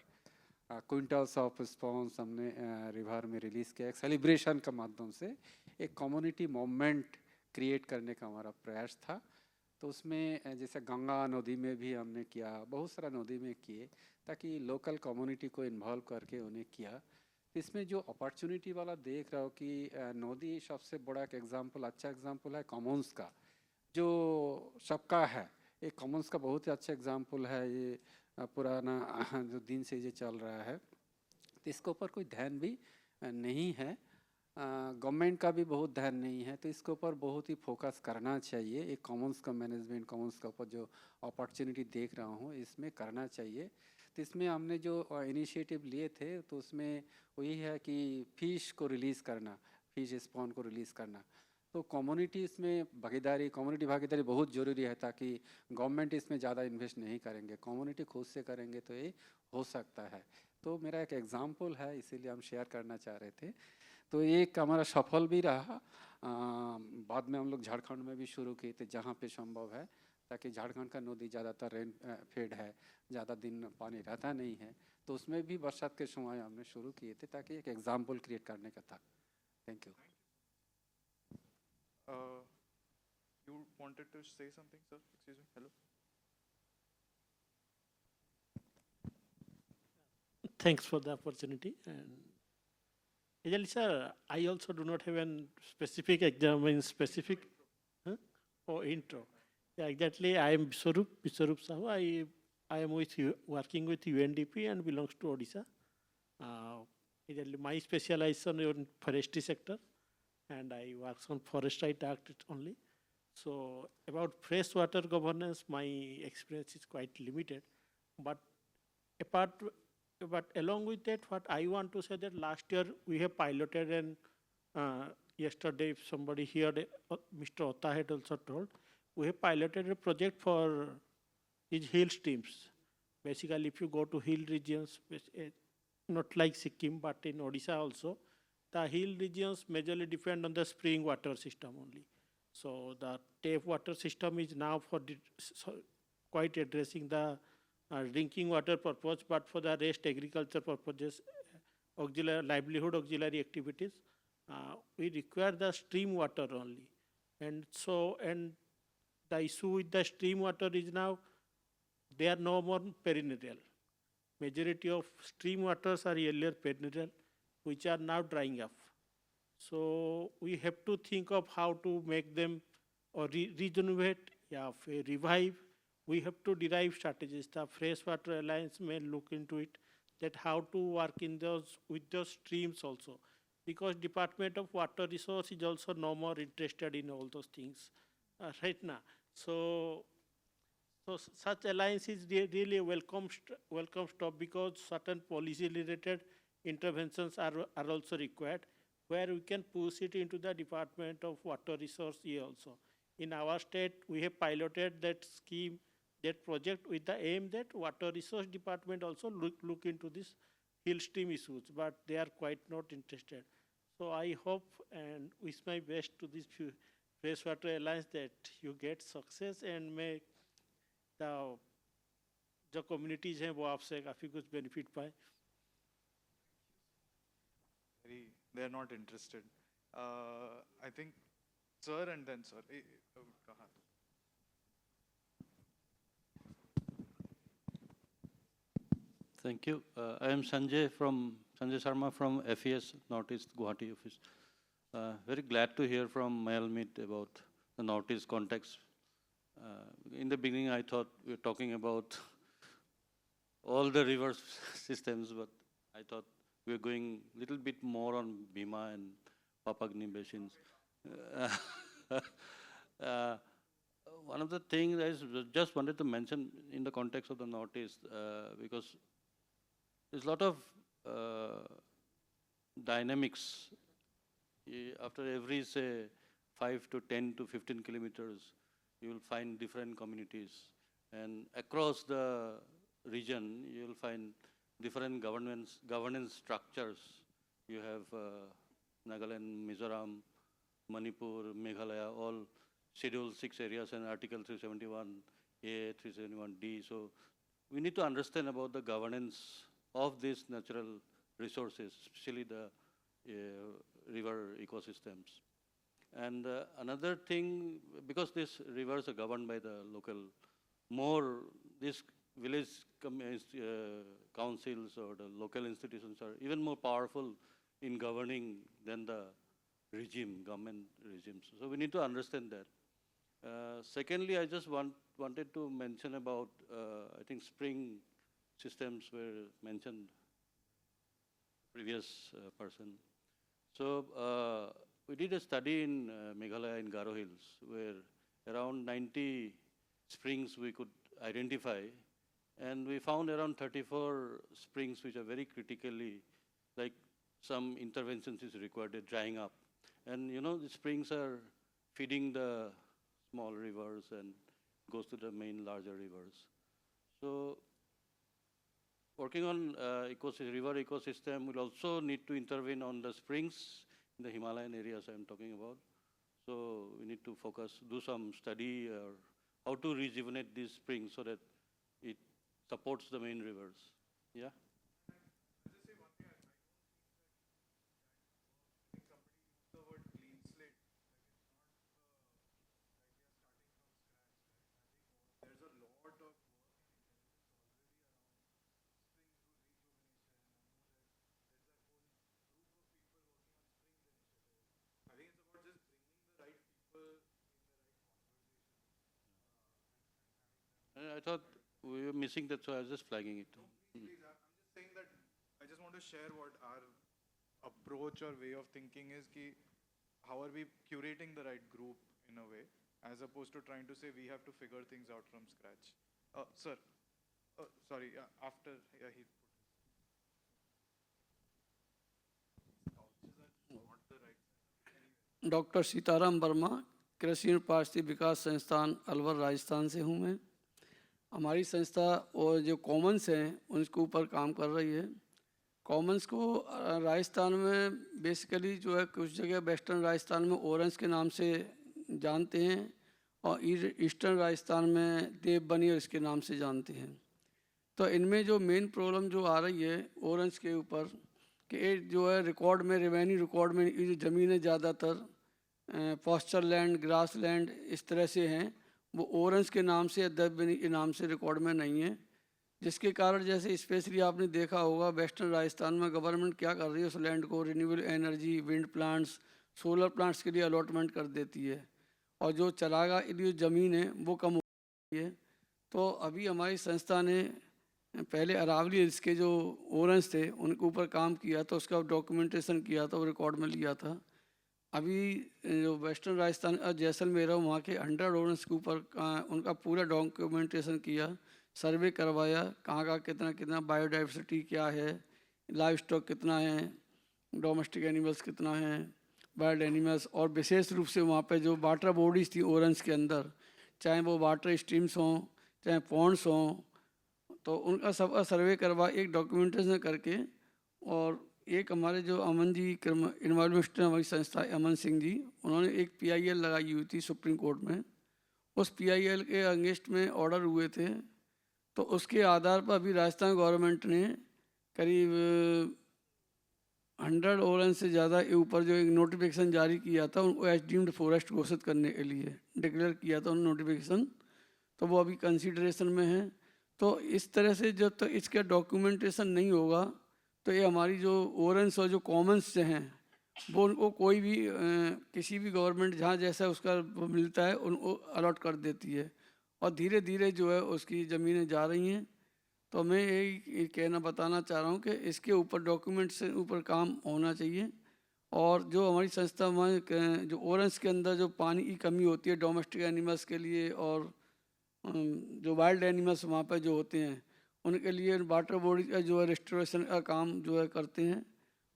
quintals of spawns हमने रिवर में रिलीज़ किया. एक सेलिब्रेशन का माध्यम से एक कम्युनिटी मूवमेंट क्रिएट करने का हमारा प्रयास था. तो उसमें जैसे गंगा नदी में भी हमने किया बहुत सारा नदी में किए ताकि लोकल कम्युनिटी को इन्वॉल्व करके उन्हें किया. इसमें जो अपॉर्चुनिटी वाला देख रहा हो कि नदी सबसे बड़ा एक एग्जांपल अच्छा एग्जांपल है कॉमन्स का जो सबका है. एक कॉमन्स का बहुत ही अच्छा एग्जांपल है ये पुराना जो दिन से ये चल रहा है तो इसके ऊपर कोई ध्यान भी नहीं है. गवर्नमेंट का भी बहुत ध्यान नहीं है तो इसके ऊपर बहुत ही फोकस करना चाहिए. एक कॉमन्स का मैनेजमेंट कॉमन्स का ऊपर जो अपॉर्चुनिटी देख रहा हूँ इसमें करना चाहिए. तो इसमें हमने जो इनिशिएटिव लिए थे तो उसमें वही है कि फिश को रिलीज़ करना फिश स्पॉन को रिलीज़ करना. तो कम्युनिटी इसमें कम्युनिटी भागीदारी बहुत ज़रूरी है ताकि गवर्नमेंट इसमें ज़्यादा इन्वेस्ट नहीं करेंगे कम्युनिटी खुद से करेंगे तो ये हो सकता है. तो मेरा एक एग्जांपल है इसीलिए हम शेयर करना चाह रहे थे. तो एक हमारा सफल भी रहा. बाद में हम लोग झारखंड में भी शुरू किए थे जहाँ पे संभव है ताकि झारखंड का नदी ज़्यादातर रेन फेड है ज़्यादा दिन पानी रहता नहीं है तो उसमें भी बरसात के समय हमने शुरू किए थे ताकि एक एग्जाम्पल क्रिएट करने का था. Thank you. You wanted to say something, sir? Excuse me. Hello. Thanks for the opportunity. And Ejali sir, I also do not have a specific exam in specific intro. Yeah, exactly. I am Biswarup Sahu. I am working with UNDP and belongs to Odisha. My specialization in forestry sector, and I work on Forest Right Act only. So about freshwater governance, my experience is quite limited. But along with that, what I want to say that last year we have piloted and yesterday somebody here, Mr. Otta had also told, we have piloted a project for these hill streams. Basically, if you go to hill regions, not like Sikkim, but in Odisha also, the hill regions majorly depend on the spring water system only. So the tap water system is now quite addressing the drinking water purpose, but for the rest agriculture purposes, livelihood auxiliary activities, we require the stream water only. And the issue with the stream water is now they are no more perennial. Majority of stream waters are earlier perennial, which are now drying up. So we have to think of how to make them or regenerate, revive. We have to derive strategies. The Freshwater Alliance may look into it, that how to work in those with those streams also, because Department of Water Resource is also no more interested in all those things right now. So such alliance is really a welcome stop, because certain policy related interventions are also required, where we can push it into the Department of Water Resource also. In our state, we have piloted that scheme, that project, with the aim that Water Resource Department also look into this hill stream issues, but they are quite not interested. So I hope and wish my best to this Freshwater Alliance that you get success and make the जो communities हैं वो आपसे काफ़ी कुछ benefit पाए. They are not interested. I think, sir, and then sir. Thank you. I am Sanjay Sharma from FES Northeast Guwahati office. Very glad to hear from Mayal Meet about the Northeast context. In the beginning, I thought we were talking about all the river systems, but I thought we were going a little bit more on Bhima and Papagni basins. One of the things I just wanted to mention in the context of the Northeast, because there's a lot of dynamics. After every, say, 5 to 10 to 15 kilometers, you will find different communities. And across the region, you will find different governance structures. You have Nagaland, Mizoram, Manipur, Meghalaya, all Schedule 6 areas and Article 371A, 371D. So we need to understand about the governance of these natural resources, especially the river ecosystems. And another thing, because these rivers are governed by the local, these village councils or the local institutions are even more powerful in governing than the government regimes. So we need to understand that. Secondly, I just wanted to mention about, I think spring systems were mentioned, previous person. So we did a study in Meghalaya in Garo Hills, where around 90 springs we could identify, and we found around 34 springs which are very critically, like some interventions is required, they're drying up. And you know, the springs are feeding the small rivers and goes to the main larger rivers. So working on river ecosystem, we'll also need to intervene on the springs in the Himalayan areas I'm talking about. So we need to focus, do some study or how to rejuvenate these springs so that it supports the main rivers. Yeah. I thought we were missing that, so I was just flagging it. Please, I'm just saying that I just want to share what our approach or way of thinking is, ki how are we curating the right group in a way, as opposed to trying to say we have to figure things out from scratch. Sir, sorry, after he put doctor Sitaram Verma, कृषि पारिस्थितिक विकास संस्थान अलवर राजस्थान से हूँ मैं। हमारी संस्था और जो कॉमन्स हैं उनके ऊपर काम कर रही है। कॉमन्स को राजस्थान में बेसिकली जो है कुछ जगह वेस्टर्न राजस्थान में ऑरेंज के नाम से जानते हैं और ईस्टर्न राजस्थान में देवबनी और इसके नाम से जानते हैं। तो इनमें जो मेन प्रॉब्लम जो आ रही है ऑरेंज के ऊपर कि जो है रिकॉर्ड में रेवेन्यू रिकॉर्ड में ये जो ज़मीनें ज़्यादातर पॉस्चर लैंड, ग्रास लैंड इस तरह से हैं, वो ऑरेंज के नाम से या देवबनी के नाम से रिकॉर्ड में नहीं है। जिसके कारण जैसे स्पेशली आपने देखा होगा वेस्टर्न राजस्थान में गवर्नमेंट क्या कर रही है, उस लैंड को renewable energy, wind plants, solar plants के लिए अलॉटमेंट कर देती है, और जो चरागाह के लिए ज़मीन है वो कम हो रही है। तो अभी हमारी संस्था ने पहले अरावली हिल्स के जो ओरेंज थे उनके ऊपर काम किया था, उसका डॉक्यूमेंटेशन किया था और रिकॉर्ड में लिया था। अभी जो वेस्टर्न राजस्थान जैसलमेर है वहाँ के 100 ओरेंज के ऊपर उनका पूरा डॉक्यूमेंटेशन किया, सर्वे करवाया, कहाँ का कितना कितना बायोडाइवर्सिटी क्या है, लाइव स्टॉक कितना है, डोमेस्टिक एनिमल्स कितना है, वाइल्ड एनिमल्स, और विशेष रूप से वहाँ पे जो वाटर बॉडीज़ थी ओरेंज के अंदर, चाहे वो वाटर स्ट्रीम्स हों चाहे पॉन्ड्स हों, तो उनका सब सर्वे करवा एक डॉक्यूमेंटेशन करके। और एक हमारे जो अमन जी इन्वायरमेंट हमारी संस्था अमन सिंह जी, उन्होंने एक PIL लगाई हुई थी सुप्रीम कोर्ट में, उस PIL के अगेंस्ट में ऑर्डर हुए थे, तो उसके आधार पर अभी राजस्थान गवर्नमेंट ने करीब 100 ओरेंज से ज़्यादा के ऊपर जो एक नोटिफिकेशन जारी किया था उनको एज डीम्ड फॉरेस्ट घोषित करने के लिए डिक्लेयर किया था उन नोटिफिकेशन, तो वो अभी कंसिडरेशन में है। तो इस तरह से जब तक इसका डॉक्यूमेंटेशन नहीं होगा तो ये हमारी जो ओरेंज और जो कॉमन्स हैं वो उनको कोई भी किसी भी गवर्नमेंट जहाँ जैसा उसका वो मिलता है उनको अलॉट कर देती है, और धीरे धीरे जो है उसकी ज़मीनें जा रही हैं। तो मैं यही कहना बताना चाह रहा हूँ कि इसके ऊपर डॉक्यूमेंट से ऊपर काम होना चाहिए, और जो हमारी संस्था में जो ओरेंज के अंदर जो पानी की कमी होती है डोमेस्टिक एनिमल्स के लिए और जो वाइल्ड एनिमल्स वहाँ पर जो होते हैं उनके लिए वाटर बॉडी का जो है रेस्टोरेशन का काम जो है करते हैं,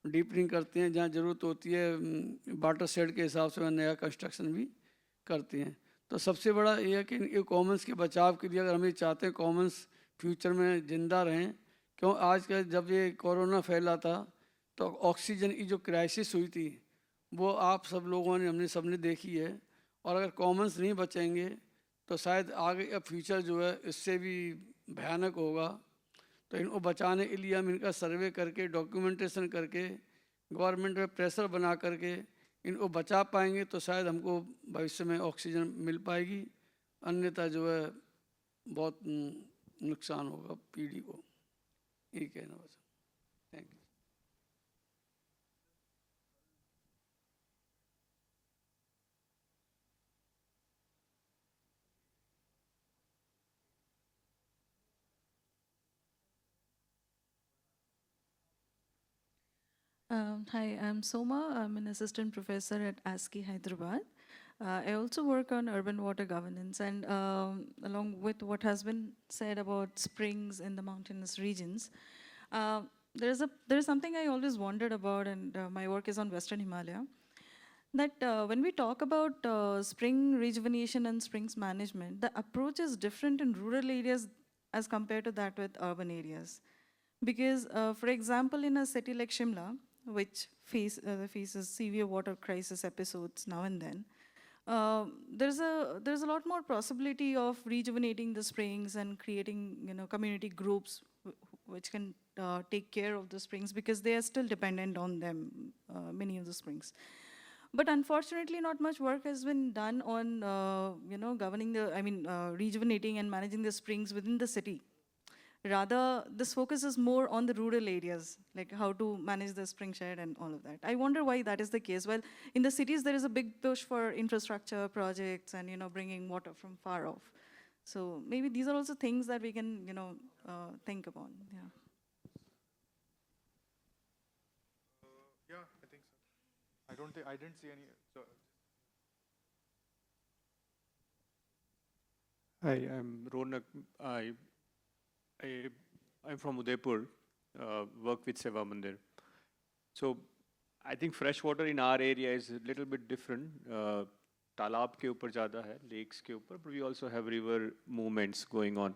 डीपनिंग करते हैं, जहाँ ज़रूरत होती है वाटर शेड के हिसाब से नया कंस्ट्रक्शन भी करते हैं। तो सबसे बड़ा ये है कि इनके कॉमन्स के बचाव के लिए अगर हम ये चाहते हैं कॉमन्स फ्यूचर में ज़िंदा रहें, क्यों आज का जब ये कोरोना फैला था तो ऑक्सीजन की जो क्राइसिस हुई थी वो आप सब लोगों ने हमने सबने देखी है, और अगर कॉमन्स नहीं बचेंगे तो शायद आगे का फ्यूचर जो है इससे भी भयानक होगा। तो इनको बचाने के लिए हम इनका सर्वे करके डॉक्यूमेंटेशन करके गवर्नमेंट में प्रेशर बना करके इनको बचा पाएंगे तो शायद हमको भविष्य में ऑक्सीजन मिल पाएगी, अन्यथा जो है बहुत नुकसान होगा पीढ़ी को। यही कहना बस। Thank you. Hi, I'm Soma. I'm an assistant professor at ASCII, Hyderabad. I also work on urban water governance, and along with what has been said about springs in the mountainous regions, there is something I always wondered about, and my work is on Western Himalaya. That when we talk about spring rejuvenation and springs management, the approach is different in rural areas as compared to that with urban areas. Because, for example, in a city like Shimla, which faces severe water crisis episodes now and then, there's a lot more possibility of rejuvenating the springs and creating community groups which can take care of the springs, because they are still dependent on them, many of the springs. But unfortunately, not much work has been done on rejuvenating and managing the springs within the city. Rather, this focus is more on the rural areas, like how to manage the spring shed and all of that. I wonder why that is the case. Well, in the cities, there is a big push for infrastructure projects and bringing water from far off. So maybe these are also things that we can think upon. Yeah. Yeah, I think so. I didn't see any. So. Hi, I'm Ronak. I'm from Udaipur, work with Seva Mandir. So I think fresh water in our area is a little bit different. Talab ke upar zyada hai, lakes ke upar, but we also have river movements going on.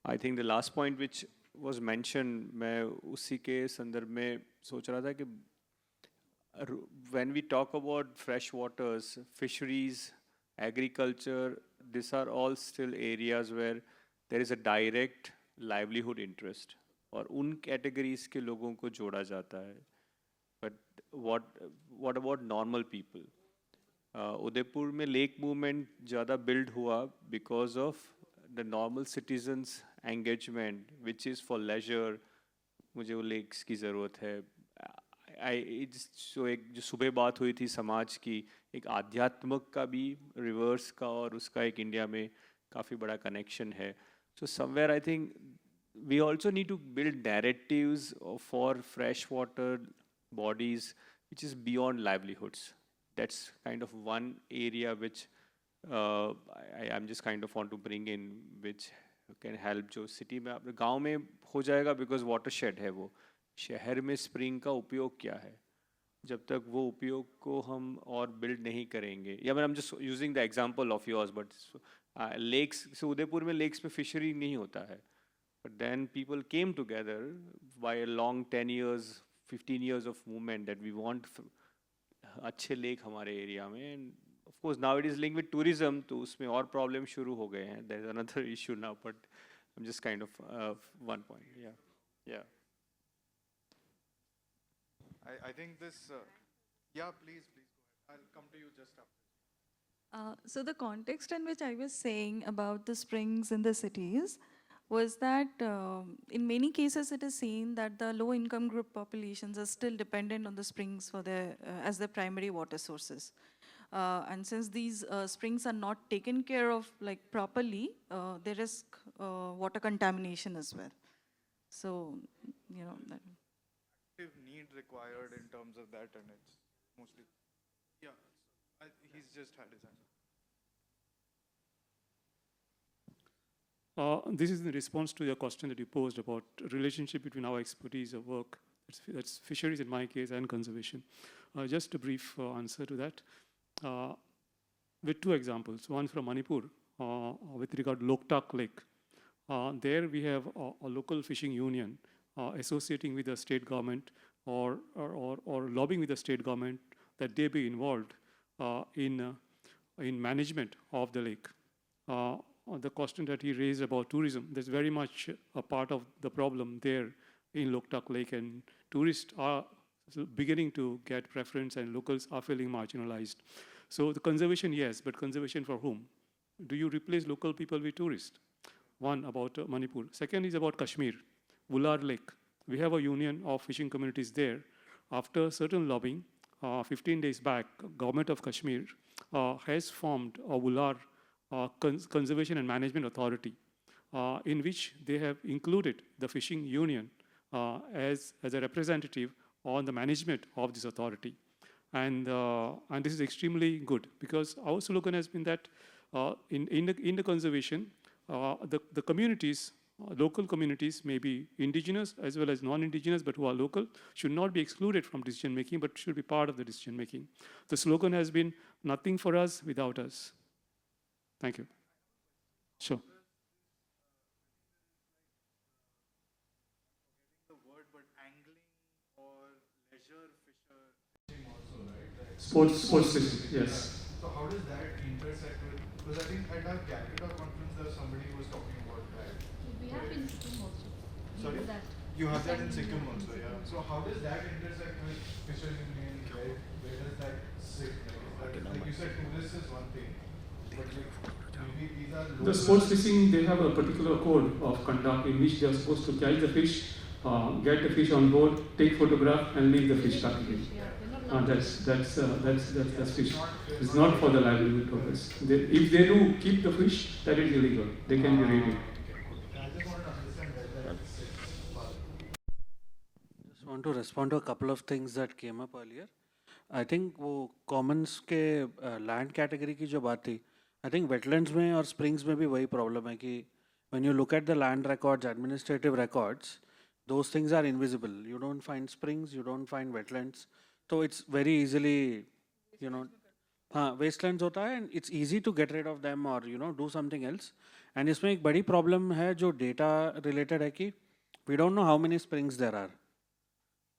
I think the last point which was mentioned, मैं उसी के संदर्भ में सोच रहा था कि when we talk about fresh waters, fisheries, agriculture, these are all still areas where there is a direct livelihood interest और उन categories के लोगों को जोड़ा जाता है. But what about normal people? Udaipur में lake movement ज़्यादा build हुआ because of the normal citizens engagement which is for leisure, मुझे वो लेक्स की ज़रूरत है. जो एक जो सुबह बात हुई थी समाज की, एक आध्यात्मिक का भी, रिवर्स का, और उसका एक इंडिया में काफ़ी बड़ा कनेक्शन है. So somewhere I think we also need to build narratives for freshwater bodies which is beyond livelihoods. That's kind of one area which I'm just kind of want to bring in, which can help. जो city में आप गांव में हो जाएगा because watershed है वो. शहर में स्प्रिंग का उपयोग क्या है? जब तक वो उपयोग को हम और बिल्ड नहीं करेंगे, या मैं I'm just using the example of yours, but lakes, so Udaipur में lakes में fishery नहीं होता है. But then people came together by a long 10 years, 15 years of movement that we want अच्छे lake हमारे area में. And of course now it is linked with tourism, तो उसमें और problem शुरू हो गए हैं. There is another issue now, but I'm just kind of one point. Yeah. I think this, yeah, please go ahead. I'll come to you just after. So the context in which I was saying about the springs in the cities was that in many cases it is seen that the low income group populations are still dependent on the springs for their, as their primary water sources. And since these springs are not taken care of like properly, they risk water contamination as well. So, you know, that. Need required in terms of that, and it's mostly, yeah, he's just had his hand. This is in response to your question that you posed about relationship between our expertise of work, that's fisheries in my case, and conservation. Just a brief answer to that. With two examples, one from Manipur with regard to Loktak Lake. There we have a local fishing union associating with the state government or lobbying with the state government that they be involved in management of the lake. The question that he raised about tourism, that's very much a part of the problem there in Loktak Lake, and tourists are beginning to get preference and locals are feeling marginalized. So the conservation, yes, but conservation for whom? Do you replace local people with tourists? One, about Manipur. Second is about Kashmir, Wular Lake. We have a union of fishing communities there. After certain lobbying, 15 days back, government of Kashmir has formed a Wular Conservation and Management Authority, in which they have included the fishing union as a representative on the management of this authority. And this is extremely good, because our slogan has been that in the conservation, the communities, local communities, may be indigenous as well as non-indigenous, but who are local, should not be excluded from decision making, but should be part of the decision making. The slogan has been nothing for us without us. Thank you. Sure. The word, but angling or leisure fishing also, right? Sports fishing, yes. So how does that intersect with, because I think at our Calcutta conference there was somebody who was talking about that. We have in Sikkim also. Sorry? You have that in Sikkim also, yeah. So how does that intersect with fisheries union? Where does that sit? Like you said, tourists is one thing. But like, maybe these are the sports fishing, they have a particular code of conduct in which they are supposed to catch the fish, get the fish on board, take photograph, and leave the fish back again. That's fish. It's not for the livelihood purpose. If they do keep the fish, that is illegal. They can be raided. Just want to respond to a couple of things that came up earlier. I think वो commons के land category की जो बात थी, I think wetlands में और springs में भी वही problem है कि when you look at the land records, administrative records, those things are invisible. You don't find springs, you don't find wetlands. So it's very easily, you know, wastelands होता है, and it's easy to get rid of them or, you know, do something else. And इसमें एक बड़ी problem है जो data related है कि we don't know how many springs there are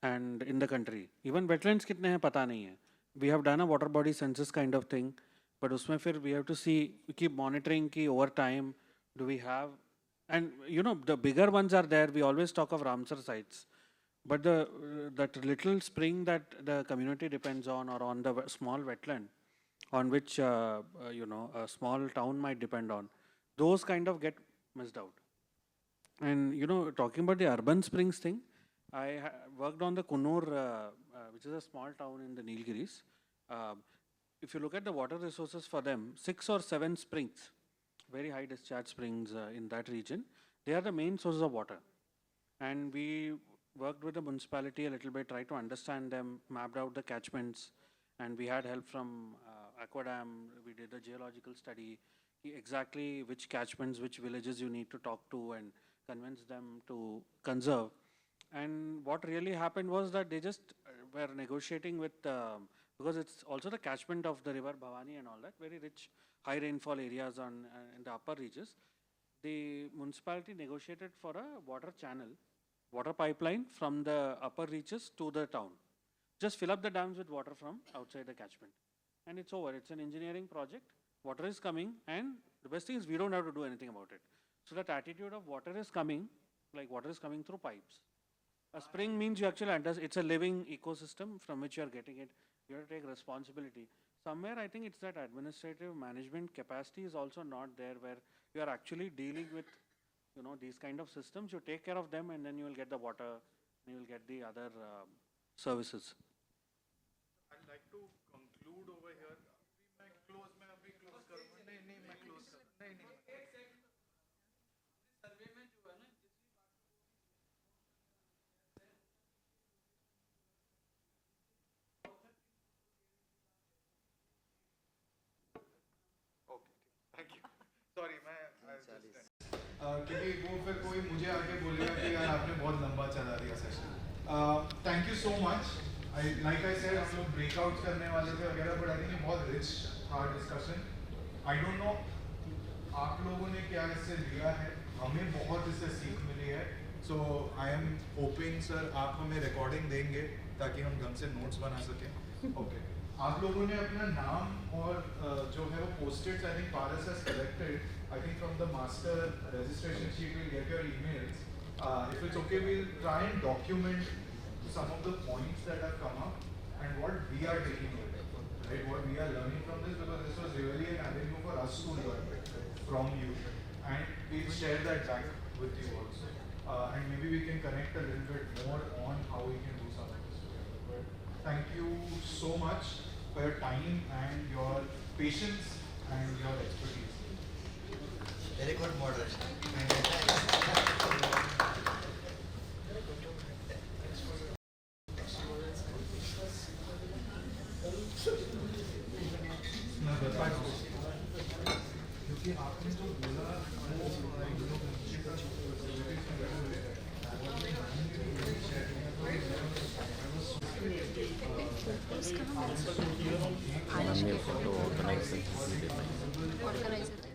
and in the country. Even wetlands कितने हैं पता नहीं है. We have done a water body census kind of thing, but उसमें फिर we have to see, keep monitoring कि over time do we have, and you know the bigger ones are there. We always talk of Ramsar sites, but that little spring that the community depends on, or on the small wetland on which you know a small town might depend on, those kind of get missed out. And you know, talking about the urban springs thing, I worked on the Kunnur, which is a small town in the Nilgiris. If you look at the water resources for them, 6 or 7 springs, very high discharge springs in that region, they are the main sources of water. And we worked with the municipality a little bit, tried to understand them, mapped out the catchments, and we had help from Aquadam. We did a geological study, exactly which catchments, which villages you need to talk to and convince them to conserve. And what really happened was that they just were negotiating with, because it's also the catchment of the river Bhavani and all that, very rich, high rainfall areas on in the upper reaches. The municipality negotiated for a water channel, water pipeline from the upper reaches to the town. Just fill up the dams with water from outside the catchment. And it's over. It's an engineering project. Water is coming, and the best thing is we don't have to do anything about it. So that attitude of water is coming, like water is coming through pipes. A spring means you actually understand, it's a living ecosystem from which you are getting it. You have to take responsibility. Somewhere I think it's that administrative management capacity is also not there, where you are actually dealing with, you know, these kind of systems. You take care of them, and then you will get the water, and you will get the other services. I'd like to conclude over here. Sorry मैं क्योंकि वो फिर कोई मुझे आके बोलेगा कि यार आपने बहुत लंबा चला दिया session thank you so much like I said हम लोग ब्रेकआउट्स करने वाले थे वगैरह बट आई थिंक बहुत रिच था डिस्कशन आई डोंट नो आप लोगों ने क्या इससे लिया है हमें बहुत इससे सीख मिली है सो आई एम होपिंग सर आप हमें रिकॉर्डिंग देंगे ताकि हम ढंग से नोट्स बना सकें ओके आप लोगों ने अपना नाम और जो है वो posted I think Paras has collected I think from the master registration sheet will get your emails if it's okay we will try and document some of the points that have come up and what we are taking away, right? What we are learning from this, because this was really an avenue for us to learn from you, and we'll share that back with you also. And maybe we can connect a little bit more on how we can do some of this together. But thank you so much for your time and your patience and your expertise. Very good moderation. मैं बता दूँ क्योंकि आपने जो बोला organizer